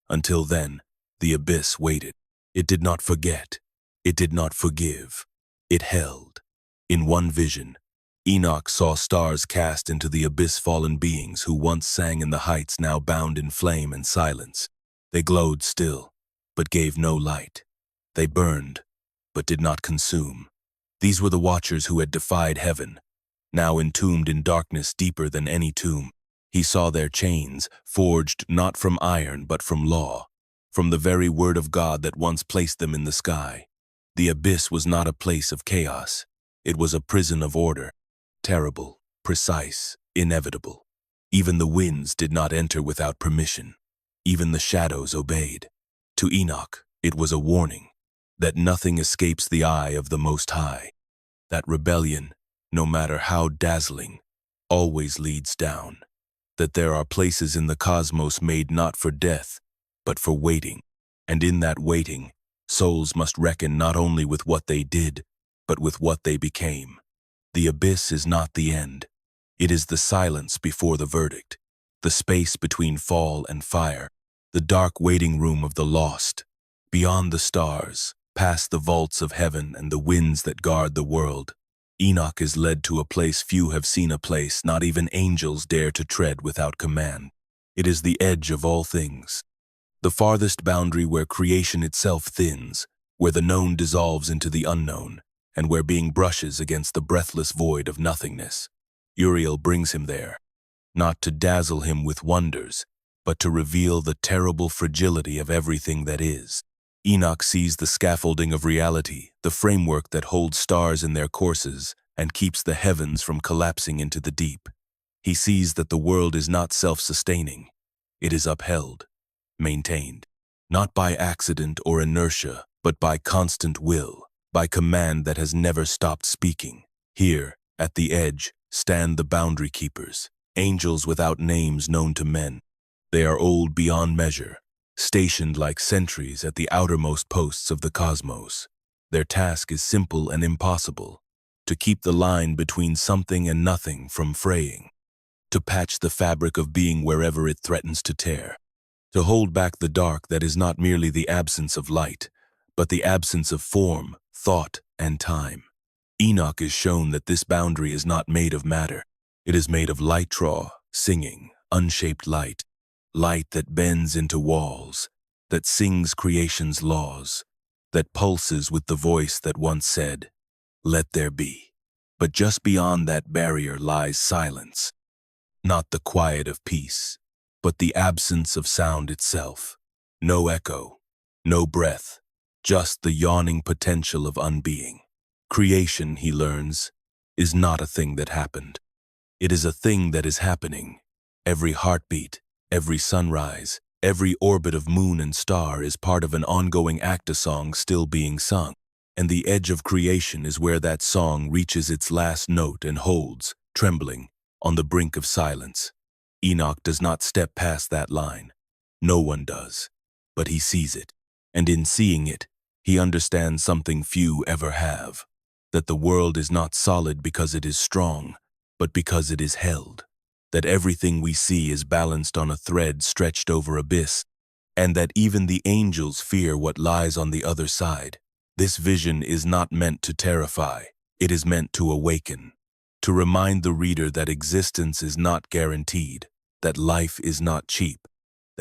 Until then, the abyss waited. It did not forget. It did not forgive. It held. In one vision, Enoch saw stars cast into the abyss, fallen beings who once sang in the heights, now bound in flame and silence. They glowed still, but gave no light. They burned, but did not consume. These were the watchers who had defied heaven, now entombed in darkness deeper than any tomb. He saw their chains, forged not from iron but from law, from the very word of God that once placed them in the sky. The abyss was not a place of chaos. It was a prison of order, terrible, precise, inevitable. Even the winds did not enter without permission. Even the shadows obeyed. To Enoch, it was a warning that nothing escapes the eye of the Most High, that rebellion, no matter how dazzling, always leads down, that there are places in the cosmos made not for death, but for waiting, and in that waiting, souls must reckon not only with what they did, but with what they became. The abyss is not the end. It is the silence before the verdict, the space between fall and fire, the dark waiting room of the lost. Beyond the stars, past the vaults of heaven and the winds that guard the world, Enoch is led to a place few have seen, a place not even angels dare to tread without command. It is the edge of all things, the farthest boundary where creation itself thins, where the known dissolves into the unknown, and where being brushes against the breathless void of nothingness. Uriel brings him there, not to dazzle him with wonders, but to reveal the terrible fragility of everything that is. Enoch sees the scaffolding of reality, the framework that holds stars in their courses and keeps the heavens from collapsing into the deep. He sees that the world is not self-sustaining. It is upheld, maintained, not by accident or inertia, but by constant will, by command that has never stopped speaking. Here, at the edge, stand the boundary keepers, angels without names known to men. They are old beyond measure, stationed like sentries at the outermost posts of the cosmos. Their task is simple and impossible: to keep the line between something and nothing from fraying, to patch the fabric of being wherever it threatens to tear, to hold back the dark that is not merely the absence of light, but the absence of form, thought, and time. Enoch is shown that this boundary is not made of matter. It is made of light traw, singing, unshaped light, light that bends into walls, that sings creation's laws, that pulses with the voice that once said, "Let there be." But just beyond that barrier lies silence, not the quiet of peace, but the absence of sound itself. No echo, no breath, just the yawning potential of unbeing. Creation, he learns, is not a thing that happened. It is a thing that is happening. Every heartbeat, every sunrise, every orbit of moon and star is part of an ongoing act-a-song still being sung, and the edge of creation is where that song reaches its last note and holds, trembling, on the brink of silence. Enoch does not step past that line. No one does, but he sees it, and in seeing it, he understands something few ever have, that the world is not solid because it is strong, but because it is held, that everything we see is balanced on a thread stretched over abyss, and that even the angels fear what lies on the other side. This vision is not meant to terrify, it is meant to awaken, to remind the reader that existence is not guaranteed, that life is not cheap,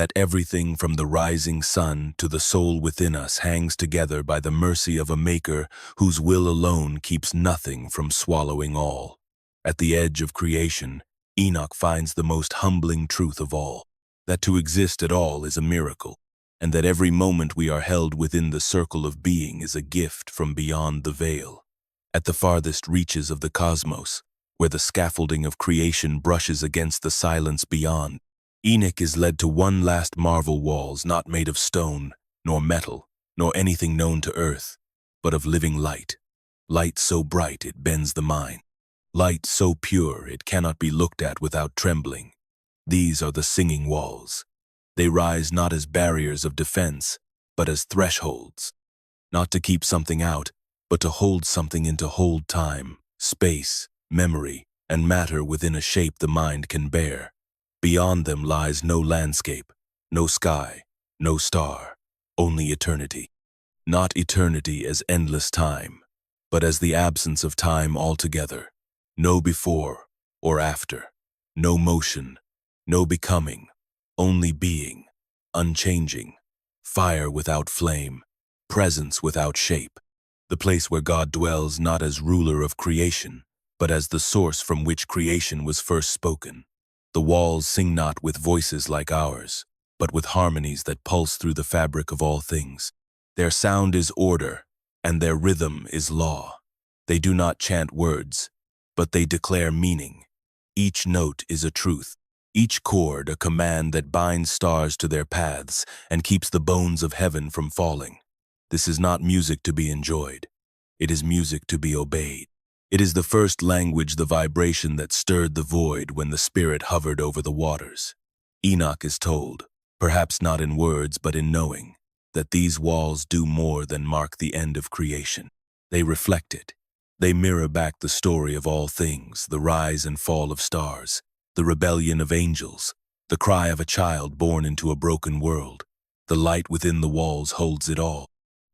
that everything from the rising sun to the soul within us hangs together by the mercy of a Maker whose will alone keeps nothing from swallowing all. At the edge of creation, Enoch finds the most humbling truth of all, that to exist at all is a miracle, and that every moment we are held within the circle of being is a gift from beyond the veil. At the farthest reaches of the cosmos, where the scaffolding of creation brushes against the silence beyond, Enoch is led to one last marvel walls not made of stone, nor metal, nor anything known to earth, but of living light. Light so bright it bends the mind. Light so pure it cannot be looked at without trembling. These are the singing walls. They rise not as barriers of defense, but as thresholds. Not to keep something out, but to hold something in, to hold time, space, memory, and matter within a shape the mind can bear. Beyond them lies no landscape, no sky, no star, only eternity. Not eternity as endless time, but as the absence of time altogether. No before or after, no motion, no becoming, only being, unchanging, fire without flame, presence without shape, the place where God dwells not as ruler of creation, but as the source from which creation was first spoken. The walls sing not with voices like ours, but with harmonies that pulse through the fabric of all things. Their sound is order, and their rhythm is law. They do not chant words, but they declare meaning. Each note is a truth, each chord a command that binds stars to their paths and keeps the bones of heaven from falling. This is not music to be enjoyed. It is music to be obeyed. It is the first language, the vibration that stirred the void when the Spirit hovered over the waters. Enoch is told, perhaps not in words but in knowing, that these walls do more than mark the end of creation. They reflect it. They mirror back the story of all things, the rise and fall of stars, the rebellion of angels, the cry of a child born into a broken world. The light within the walls holds it all,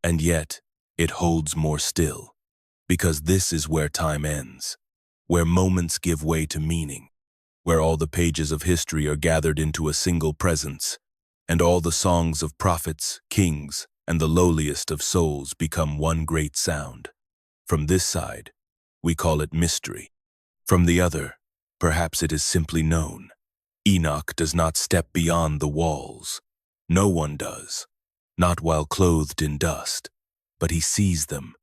and yet it holds more still. Because this is where time ends, where moments give way to meaning, where all the pages of history are gathered into a single presence, and all the songs of prophets, kings, and the lowliest of souls become one great sound. From this side, we call it mystery. From the other, perhaps it is simply known. Enoch does not step beyond the walls. No one does, not while clothed in dust, but he sees them,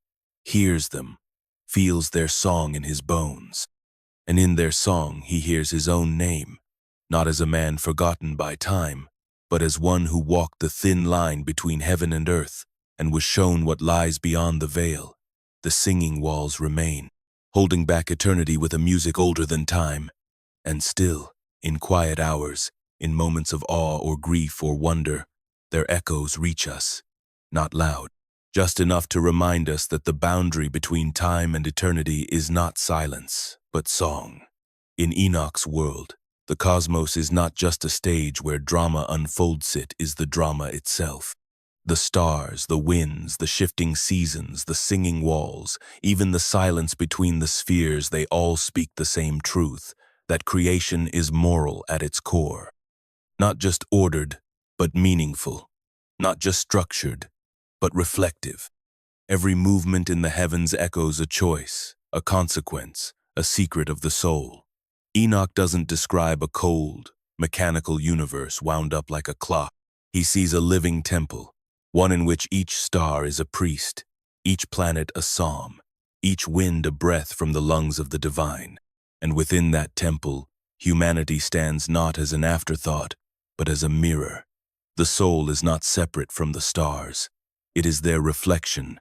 hears them, feels their song in his bones. And in their song he hears his own name, not as a man forgotten by time, but as one who walked the thin line between heaven and earth and was shown what lies beyond the veil. The singing walls remain, holding back eternity with a music older than time. And still, in quiet hours, in moments of awe or grief or wonder, their echoes reach us, not loud, just enough to remind us that the boundary between time and eternity is not silence, but song. In Enoch's world, the cosmos is not just a stage where drama unfolds, it is the drama itself. The stars, the winds, the shifting seasons, the singing walls, even the silence between the spheres, they all speak the same truth, that creation is moral at its core. Not just ordered, but meaningful. Not just structured, but reflective. Every movement in the heavens echoes a choice, a consequence, a secret of the soul. Enoch doesn't describe a cold, mechanical universe wound up like a clock. He sees a living temple, one in which each star is a priest, each planet a psalm, each wind a breath from the lungs of the divine. And within that temple, humanity stands not as an afterthought, but as a mirror. The soul is not separate from the stars. It is their reflection.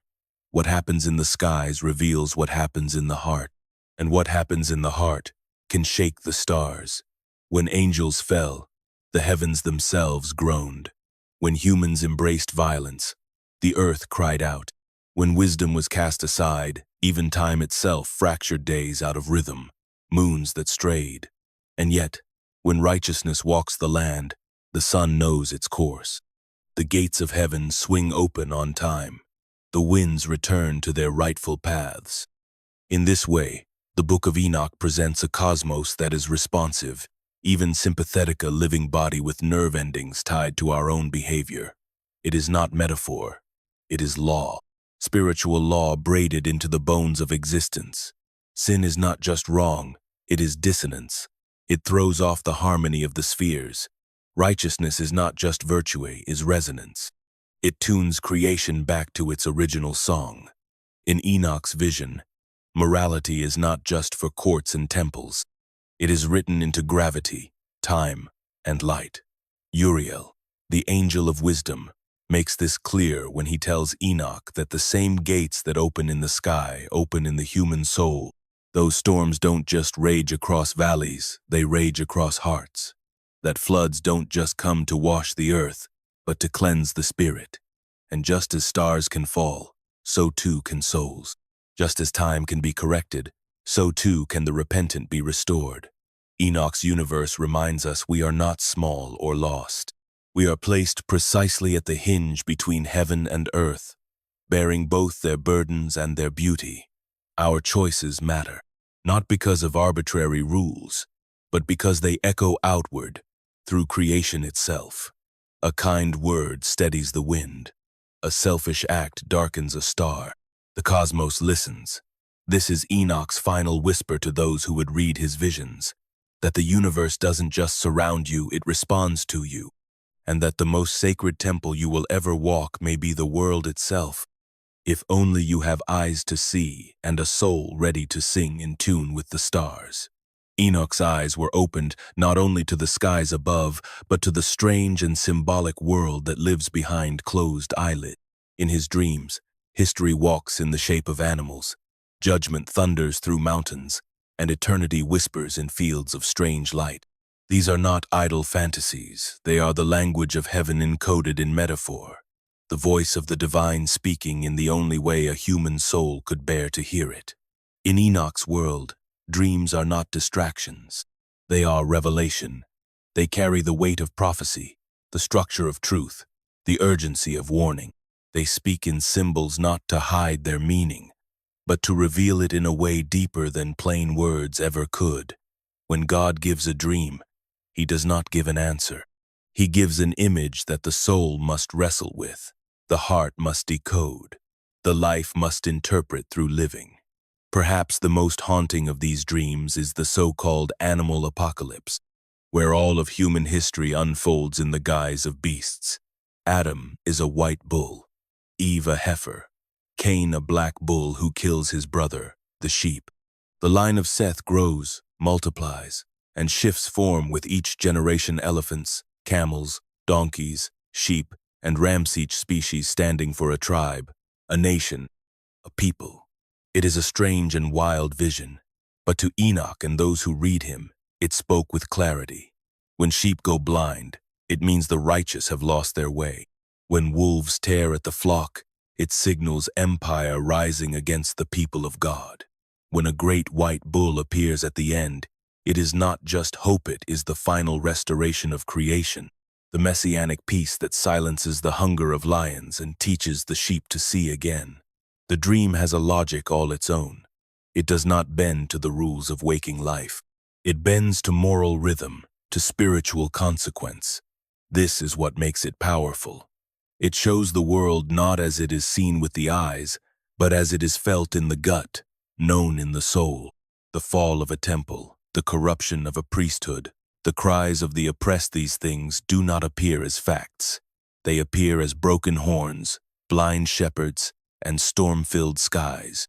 What happens in the skies reveals what happens in the heart, and what happens in the heart can shake the stars. When angels fell, the heavens themselves groaned. When humans embraced violence, the earth cried out. When wisdom was cast aside, even time itself fractured days out of rhythm, moons that strayed. And yet, when righteousness walks the land, the sun knows its course. The gates of heaven swing open on time. The winds return to their rightful paths. In this way, the Book of Enoch presents a cosmos that is responsive, even sympathetic, a living body with nerve endings tied to our own behavior. It is not metaphor. It is law. Spiritual law braided into the bones of existence. Sin is not just wrong, it is dissonance. It throws off the harmony of the spheres. Righteousness is not just virtue, it is resonance. It tunes creation back to its original song. In Enoch's vision, morality is not just for courts and temples. It is written into gravity, time, and light. Uriel, the angel of wisdom, makes this clear when he tells Enoch that the same gates that open in the sky open in the human soul. Those storms don't just rage across valleys, they rage across hearts. That floods don't just come to wash the earth, but to cleanse the spirit. And just as stars can fall, so too can souls. Just as time can be corrected, so too can the repentant be restored. Enoch's universe reminds us we are not small or lost. We are placed precisely at the hinge between heaven and earth, bearing both their burdens and their beauty. Our choices matter, not because of arbitrary rules, but because they echo outward through creation itself. A kind word steadies the wind. A selfish act darkens a star. The cosmos listens. This is Enoch's final whisper to those who would read his visions, that the universe doesn't just surround you, it responds to you, and that the most sacred temple you will ever walk may be the world itself, if only you have eyes to see and a soul ready to sing in tune with the stars. Enoch's eyes were opened not only to the skies above, but to the strange and symbolic world that lives behind closed eyelids. In his dreams, history walks in the shape of animals, judgment thunders through mountains, and eternity whispers in fields of strange light. These are not idle fantasies, they are the language of heaven encoded in metaphor, the voice of the divine speaking in the only way a human soul could bear to hear it. In Enoch's world, dreams are not distractions. They are revelation. They carry the weight of prophecy, the structure of truth, the urgency of warning. They speak in symbols not to hide their meaning, but to reveal it in a way deeper than plain words ever could. When God gives a dream, He does not give an answer. He gives an image that the soul must wrestle with, the heart must decode, the life must interpret through living. Perhaps the most haunting of these dreams is the so-called animal apocalypse, where all of human history unfolds in the guise of beasts. Adam is a white bull, Eve a heifer, Cain a black bull who kills his brother, the sheep. The line of Seth grows, multiplies, and shifts form with each generation. Elephants, camels, donkeys, sheep, and rams, each species standing for a tribe, a nation, a people. It is a strange and wild vision, but to Enoch and those who read him, it spoke with clarity. When sheep go blind, it means the righteous have lost their way. When wolves tear at the flock, it signals empire rising against the people of God. When a great white bull appears at the end, it is not just hope, it is the final restoration of creation, the messianic peace that silences the hunger of lions and teaches the sheep to see again. The dream has a logic all its own. It does not bend to the rules of waking life. It bends to moral rhythm, to spiritual consequence. This is what makes it powerful. It shows the world not as it is seen with the eyes, but as it is felt in the gut, known in the soul. The fall of a temple, the corruption of a priesthood, the cries of the oppressed, these things do not appear as facts. They appear as broken horns, blind shepherds, and storm-filled skies.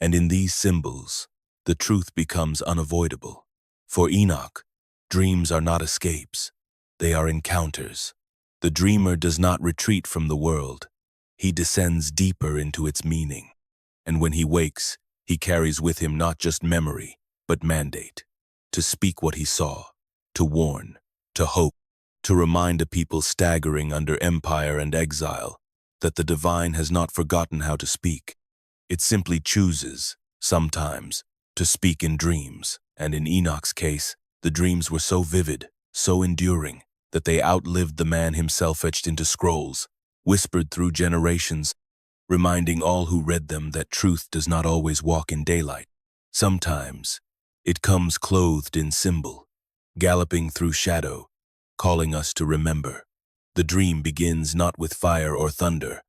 And in these symbols, the truth becomes unavoidable. For Enoch, dreams are not escapes. They are encounters. The dreamer does not retreat from the world. He descends deeper into its meaning. And when he wakes, he carries with him not just memory, but mandate. To speak what he saw, to warn, to hope, to remind a people staggering under empire and exile that the divine has not forgotten how to speak. It simply chooses, sometimes, to speak in dreams, and in Enoch's case, the dreams were so vivid, so enduring, that they outlived the man himself, etched into scrolls, whispered through generations, reminding all who read them that truth does not always walk in daylight. Sometimes, it comes clothed in symbol. galloping through shadow, calling us to remember. The dream begins not with fire or thunder,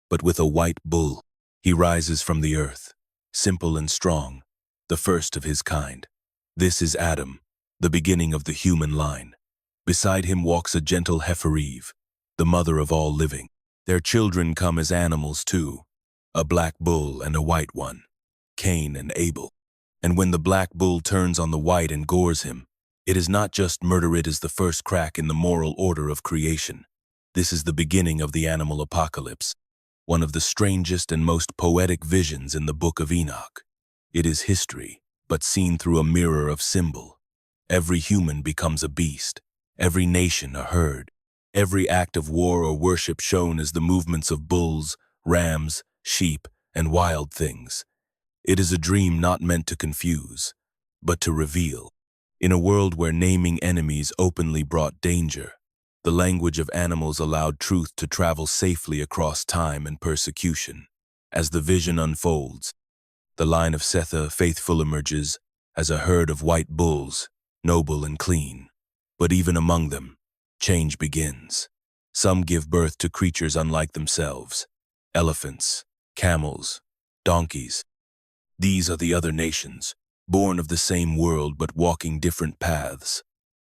but with a white bull. He rises from the earth, simple and strong, the first of his kind. This is Adam, the beginning of the human line. Beside him walks a gentle heifer Eve, the mother of all living. Their children come as animals too, a black bull and a white one, Cain and Abel. And when the black bull turns on the white and gores him, it is not just murder, it is the first crack in the moral order of creation. This is the beginning of the animal apocalypse, one of the strangest and most poetic visions in the Book of Enoch. It is history, but seen through a mirror of symbol. Every human becomes a beast, every nation a herd, every act of war or worship shown as the movements of bulls, rams, sheep, and wild things. It is a dream not meant to confuse, but to reveal. In a world where naming enemies openly brought danger, the language of animals allowed truth to travel safely across time and persecution. As the vision unfolds, the line of Setha faithful emerges as a herd of white bulls, noble and clean. But even among them, change begins. Some give birth to creatures unlike themselves: elephants, camels, donkeys. These are the other nations, born of the same world but walking different paths.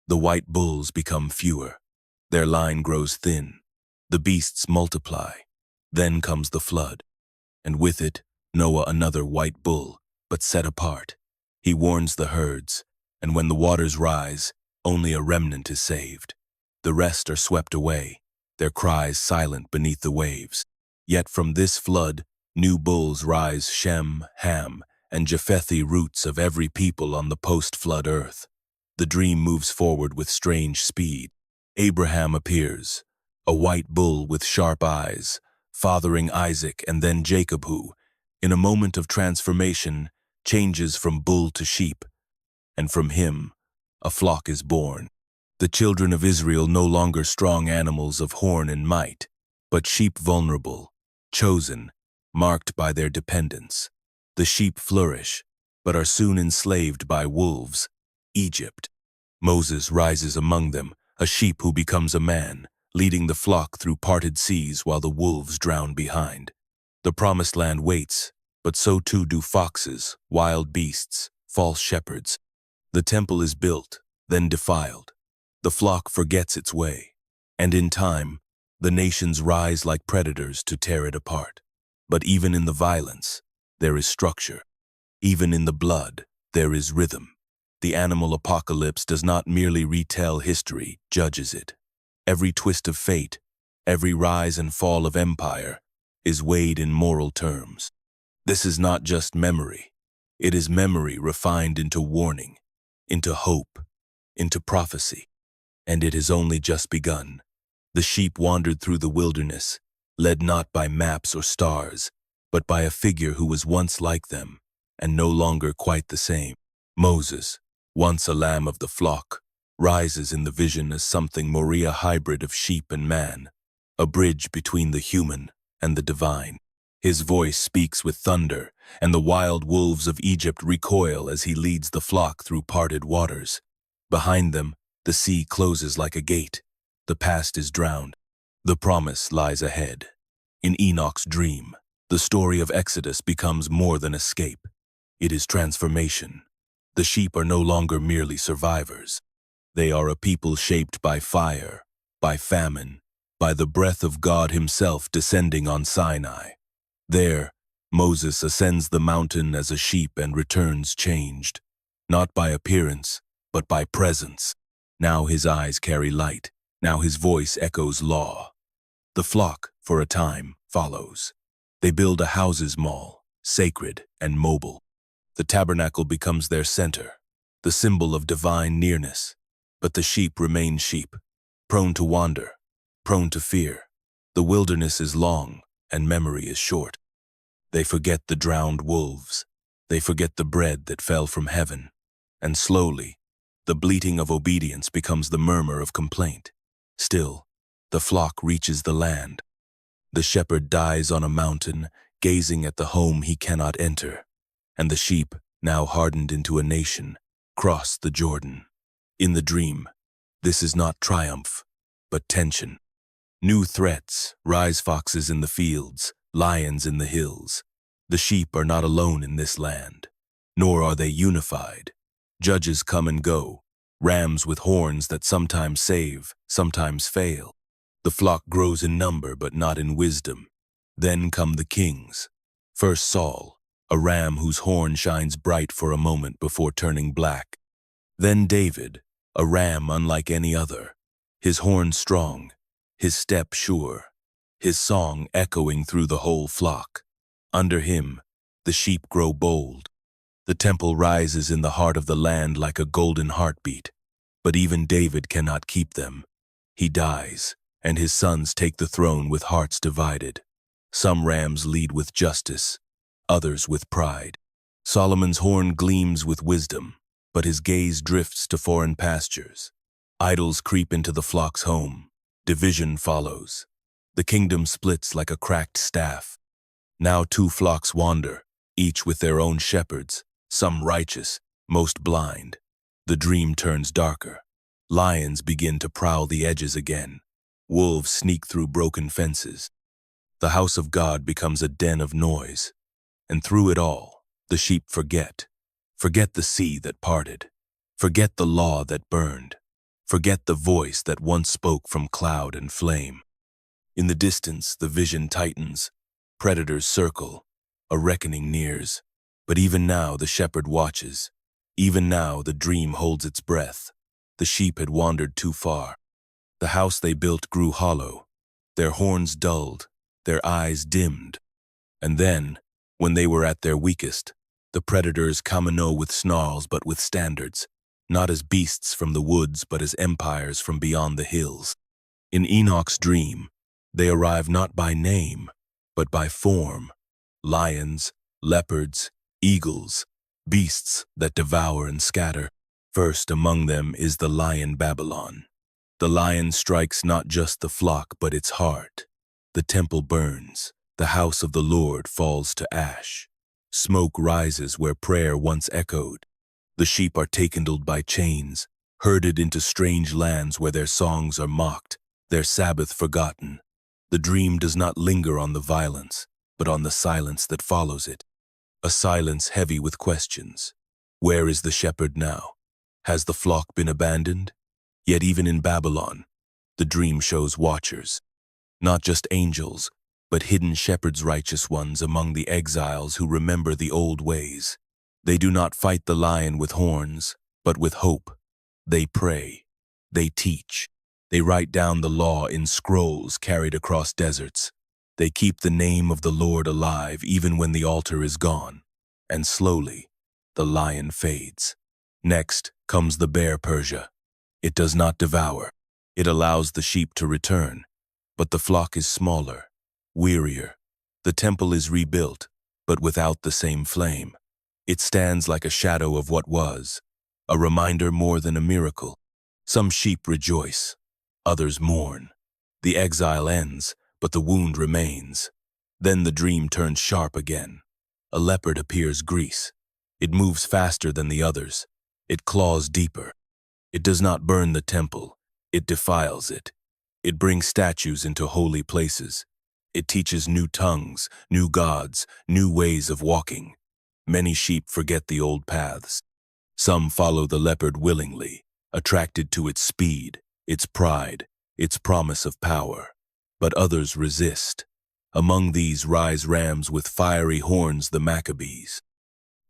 The white bulls become fewer. Their line grows thin. The beasts multiply. Then comes the flood, and with it, Noah, another white bull, but set apart. He warns the herds, and when the waters rise, only a remnant is saved. The rest are swept away, their cries silent beneath the waves. Yet from this flood, new bulls rise: Shem, Ham, and Japhethi, roots of every people on the post-flood earth. The dream moves forward with strange speed. Abraham appears, a white bull with sharp eyes, fathering Isaac and then Jacob, who, in a moment of transformation, changes from bull to sheep, and from him, a flock is born. The children of Israel no longer strong animals of horn and might, but sheep vulnerable, chosen, marked by their dependence. The sheep flourish, but are soon enslaved by wolves, Egypt. Moses rises among them, a sheep who becomes a man, leading the flock through parted seas while the wolves drown behind. The promised land waits, but so too do foxes, wild beasts, false shepherds. The temple is built, then defiled. The flock forgets its way, and in time, the nations rise like predators to tear it apart. But even in the violence, there is structure. Even in the blood, there is rhythm. The animal apocalypse does not merely retell history, judges it. Every twist of fate, every rise and fall of empire, is weighed in moral terms. This is not just memory. It is memory refined into warning, into hope, into prophecy. And it has only just begun. The sheep wandered through the wilderness, led not by maps or stars, but by a figure who was once like them, and no longer quite the same. Moses, once a lamb of the flock, rises in the vision as something more, a hybrid of sheep and man, a bridge between the human and the divine. His voice speaks with thunder, and the wild wolves of Egypt recoil as he leads the flock through parted waters. Behind them, the sea closes like a gate. The past is drowned. The promise lies ahead. In Enoch's dream, the story of Exodus becomes more than escape. It is transformation. The sheep are no longer merely survivors. They are a people shaped by fire, by famine, by the breath of God himself descending on Sinai. There, Moses ascends the mountain as a sheep and returns changed, not by appearance, but by presence. Now his eyes carry light. Now his voice echoes law. The flock, for a time, follows. They build a houses mall, sacred and mobile. The tabernacle becomes their center, the symbol of divine nearness. But the sheep remain sheep, prone to wander, prone to fear. The wilderness is long, and memory is short. They forget the drowned wolves. They forget the bread that fell from heaven. And slowly, the bleating of obedience becomes the murmur of complaint. Still, the flock reaches the land. The shepherd dies on a mountain, gazing at the home he cannot enter. And the sheep, now hardened into a nation, cross the Jordan. In the dream, this is not triumph, but tension. New threats rise: foxes in the fields, lions in the hills. The sheep are not alone in this land, nor are they unified. Judges come and go, rams with horns that sometimes save, sometimes fail. The flock grows in number but not in wisdom. Then come the kings. First Saul, a ram whose horn shines bright for a moment before turning black. Then David, a ram unlike any other, his horn strong, his step sure, his song echoing through the whole flock. Under him, the sheep grow bold. The temple rises in the heart of the land like a golden heartbeat. But even David cannot keep them. He dies, and his sons take the throne with hearts divided. Some rams lead with justice, others with pride. Solomon's horn gleams with wisdom, but his gaze drifts to foreign pastures. Idols creep into the flock's home. Division follows. The kingdom splits like a cracked staff. Now two flocks wander, each with their own shepherds, some righteous, most blind. The dream turns darker. Lions begin to prowl the edges again. Wolves sneak through broken fences. The house of God becomes a den of noise. And through it all, the sheep forget. Forget the sea that parted. Forget the law that burned. Forget the voice that once spoke from cloud and flame. In the distance, the vision tightens. Predators circle. A reckoning nears. But even now, the shepherd watches. Even now, the dream holds its breath. The sheep had wandered too far. The house they built grew hollow. Their horns dulled. Their eyes dimmed. And then, when they were at their weakest, the predators come with snarls but with standards, not as beasts from the woods but as empires from beyond the hills. In Enoch's dream, they arrive not by name, but by form. Lions, leopards, eagles, beasts that devour and scatter. First among them is the lion Babylon. The lion strikes not just the flock but its heart. The temple burns. The house of the Lord falls to ash. Smoke rises where prayer once echoed. The sheep are taken by chains, herded into strange lands where their songs are mocked, their Sabbath forgotten. The dream does not linger on the violence, but on the silence that follows it. A silence heavy with questions. Where is the shepherd now? Has the flock been abandoned? Yet even in Babylon, the dream shows watchers. Not just angels, but hidden shepherds, righteous ones among the exiles who remember the old ways. They do not fight the lion with horns, but with hope. They pray. They teach. They write down the law in scrolls carried across deserts. They keep the name of the Lord alive even when the altar is gone. And slowly, the lion fades. Next comes the bear Persia. It does not devour. It allows the sheep to return. But the flock is smaller, wearier. The temple is rebuilt, but without the same flame. It stands like a shadow of what was, a reminder more than a miracle. Some sheep rejoice, others mourn. The exile ends, but the wound remains. Then the dream turns sharp again. A leopard appears Greece. It moves faster than the others. It claws deeper. It does not burn the temple. It defiles it. It brings statues into holy places. It teaches new tongues, new gods, new ways of walking. Many sheep forget the old paths. Some follow the leopard willingly, attracted to its speed, its pride, its promise of power. But others resist. Among these rise rams with fiery horns, the Maccabees.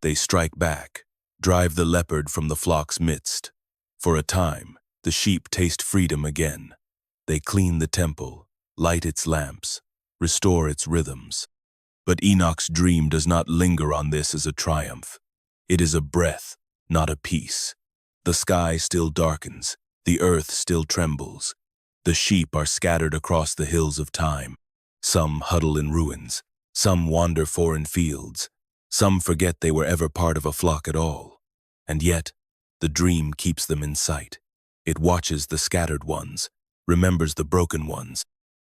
They strike back, drive the leopard from the flock's midst. For a time, the sheep taste freedom again. They clean the temple, light its lamps, restore its rhythms. But Enoch's dream does not linger on this as a triumph. It is a breath, not a peace. The sky still darkens, the earth still trembles. The sheep are scattered across the hills of time. Some huddle in ruins, some wander foreign fields, some forget they were ever part of a flock at all. And yet, the dream keeps them in sight. It watches the scattered ones, remembers the broken ones.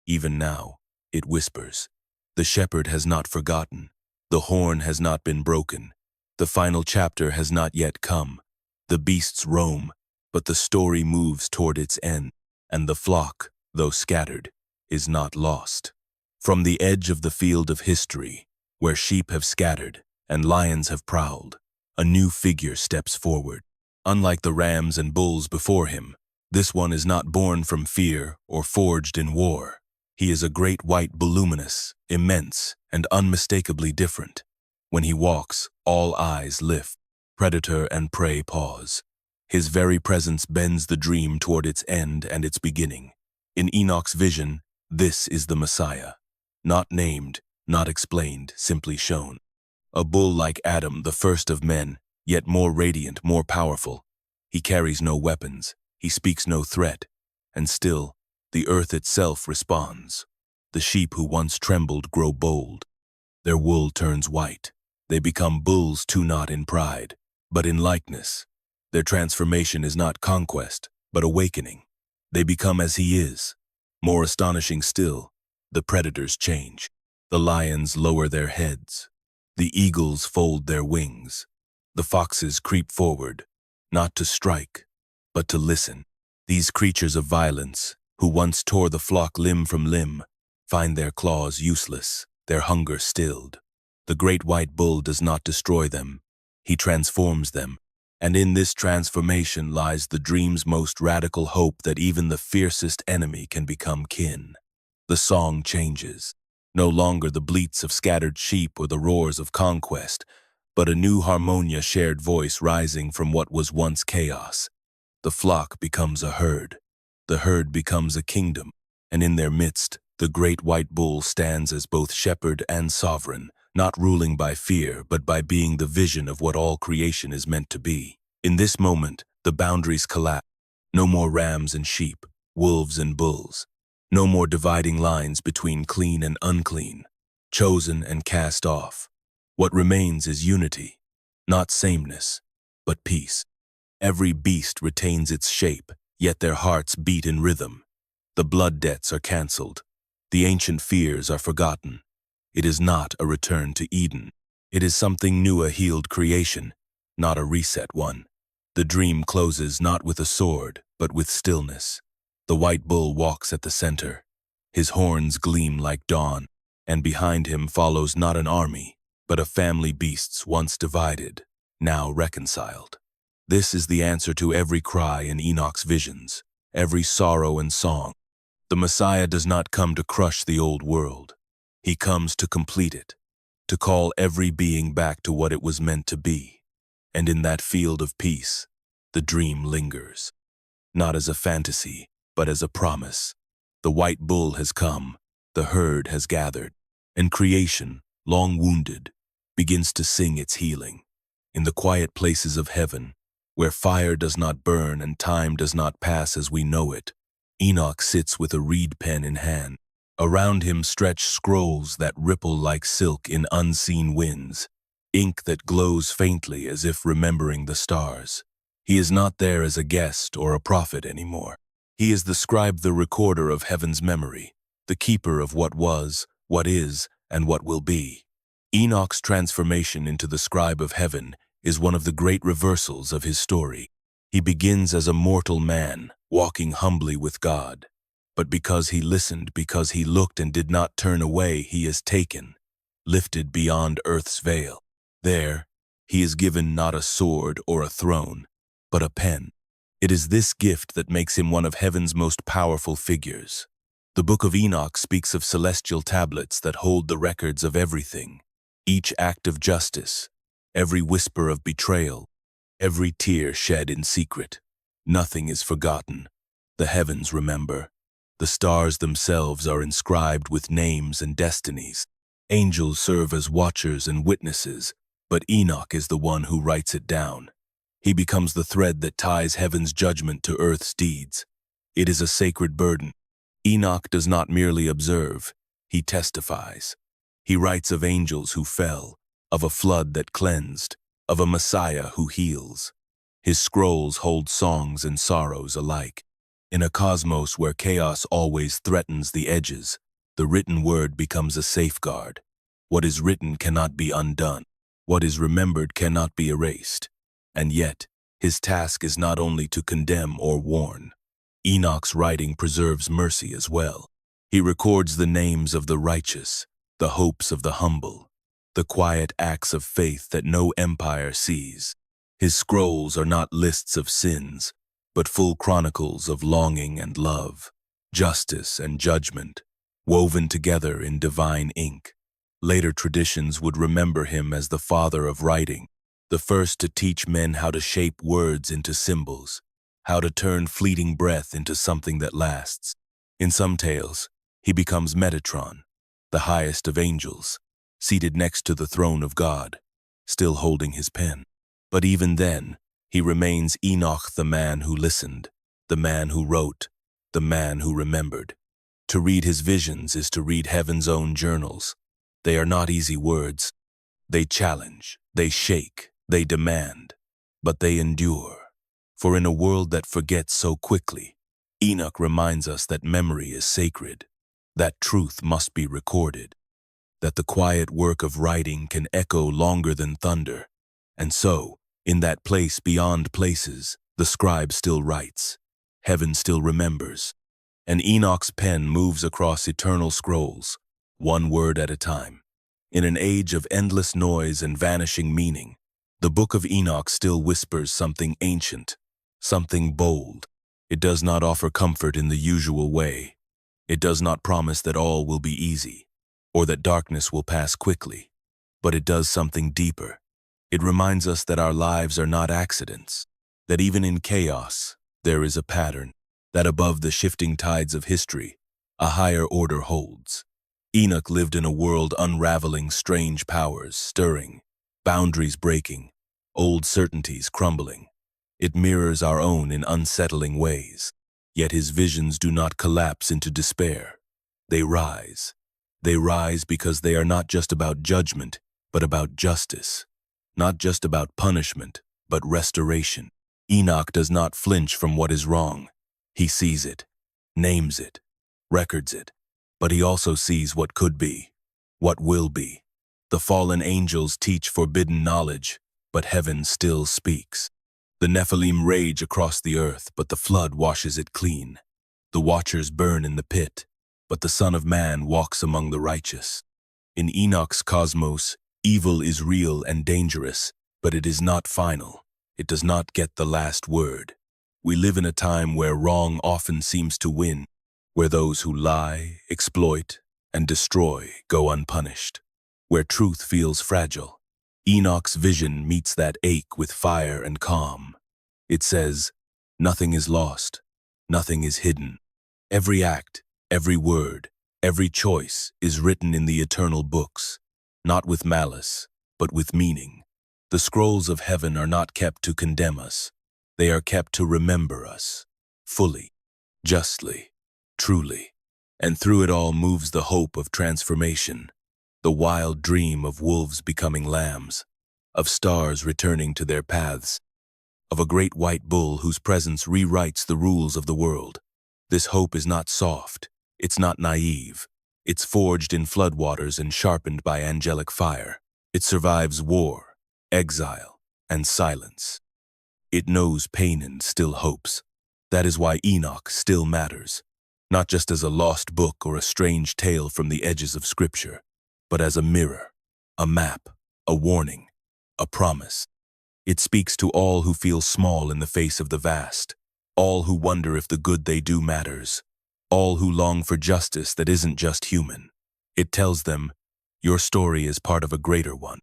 Even now, it whispers. The shepherd has not forgotten. The horn has not been broken. The final chapter has not yet come. The beasts roam, but the story moves toward its end, and the flock, though scattered, is not lost. From the edge of the field of history, where sheep have scattered and lions have prowled, a new figure steps forward. Unlike the rams and bulls before him, this one is not born from fear or forged in war. He is a great white, voluminous, immense, and unmistakably different. When he walks, all eyes lift. Predator and prey pause. His very presence bends the dream toward its end and its beginning. In Enoch's vision, this is the Messiah. Not named, not explained, simply shown. A bull like Adam, the first of men, yet more radiant, more powerful. He carries no weapons, he speaks no threat, and still, the earth itself responds. The sheep who once trembled grow bold. Their wool turns white. They become bulls too, not in pride, but in likeness. Their transformation is not conquest, but awakening. They become as he is. More astonishing still, the predators change. The lions lower their heads. The eagles fold their wings. The foxes creep forward, not to strike, but to listen. These creatures of violence, who once tore the flock limb from limb, find their claws useless, their hunger stilled. The great white bull does not destroy them. He transforms them, and in this transformation lies the dream's most radical hope that even the fiercest enemy can become kin. The song changes. No longer the bleats of scattered sheep or the roars of conquest, but a new harmonia, shared voice rising from what was once chaos. The flock becomes a herd. The herd becomes a kingdom, and in their midst, the great white bull stands as both shepherd and sovereign, not ruling by fear, but by being the vision of what all creation is meant to be. In this moment, the boundaries collapse. No more rams and sheep, wolves and bulls. No more dividing lines between clean and unclean, chosen and cast off. What remains is unity, not sameness, but peace. Every beast retains its shape, yet their hearts beat in rhythm. The blood debts are cancelled. The ancient fears are forgotten. It is not a return to Eden. It is something new, a healed creation, not a reset one. The dream closes not with a sword, but with stillness. The white bull walks at the center. His horns gleam like dawn, and behind him follows not an army, but a family beasts once divided, now reconciled. This is the answer to every cry in Enoch's visions, every sorrow and song. The Messiah does not come to crush the old world. He comes to complete it, to call every being back to what it was meant to be. And in that field of peace, the dream lingers, not as a fantasy, but as a promise. The white bull has come, the herd has gathered, and creation, long wounded, begins to sing its healing. In the quiet places of heaven, where fire does not burn and time does not pass as we know it, Enoch sits with a reed pen in hand. Around him stretch scrolls that ripple like silk in unseen winds, ink that glows faintly as if remembering the stars. He is not there as a guest or a prophet anymore. He is the scribe, the recorder of heaven's memory, the keeper of what was, what is, and what will be. Enoch's transformation into the scribe of heaven is one of the great reversals of his story. He begins as a mortal man, walking humbly with God. But because he listened, because he looked and did not turn away, he is taken, lifted beyond earth's veil. There, he is given not a sword or a throne, but a pen. It is this gift that makes him one of heaven's most powerful figures. The Book of Enoch speaks of celestial tablets that hold the records of everything, each act of justice, every whisper of betrayal, every tear shed in secret. Nothing is forgotten. The heavens remember. The stars themselves are inscribed with names and destinies. Angels serve as watchers and witnesses, but Enoch is the one who writes it down. He becomes the thread that ties heaven's judgment to earth's deeds. It is a sacred burden. Enoch does not merely observe, he testifies. He writes of angels who fell, of a flood that cleansed, of a Messiah who heals. His scrolls hold songs and sorrows alike. In a cosmos where chaos always threatens the edges, the written word becomes a safeguard. What is written cannot be undone. What is remembered cannot be erased. And yet, His task is not only to condemn or warn. Enoch's writing preserves mercy as well. He records the names of the righteous, the hopes of the humble, the quiet acts of faith that no empire sees. His scrolls are not lists of sins, but full chronicles of longing and love, justice and judgment, woven together in divine ink. Later traditions would remember him as the father of writing, the first to teach men how to shape words into symbols, how to turn fleeting breath into something that lasts. In some tales, he becomes Metatron, the highest of angels, seated next to the throne of God, still holding his pen. But even then, he remains Enoch, the man who listened, the man who wrote, the man who remembered. To read his visions is to read heaven's own journals. They are not easy words. They challenge, they shake, they demand, but they endure. For in a world that forgets so quickly, Enoch reminds us that memory is sacred, that truth must be recorded, that the quiet work of writing can echo longer than thunder. And so, in that place beyond places, the scribe still writes, heaven still remembers, and Enoch's pen moves across eternal scrolls, one word at a time. In an age of endless noise and vanishing meaning, the Book of Enoch still whispers something ancient, something bold. It does not offer comfort in the usual way. It does not promise that all will be easy, or that darkness will pass quickly, but it does something deeper. It reminds us that our lives are not accidents, that even in chaos, there is a pattern, that above the shifting tides of history, a higher order holds. Enoch lived in a world unraveling, strange powers stirring, boundaries breaking, old certainties crumbling. It mirrors our own in unsettling ways, yet his visions do not collapse into despair. They rise. They rise because they are not just about judgment, but about justice. Not just about punishment, but restoration. Enoch does not flinch from what is wrong. He sees it, names it, records it, but he also sees what could be, what will be. The fallen angels teach forbidden knowledge, but heaven still speaks. The Nephilim rage across the earth, but the flood washes it clean. The watchers burn in the pit, but the Son of Man walks among the righteous. In Enoch's cosmos, evil is real and dangerous, but it is not final. It does not get the last word. We live in a time where wrong often seems to win, where those who lie, exploit, and destroy go unpunished, where truth feels fragile. Enoch's vision meets that ache with fire and calm. It says, nothing is lost, nothing is hidden. Every act, every word, every choice is written in the eternal books, not with malice, but with meaning. The scrolls of heaven are not kept to condemn us. They are kept to remember us, fully, justly, truly. And through it all moves the hope of transformation, the wild dream of wolves becoming lambs, of stars returning to their paths, of a great white bull whose presence rewrites the rules of the world. This hope is not soft, it's not naive. It's forged in floodwaters and sharpened by angelic fire. It survives war, exile, and silence. It knows pain and still hopes. That is why Enoch still matters, not just as a lost book or a strange tale from the edges of Scripture, but as a mirror, a map, a warning, a promise. It speaks to all who feel small in the face of the vast, all who wonder if the good they do matters, all who long for justice that isn't just human. It tells them, your story is part of a greater one.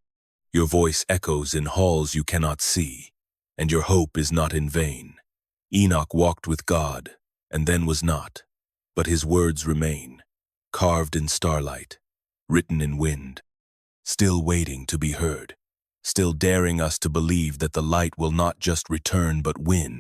Your voice echoes in halls you cannot see, and your hope is not in vain. Enoch walked with God, and then was not, but his words remain, carved in starlight, written in wind, still waiting to be heard, still daring us to believe that the light will not just return but win.